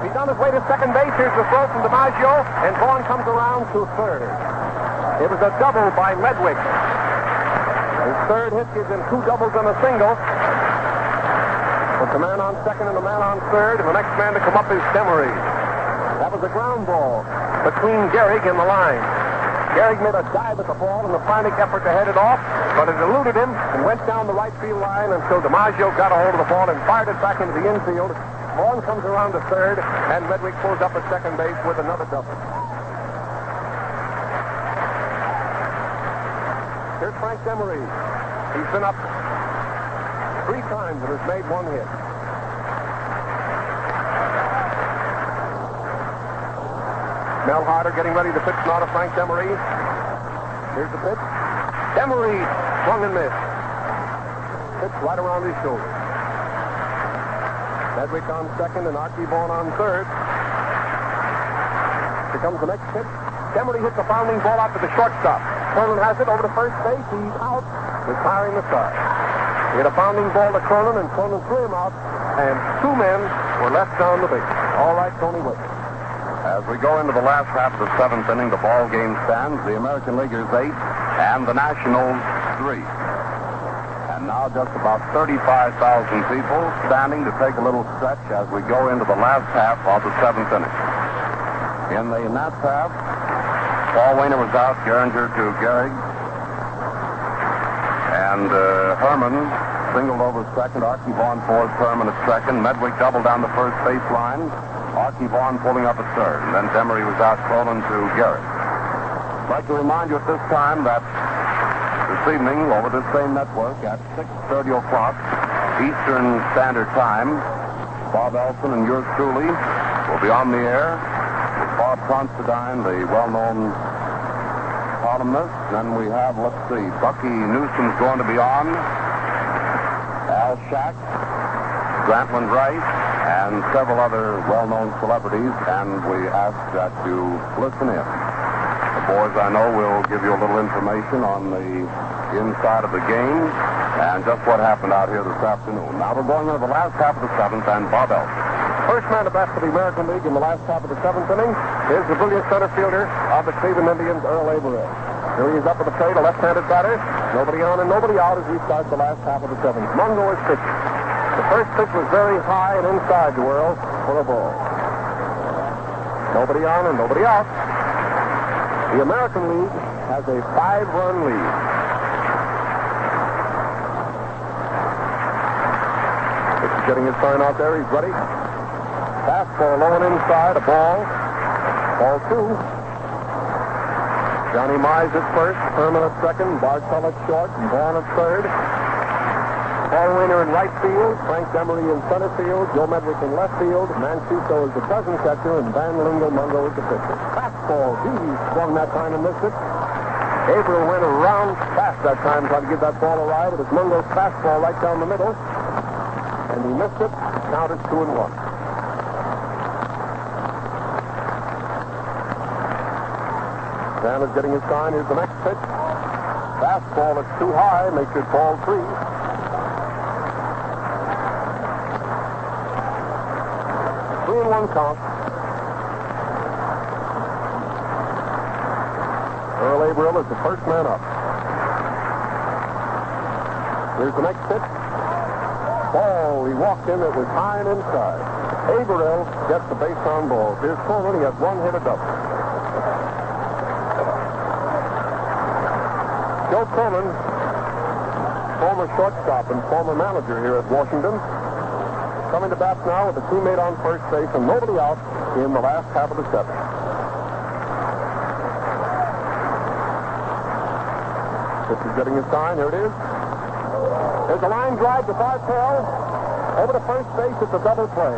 He's on his way to second base. Here's the throw from DiMaggio, and Vaughn comes around to third. It was a double by Medwick. His third hit gives him 2 doubles and a single. With a man on second and a man on third, and the next man to come up is Demery. That was a ground ball between Gehrig and the line. Gehrig made a dive at the ball in a frantic effort to head it off, but it eluded him and went down the right field line until DiMaggio got a hold of the ball and fired it back into the infield. Vaughn comes around to third, and Medwick pulls up at second base with another double. Here's Frank Demery. He's been up 3 times and has made 1 hit. Mel Harder getting ready to pitch now to Frank Demery. Here's the pitch. Demery swung and missed. Pitch right around his shoulder. Medwick on second and Archie Vaughn on third. Here comes the next pitch. Demery hits a bounding ball out to the shortstop. Cronin has it over to first base. He's out, retiring the side. He hit a bounding ball to Cronin, and Cronin threw him out, and 2 men were left on the base. All right, Tony Wakeman. As we go into the last half of the 7th inning, the ball game stands. The American Leaguers 8 and the Nationals 3. And now just about 35,000 people standing to take a little stretch as we go into the last half of the 7th inning. In the Nats half, Paul Wainer was out, Gehringer to Gehrig. And Herman singled over second. Archie Vaughn fourth, Herman at second. Medwick doubled down the first baseline. Archie Vaughn pulling up at third. And then Demery was out, Cronin to Gehrig. I'd like to remind you at this time that this evening, over this same network, at 6:30 o'clock Eastern Standard Time, Bob Elson and yours truly will be on the air with Bob Considine, the well-known columnist. Then we have, let's see, Bucky Newsom's going to be on, Al Shack, Grantland Rice, and several other well-known celebrities, and we ask that you listen in. The boys, I know, will give you a little information on the inside of the game and just what happened out here this afternoon. Now we're going into the last half of the 7th, and Bob Elson. First man to bat for the American League in the last half of the 7th inning is the brilliant center fielder of the Cleveland Indians, Earl Averett. Here he is up at the plate, a left-handed batter. Nobody on and nobody out as we start the last half of the 7th. Mungo is pitching. The first pitch was very high and inside to Earl for a ball. Nobody on and nobody out. The American League has a 5-run lead. Pitcher's getting his sign out there. He's ready. Fastball low and inside. A ball. Ball 2. Johnny Mize at first. Herman at second. Bartell at short. And Vaughn at third. Paul Wainer in right field, Frank Demery in center field, Joe Medwick in left field, Mancuso is the present catcher, and Van Lingle Mungo is the pitcher. Fastball, he swung that time and missed it. Gabriel went around fast that time trying to give that ball a ride. It was Mungo's fastball right down the middle, and he missed it. Now it's 2-1. Van is getting his sign. Here's the next pitch. Fastball, it's too high, makes it ball 3. 3-1 count. Earl Averill is the first man up. Here's the next pitch. Ball, he walked in, it was high and inside. Averill gets the base on ball. Here's Coleman, he has one hit, a double. Joe Coleman, former shortstop and former manager here at Washington, coming to bat now with a teammate on first base and nobody out in the last half of the seventh. This is getting his sign. Here it is. There's a line drive to Bartell. Over to first base, it's a double play.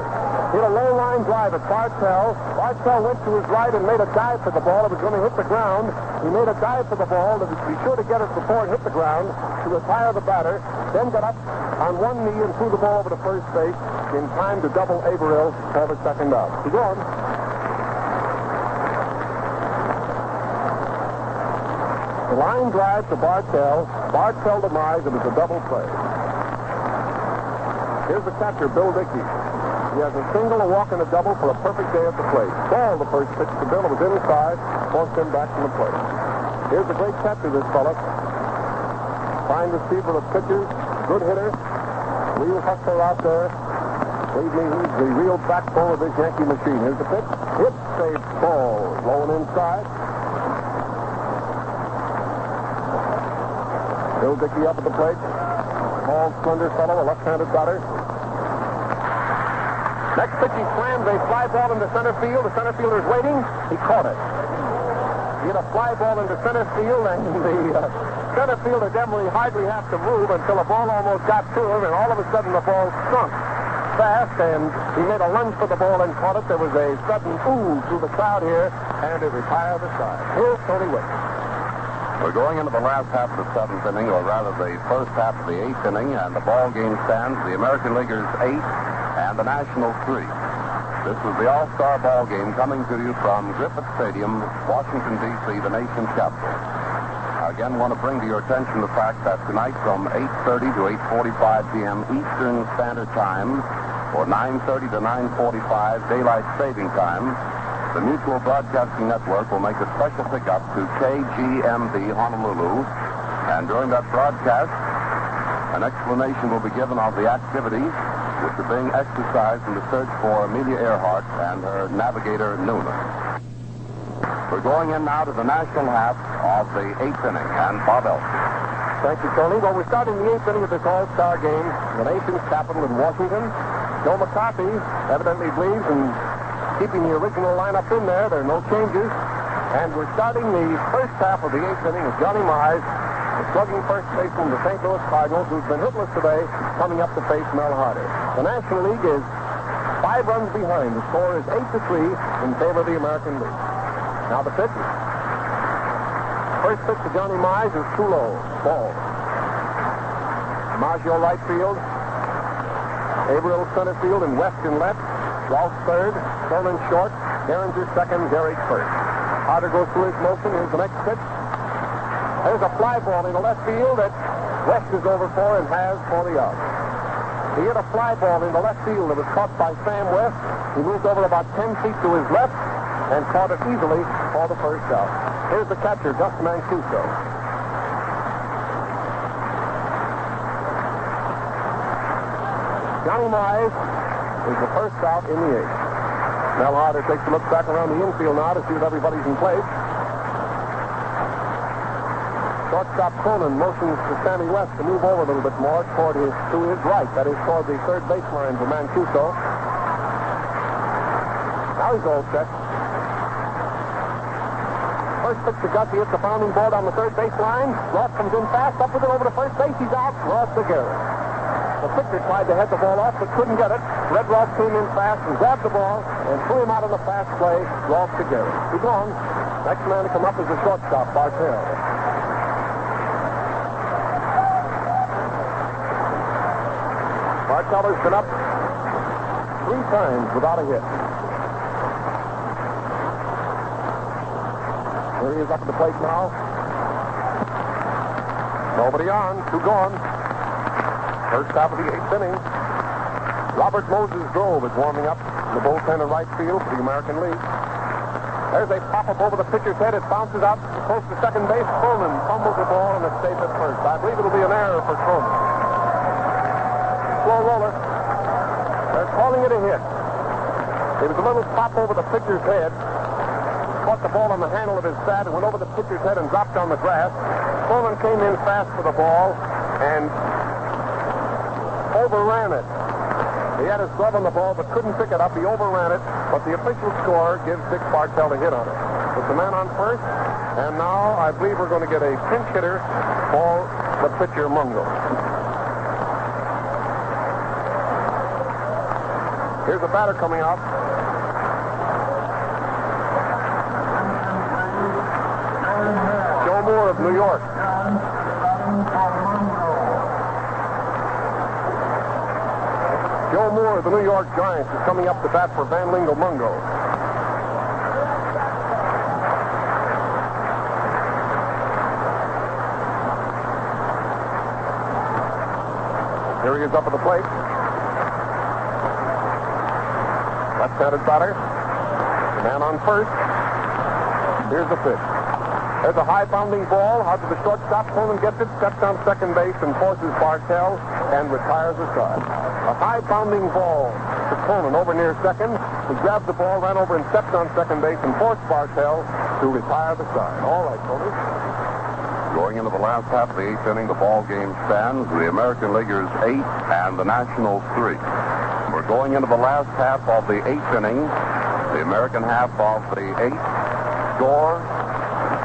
He had a low line drive at Bartell. Bartell went to his right and made a dive for the ball. It was going to hit the ground. He made a dive for the ball to be sure to get it before it hit the ground to retire the batter. Then got up on one knee and threw the ball over to first base in time to double Averill for the second out. He's on. The line drive to Bartell. Bartell demise. It was a double play. Here's the catcher, Bill Dickey. He has a single, a walk, and a double for a perfect day at the plate. Ball, the first pitch to Bill. It was inside. Forced him back from the plate. Here's the great catcher, this fella. Fine receiver of pitchers. Good hitter. Real hustler out there. Believe me, he's the real backbone of this Yankee machine. Here's the pitch. Hit, saved, ball. Rolling inside. Bill Dickey up at the plate. Tall, slender fellow, a left-handed batter. Next pitch, he slams a fly ball into center field. The center fielder's waiting. He caught it. He hit a fly ball into center field, and the center fielder didn't hardly have to move until the ball almost got to him, and all of a sudden the ball sunk fast, and he made a lunge for the ball and caught it. There was a sudden ooh through the crowd here, and it retired the side. Here's Tony Wakeman. We're going into the last half of the seventh inning, or rather the first half of the eighth inning, and the ball game stands the American Leaguers 8 and the Nationals 3. This is the All-Star ball game coming to you from Griffith Stadium, Washington, D.C., the nation's capital. I again want to bring to your attention the fact that tonight from 8:30 to 8:45 p.m. Eastern Standard Time, or 9:30 to 9:45 Daylight Saving Time, the Mutual Broadcasting Network will make a special pickup to KGMB Honolulu, and during that broadcast, an explanation will be given of the activities which are being exercised in the search for Amelia Earhart and her navigator, Noonan. We're going in now to the national half of the eighth inning, and Bob Elson. Thank you, Tony. Well, we're starting the eighth inning of this All-Star game in the nation's capital in Washington. Joe McCarthy evidently believes in keeping the original lineup in there. There are no changes. And we're starting the first half of the eighth inning with Johnny Mize, the slugging first baseman of the St. Louis Cardinals, who's been hitless today, coming up to face Mel Harder. The National League is 5 runs behind. The score is 8-3 in favor of the American League. Now the pitch. First pitch to Johnny Mize is too low. Ball. Maggio right field. Averill center field, and West in left. Rolfe third, Coleman short, Gehringer second, Gehrig first. Harder goes through his motion. Here's the next pitch. There's a fly ball in the left field that West is over for and has for the out. He hit a fly ball in the left field that was caught by Sam West. He moved over about 10 feet to his left and caught it easily for the first out. Here's the catcher, Gus Mancuso. Johnny Mize is the first out in the eighth. Mel Harder takes a look back around the infield now to see if everybody's in place. Shortstop Cronin motions to Sammy West to move over a little bit more to his right. That is toward the third baseline for Mancuso. Now he's all set. First pitch to Gus. He hits the pounding board on the third baseline. Ross comes in fast, up with it over to first base. He's out. Ross to Gehrig. The pitcher tried to head the ball off, but couldn't get it. Red Ross came in fast and grabbed the ball and threw him out on the fast play. Ross to Gehrig. He's gone. Next man to come up is the shortstop, Bartell. Bartell has been up 3 times without a hit. Here he is up at the plate now. Nobody on. 2 gone. First half of the eighth inning. Robert Moses Grove is warming up in the bullpen in right field for the American League. There's a pop-up over the pitcher's head. It bounces out close to second base. Cronin fumbles the ball and it's safe at first. I believe it'll be an error for Cronin. slow roller. They're calling it a hit. There was a little pop over the pitcher's head. Caught the ball on the handle of his bat and went over the pitcher's head and dropped on the grass. Coleman came in fast for the ball and overran it. He had his glove on the ball but couldn't pick it up. He overran it, but the official score gives Dick Bartell a hit on it. It's the man on first, and now I believe we're going to get a pinch hitter for the pitcher, Mungo. Here's a batter coming out. Joe Moore of New York. Joe Moore of the New York Giants is coming up to bat for Van Lingo Mungo. Here he is up at the plate. Left-handed batter. The man on first. Here's the pitch. There's a high-bounding ball out to the shortstop. Coleman gets it, steps on second base, and forces Bartell and retires the side. A high-bounding ball to Coleman over near second. He grabbed the ball, ran over and stepped on second base, and forced Bartell to retire the side. All right, Tony. Going into the last half of the eighth inning, the ball game stands. The American Leaguers 8 and the Nationals 3. We're going into the last half of the eighth inning. The American half of the eighth. Score,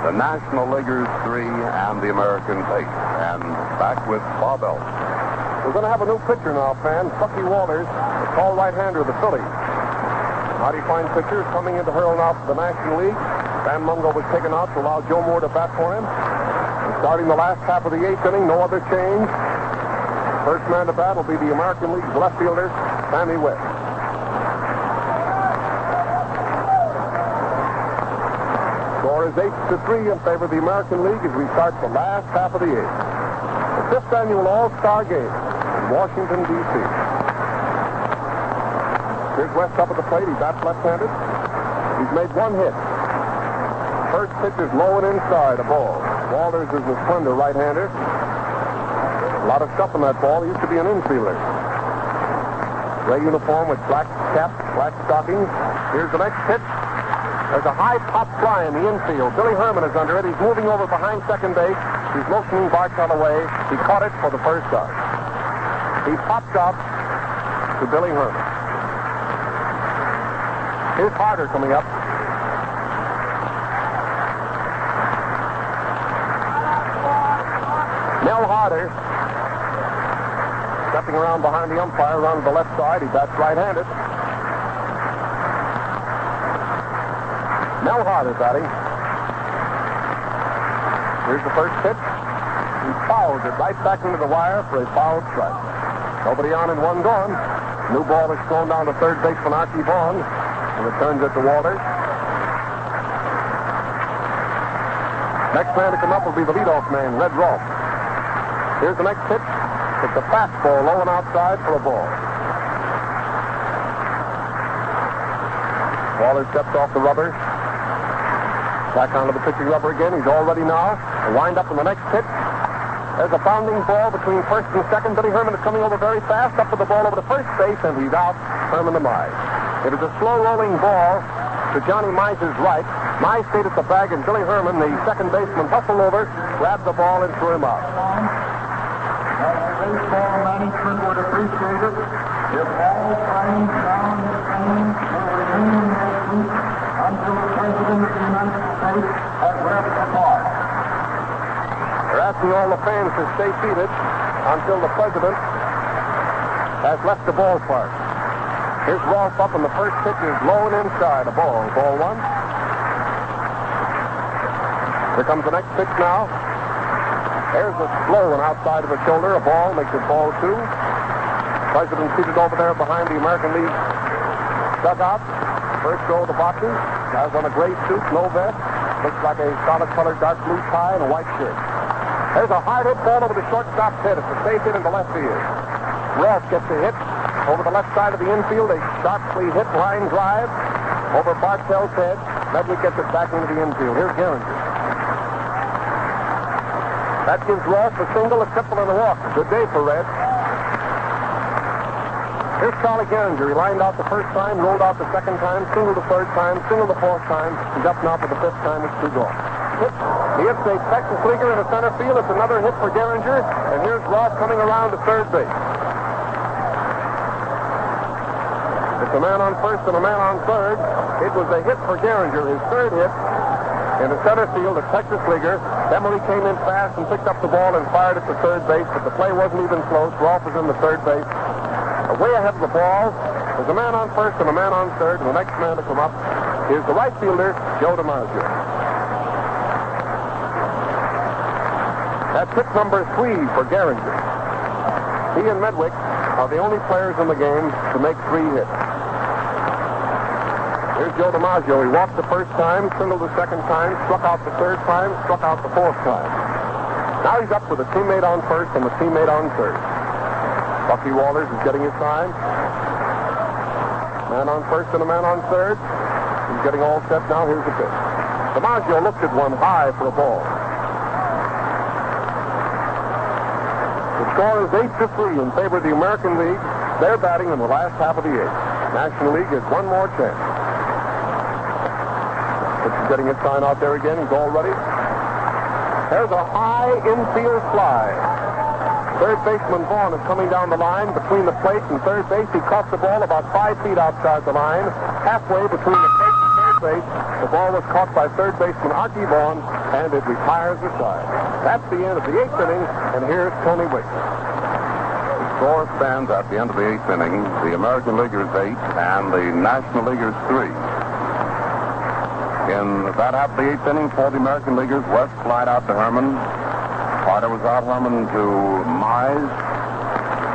the National Leaguers 3 and the Americans 8. And back with Bob Elson. We're going to have a new pitcher now, fans. Bucky Walters, the tall right-hander of the Phillies. Mighty fine pitcher coming into hurl now for the National League. Van Mungo was taken out to allow Joe Moore to bat for him. And starting the last half of the eighth inning, no other change. First man to bat will be the American League's left fielder, Sammy West. Score is 8-3 in favor of the American League as we start the last half of the eighth. The 5th annual All-Star Game in Washington, D.C. Here's West up at the plate. He bats left-handed. He's made one hit. First pitch is low and inside, a ball. Walters is a slender right-hander. A lot of stuff in that ball. He used to be an infielder. Gray uniform with black cap, black stockings. Here's the next pitch. There's a high pop fly in the infield. Billy Herman is under it. He's moving over behind second base. He's motioning Bartell away. He caught it for the first out. He popped up to Billy Herman. Here's Harder coming up. Mel Harder stepping around behind the umpire, around to the left side. He bats right-handed. Mel Harder batting. Here's the first pitch. He fouls it right back into the wire for a foul strike. Nobody on and one gone. New ball is thrown down to third baseman Archie Vaughn and returns it to Walters. Next man to come up will be the leadoff man, Red Rolfe. Here's the next pitch. It's a fastball low and outside for a ball. Walters steps off the rubber. Back onto the pitching rubber again. He's all ready now. A wind up in the next pitch. There's a bounding ball between first and second. Billy Herman is coming over very fast. Up with the ball over to first base, and he's out. Herman to Mize. It was a slow rolling ball to Johnny Mize's right. Mize stayed at the bag, and Billy Herman, the second baseman, hustled over, grabbed the ball, and threw him out. Baseball management would appreciate it if all playing down the game will remain in their seats until the President of the United States has left the park. They're asking all the fans to stay seated until the President has left the ballpark. Here's Rolfe up, and the first pitch is low and inside. A ball. Ball one. Here comes the next pitch now. There's a slow one outside of the shoulder. A ball makes it ball two. President seated over there behind the American League dugout. First row of the boxes. Guys on a gray suit, no vest. Looks like a solid colored dark blue tie and a white shirt. There's a hard hit ball over the shortstop's head. It's a safe hit into left field. Rolfe gets a hit over the left side of the infield. A sharply hit line drive over Bartell's head. Medley gets it back into the infield. Here's Gehringer. That gives Rolfe a single, a triple, and a walk. Good day for Red. Here's Charlie Geringer. He lined out the first time, rolled out the second time, singled the third time, singled the fourth time. He's up now for the fifth time with 2 gone. He hits a Texas leaguer into center field. It's another hit for Geringer. And here's Ross coming around to third base. It's a man on first and a man on third. It was a hit for Geringer, his third hit. In the center field, a Texas leaguer. Emily came in fast and picked up the ball and fired it to third base, but the play wasn't even close. Rolfe was in the third base. Way ahead of the ball, there's a man on first and a man on third, and the next man to come up is the right fielder, Joe DiMaggio. That's hit number 3 for Geringer. He and Medwick are the only players in the game to make 3 hits. Here's Joe DiMaggio. He walked the first time, singled the second time, struck out the third time, struck out the fourth time. Now he's up with a teammate on first and a teammate on third. Bucky Walters is getting his sign. Man on first and a man on third. He's getting all set now. Here's the pitch. DiMaggio looked at one high for a ball. The score is 8-3 in favor of the American League. They're batting in the last half of the 8th. National League has one more chance. Pitch is getting his sign out there again. He's all ready. There's a high infield fly. Third baseman Vaughn is coming down the line between the plate and third base. He caught the ball about 5 feet outside the line. Halfway between the plate and third base, the ball was caught by third baseman Archie Vaughn, and it retires the side. That's the end of the 8th inning, and here's Tony Wakeman. The score stands at the end of the 8th inning. The American Leaguers 8 and the National Leaguers 3. In that half of the 8th inning for the American Leaguers, West flied out to Herman. Carter was out, Herman to Mize.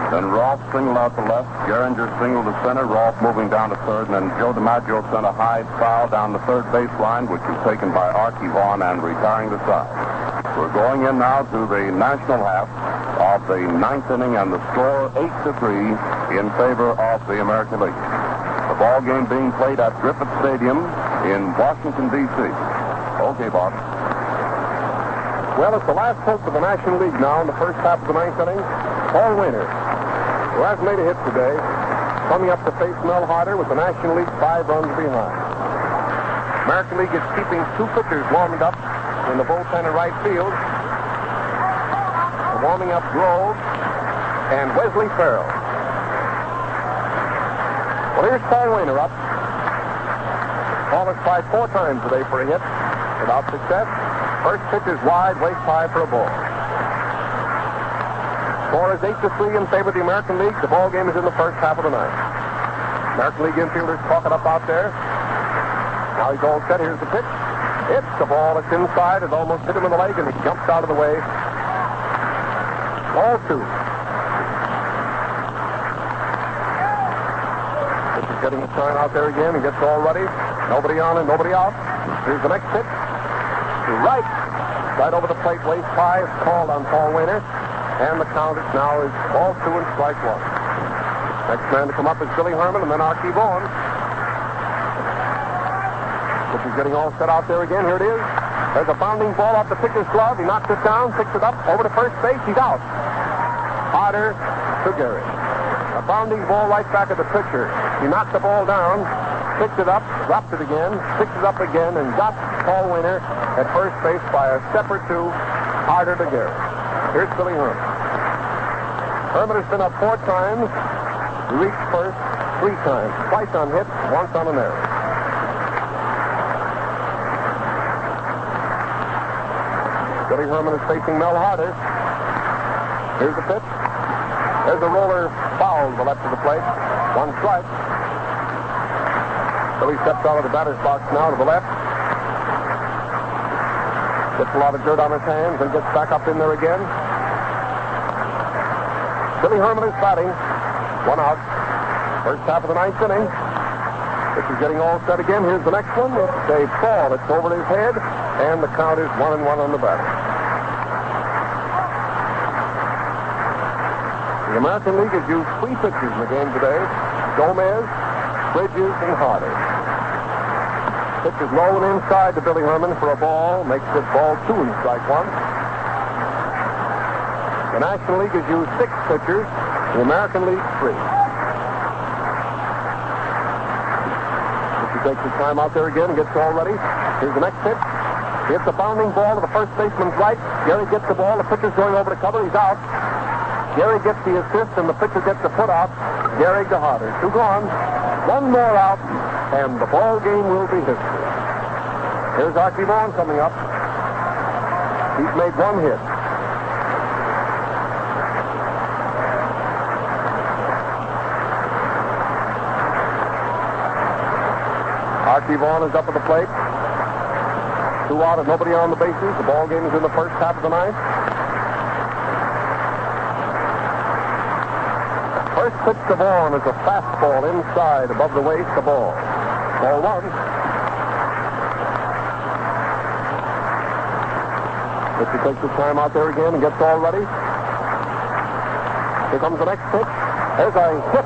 Then Rolfe singled out to left. Geringer singled to center. Rolfe moving down to third. And then Joe DiMaggio sent a high foul down the third baseline, which was taken by Archie Vaughn and retiring the side. We're going in now to the national half of the 9th inning, and the score 8-3 in favor of the American League. The ball game being played at Griffith Stadium in Washington, D.C. Okay, Bob. Well, it's the last hope for the National League now in the first half of the 9th inning. Paul Wainer, who has made a hit today, coming up to face Mel Harder with the National League 5 runs behind. American League is keeping 2 pitchers warming up in the bullpen in right field. They're warming up Grove and Wesley Farrell. Well, here's Paul Wainer up. Paul has tried 4 times today for a hit without success. First pitch is wide, waist high for a ball. Score is 8-3 in favor of the American League. The ball game is in the first half of the 9th. American League infielders talking up out there. Now he's all set. Here's the pitch. It's the ball that's inside. It almost hit him in the leg, and he jumps out of the way. Ball 2. This is getting a sign out there again. He gets all ready. Nobody on and nobody out. Here's the next pitch. To right. Right over the plate, waist high. It's called on Paul Wainer. And the count now is ball 2 and strike 1. Next man to come up is Billy Herman and then Archie Vaughn. Which is getting all set out there again. Here it is. There's a bounding ball off the pitcher's glove. He knocks it down, picks it up over to first base. He's out. Harder to Gary. A bounding ball right back at the pitcher. He knocked the ball down, picked it up, dropped it again, picked it up again, and got Paul Wainer at first base by a step or 2. Harder to Gary. Here's Billy Herman. Herman has been up 4 times. He reached first 3 times. Twice on hit, once on an error. Billy Herman is facing Mel Harder. Here's the pitch. There's a roller foul to the left of the plate. 1 strike. Billy steps out of the batter's box now to the left. Gets a lot of dirt on his hands and gets back up in there again. Billy Herman is batting. 1 out. First half of the 9th inning. This is getting all set again. Here's the next one. It's a ball. It's over his head. And the count is 1-1 on the batter. The American League has used 3 pitchers in the game today. Gomez, Bridges, and Harder. Pitch is low and inside to Billy Herman for a ball. Makes it ball 2 and strike 1. The National League has used 6 pitchers. The American League 3. takes his time out there again and gets all ready. Here's the next pitch. It's a bounding ball to the first baseman's right. Gary gets the ball. The pitcher's going over to cover. He's out. Gary gets the assist, and the pitcher gets the put out. Gary to Harder. 2 gone. 1 more out, and the ball game will be history. Here's Archie Vaughn coming up. He's made 1 hit. Archie Vaughn is up at the plate. 2 out and nobody on the bases. The ball game is in the first half of the 9th. First pitch to Vaughn is a fastball inside above the waist. The ball. Ball 1. Pitcher takes his time out there again and gets all ready. Here comes the next pitch. There's a hit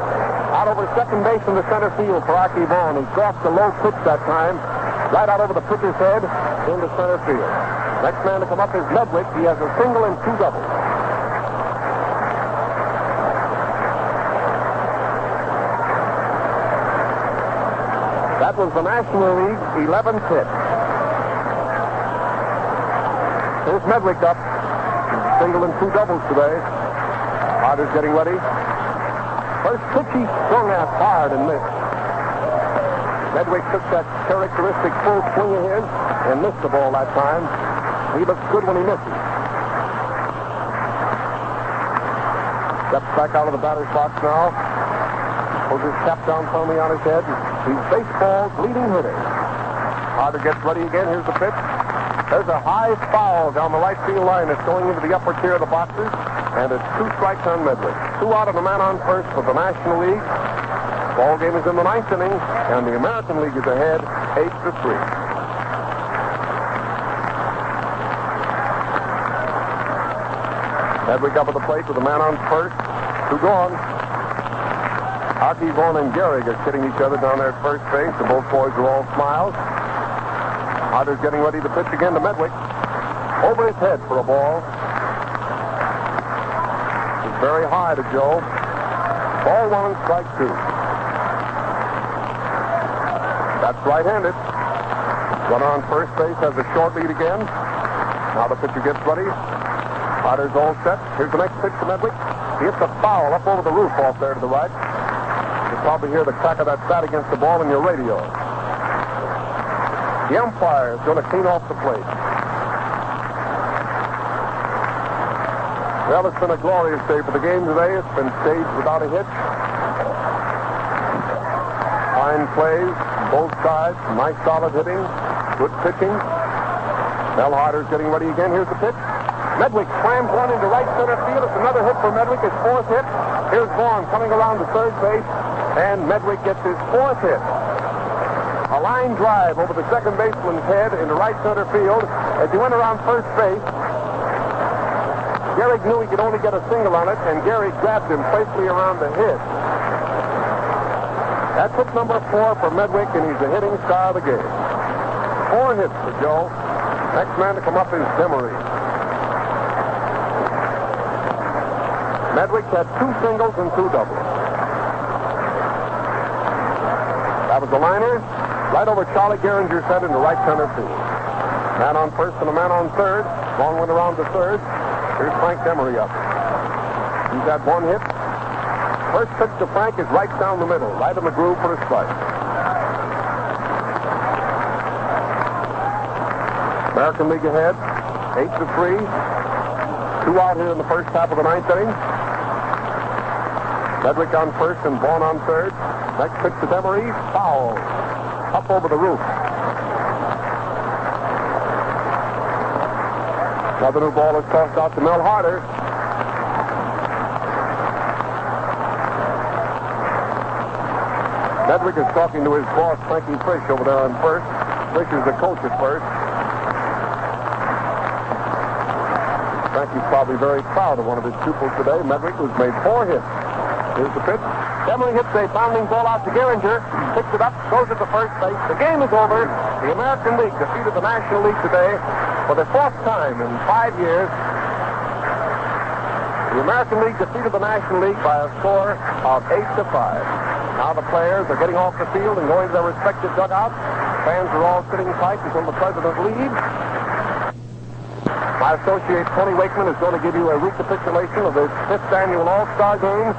out over second base in the center field for Archie Vaughn. He dropped a low pitch that time, right out over the pitcher's head into center field. Next man to come up is Medwick. He has a single and 2 doubles. That was the National League's 11th hit. Here's Medwick up. Single and 2 doubles today. Harder's getting ready. First pitch he swung at hard and missed. Medwick took that characteristic full swing of his and missed the ball that time. He looks good when he misses. Steps back out of the batter's box now. Pulls his cap down firmly on his head. He's baseball's leading hitter. Harder gets ready again. Here's the pitch. There's a high foul down the right field line. It's going into the upper tier of the boxes. And it's 2 strikes on Medwick. 2 out and a man on first for the National League. Ball game is in the 9th inning, and the American League is ahead 8-3. Medwick up at the plate with a man on first. 2 gone. Archie Vaughn and Gehrig are kidding each other down there at first base. The both boys are all smiles. Harder's getting ready to pitch again to Medwick. Over his head for a ball. Very high to Joe. Ball 1 and strike 2. That's right-handed. Runner on first base has a short lead again. Now the pitcher gets ready. Harder's all set. Here's the next pitch to Medwick. He hits a foul up over the roof off there to the right. You'll probably hear the crack of that bat against the ball in your radio. The umpire is going to clean off the plate. Well, it's been a glorious day for the game today. It's been staged without a hitch. Fine plays, both sides, nice solid hitting, good pitching. Mel Harder's getting ready again. Here's the pitch. Medwick slams 1 into right center field. It's another hit for Medwick, his 4th hit. Here's Vaughn coming around to third base, and Medwick gets his 4th hit. A line drive over the second baseman's head into right center field. As he went around first base, Gehrig knew he could only get a single on it, and Gehrig grabbed him safely around the head. That's hit number 4 for Medwick, and he's the hitting star of the game. 4 hits for Joe. Next man to come up is Demery. Medwick had 2 singles and 2 doubles. That was the liner. Right over Charlie Gehringer's head into right center field. Man on first and a man on third. Long went around to third. Here's Frank Demery up. He's had 1 hit. First pitch to Frank is right down the middle, right in the groove for a strike. American League ahead, 8-3. 2 out here in the first half of the 9th inning. Medwick on first and Vaughn on third. Next pitch to Demery, foul. Up over the roof. Another new ball is tossed out to Mel Harder. Medwick is talking to his boss, Frankie Frisch, over there on first. Frisch is the coach at first. Frankie's probably very proud of one of his pupils today. Medwick was made 4 hits. Here's the pitch. Demery hits a bounding ball out to Gehringer. Picks it up, goes at the first base. The game is over. The American League defeated the National League today for the 4th time in 5 years. The American League defeated the National League by a score of 8-5. Now the players are getting off the field and going to their respective dugouts. Fans are all sitting tight until the president leaves. My associate, Tony Wakeman, is going to give you a recapitulation of this 5th annual All-Star Game,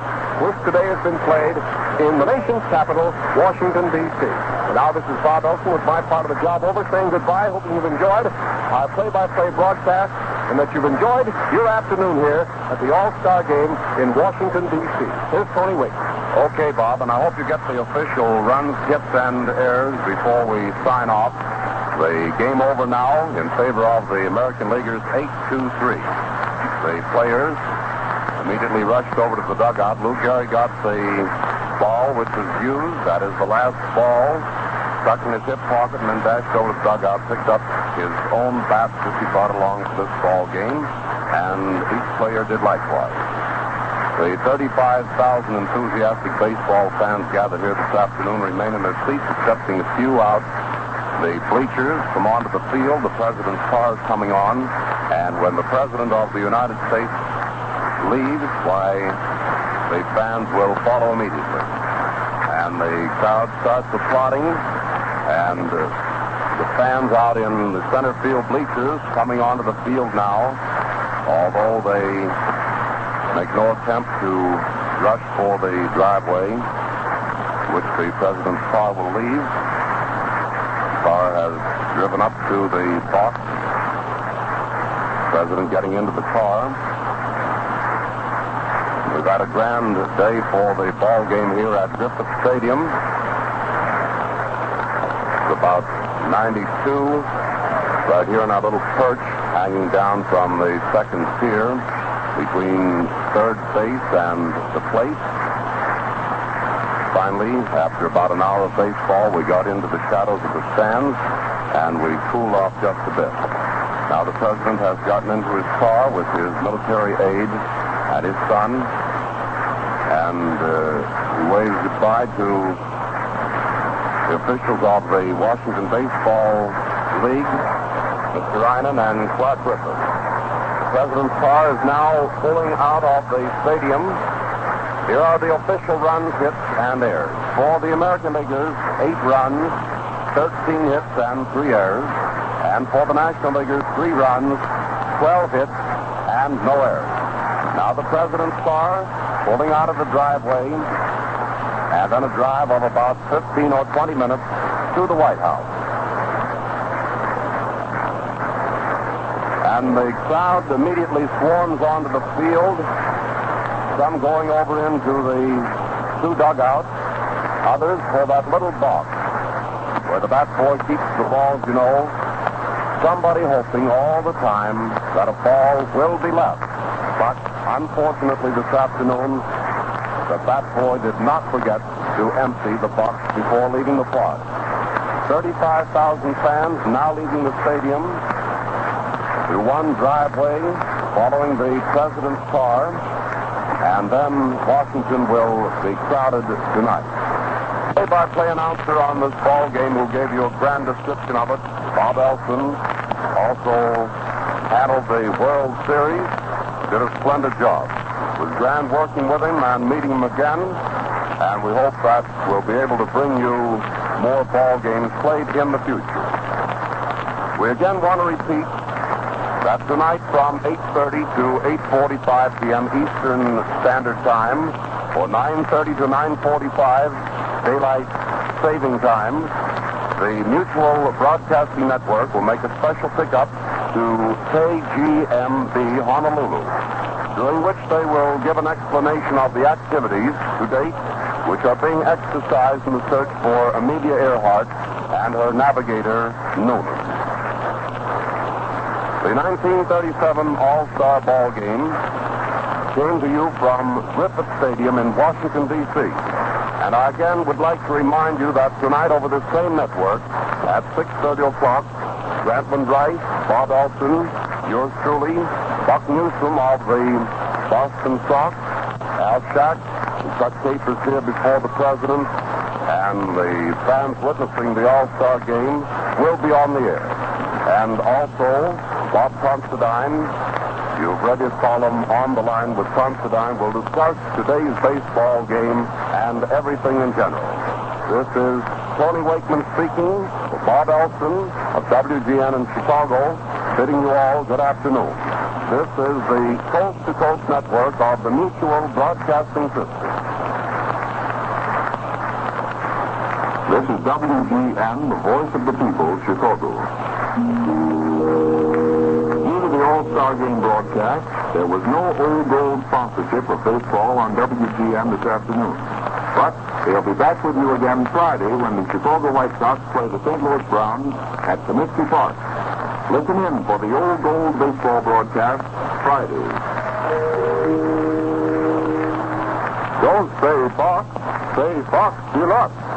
which today has been played in the nation's capital, Washington, D.C. And now this is Bob Elson with my part of the job over, saying goodbye, hoping you've enjoyed our play-by-play broadcast and that you've enjoyed your afternoon here at the All-Star Game in Washington, D.C. Here's Tony Wakeman. Okay, Bob, and I hope you get the official runs, hits, and errors before we sign off. The game over now in favor of the American Leaguers, 8-2-3. The players immediately rushed over to the dugout. Lou Gehrig got the ball, which was used. That is the last ball, stuck in his hip pocket, and then dashed over to the dugout, picked up his own basket he brought along to this ball game, and each player did likewise. The 35,000 enthusiastic baseball fans gathered here this afternoon remain in their seats, excepting a few out the bleachers. Come onto the field. The president's car is coming on, and when the president of the United States leaves, why, the fans will follow immediately. And the crowd starts applauding, and the fans out in the center field bleachers coming onto the field now, although they make no attempt to rush for the driveway, which the president's car will leave. The car has driven up to the box. President getting into the car. We've had a grand day for the ball game here at Griffith Stadium. It's about 92 right here in our little perch hanging down from the second tier between third base and the plate. Finally, after about an hour of baseball, we got into the shadows of the stands, and we cooled off just a bit. Now the president has gotten into his car with his military aide and his son, and he waves goodbye to the officials of the Washington Baseball League, Mr. Reinen and Clark Griffith. The president's car is now pulling out of the stadium. Here are the official runs, hits, and errors. For the American Leaguers, 8 runs, 13 hits, and 3 errors. And for the National Leaguers, 3 runs, 12 hits, and no errors. Now the president's car pulling out of the driveway, and then a drive of about 15 or 20 minutes to the White House. And the crowd immediately swarms onto the field. Some going over into the 2 dugouts, others for that little box where the bat boy keeps the balls, you know. Somebody hoping all the time that a ball will be left. But unfortunately this afternoon, the bat boy did not forget to empty the box before leaving the plot. 35,000 fans now leaving the stadium through one driveway, following the president's car. And then Washington will be crowded tonight. Play-by-play announcer on this ball game who gave you a grand description of it, Bob Elson, also handled the World Series, did a splendid job. It was grand working with him and meeting him again, and we hope that we'll be able to bring you more ball games played in the future. We again want to repeat that tonight from 8:30 to 8:45 p.m. Eastern Standard Time, or 9:30 to 9:45 Daylight Saving Time, the Mutual Broadcasting Network will make a special pickup to KGMB Honolulu, during which they will give an explanation of the activities to date which are being exercised in the search for Amelia Earhart and her navigator, Noonan. The 1937 All-Star Ball Game came to you from Griffith Stadium in Washington, D.C. And I again would like to remind you that tonight over this same network at 6:30 o'clock, Grant Rice, Bob Elson, yours truly, Buck Newsom of the Boston Sox, Al Shack, who cut capers here before the president, and the fans witnessing the All-Star Game will be on the air. And also Bob Considine, You've read his column, On the Line with Considine, will discuss today's baseball game and everything in general. This is Tony Wakeman speaking, Bob Elson of WGN in Chicago, bidding you all good afternoon. This is the coast-to-coast network of the Mutual Broadcasting System. This is WGN, the voice of the people, Chicago. Due to the All-Star Game broadcast, there was no old gold sponsorship of baseball on WGN this afternoon. But they'll be back with you again Friday when the Chicago White Sox play the St. Louis Browns at Comiskey Park. Listen in for the old gold baseball broadcast Friday. Don't say Fox, say Fox Deluxe.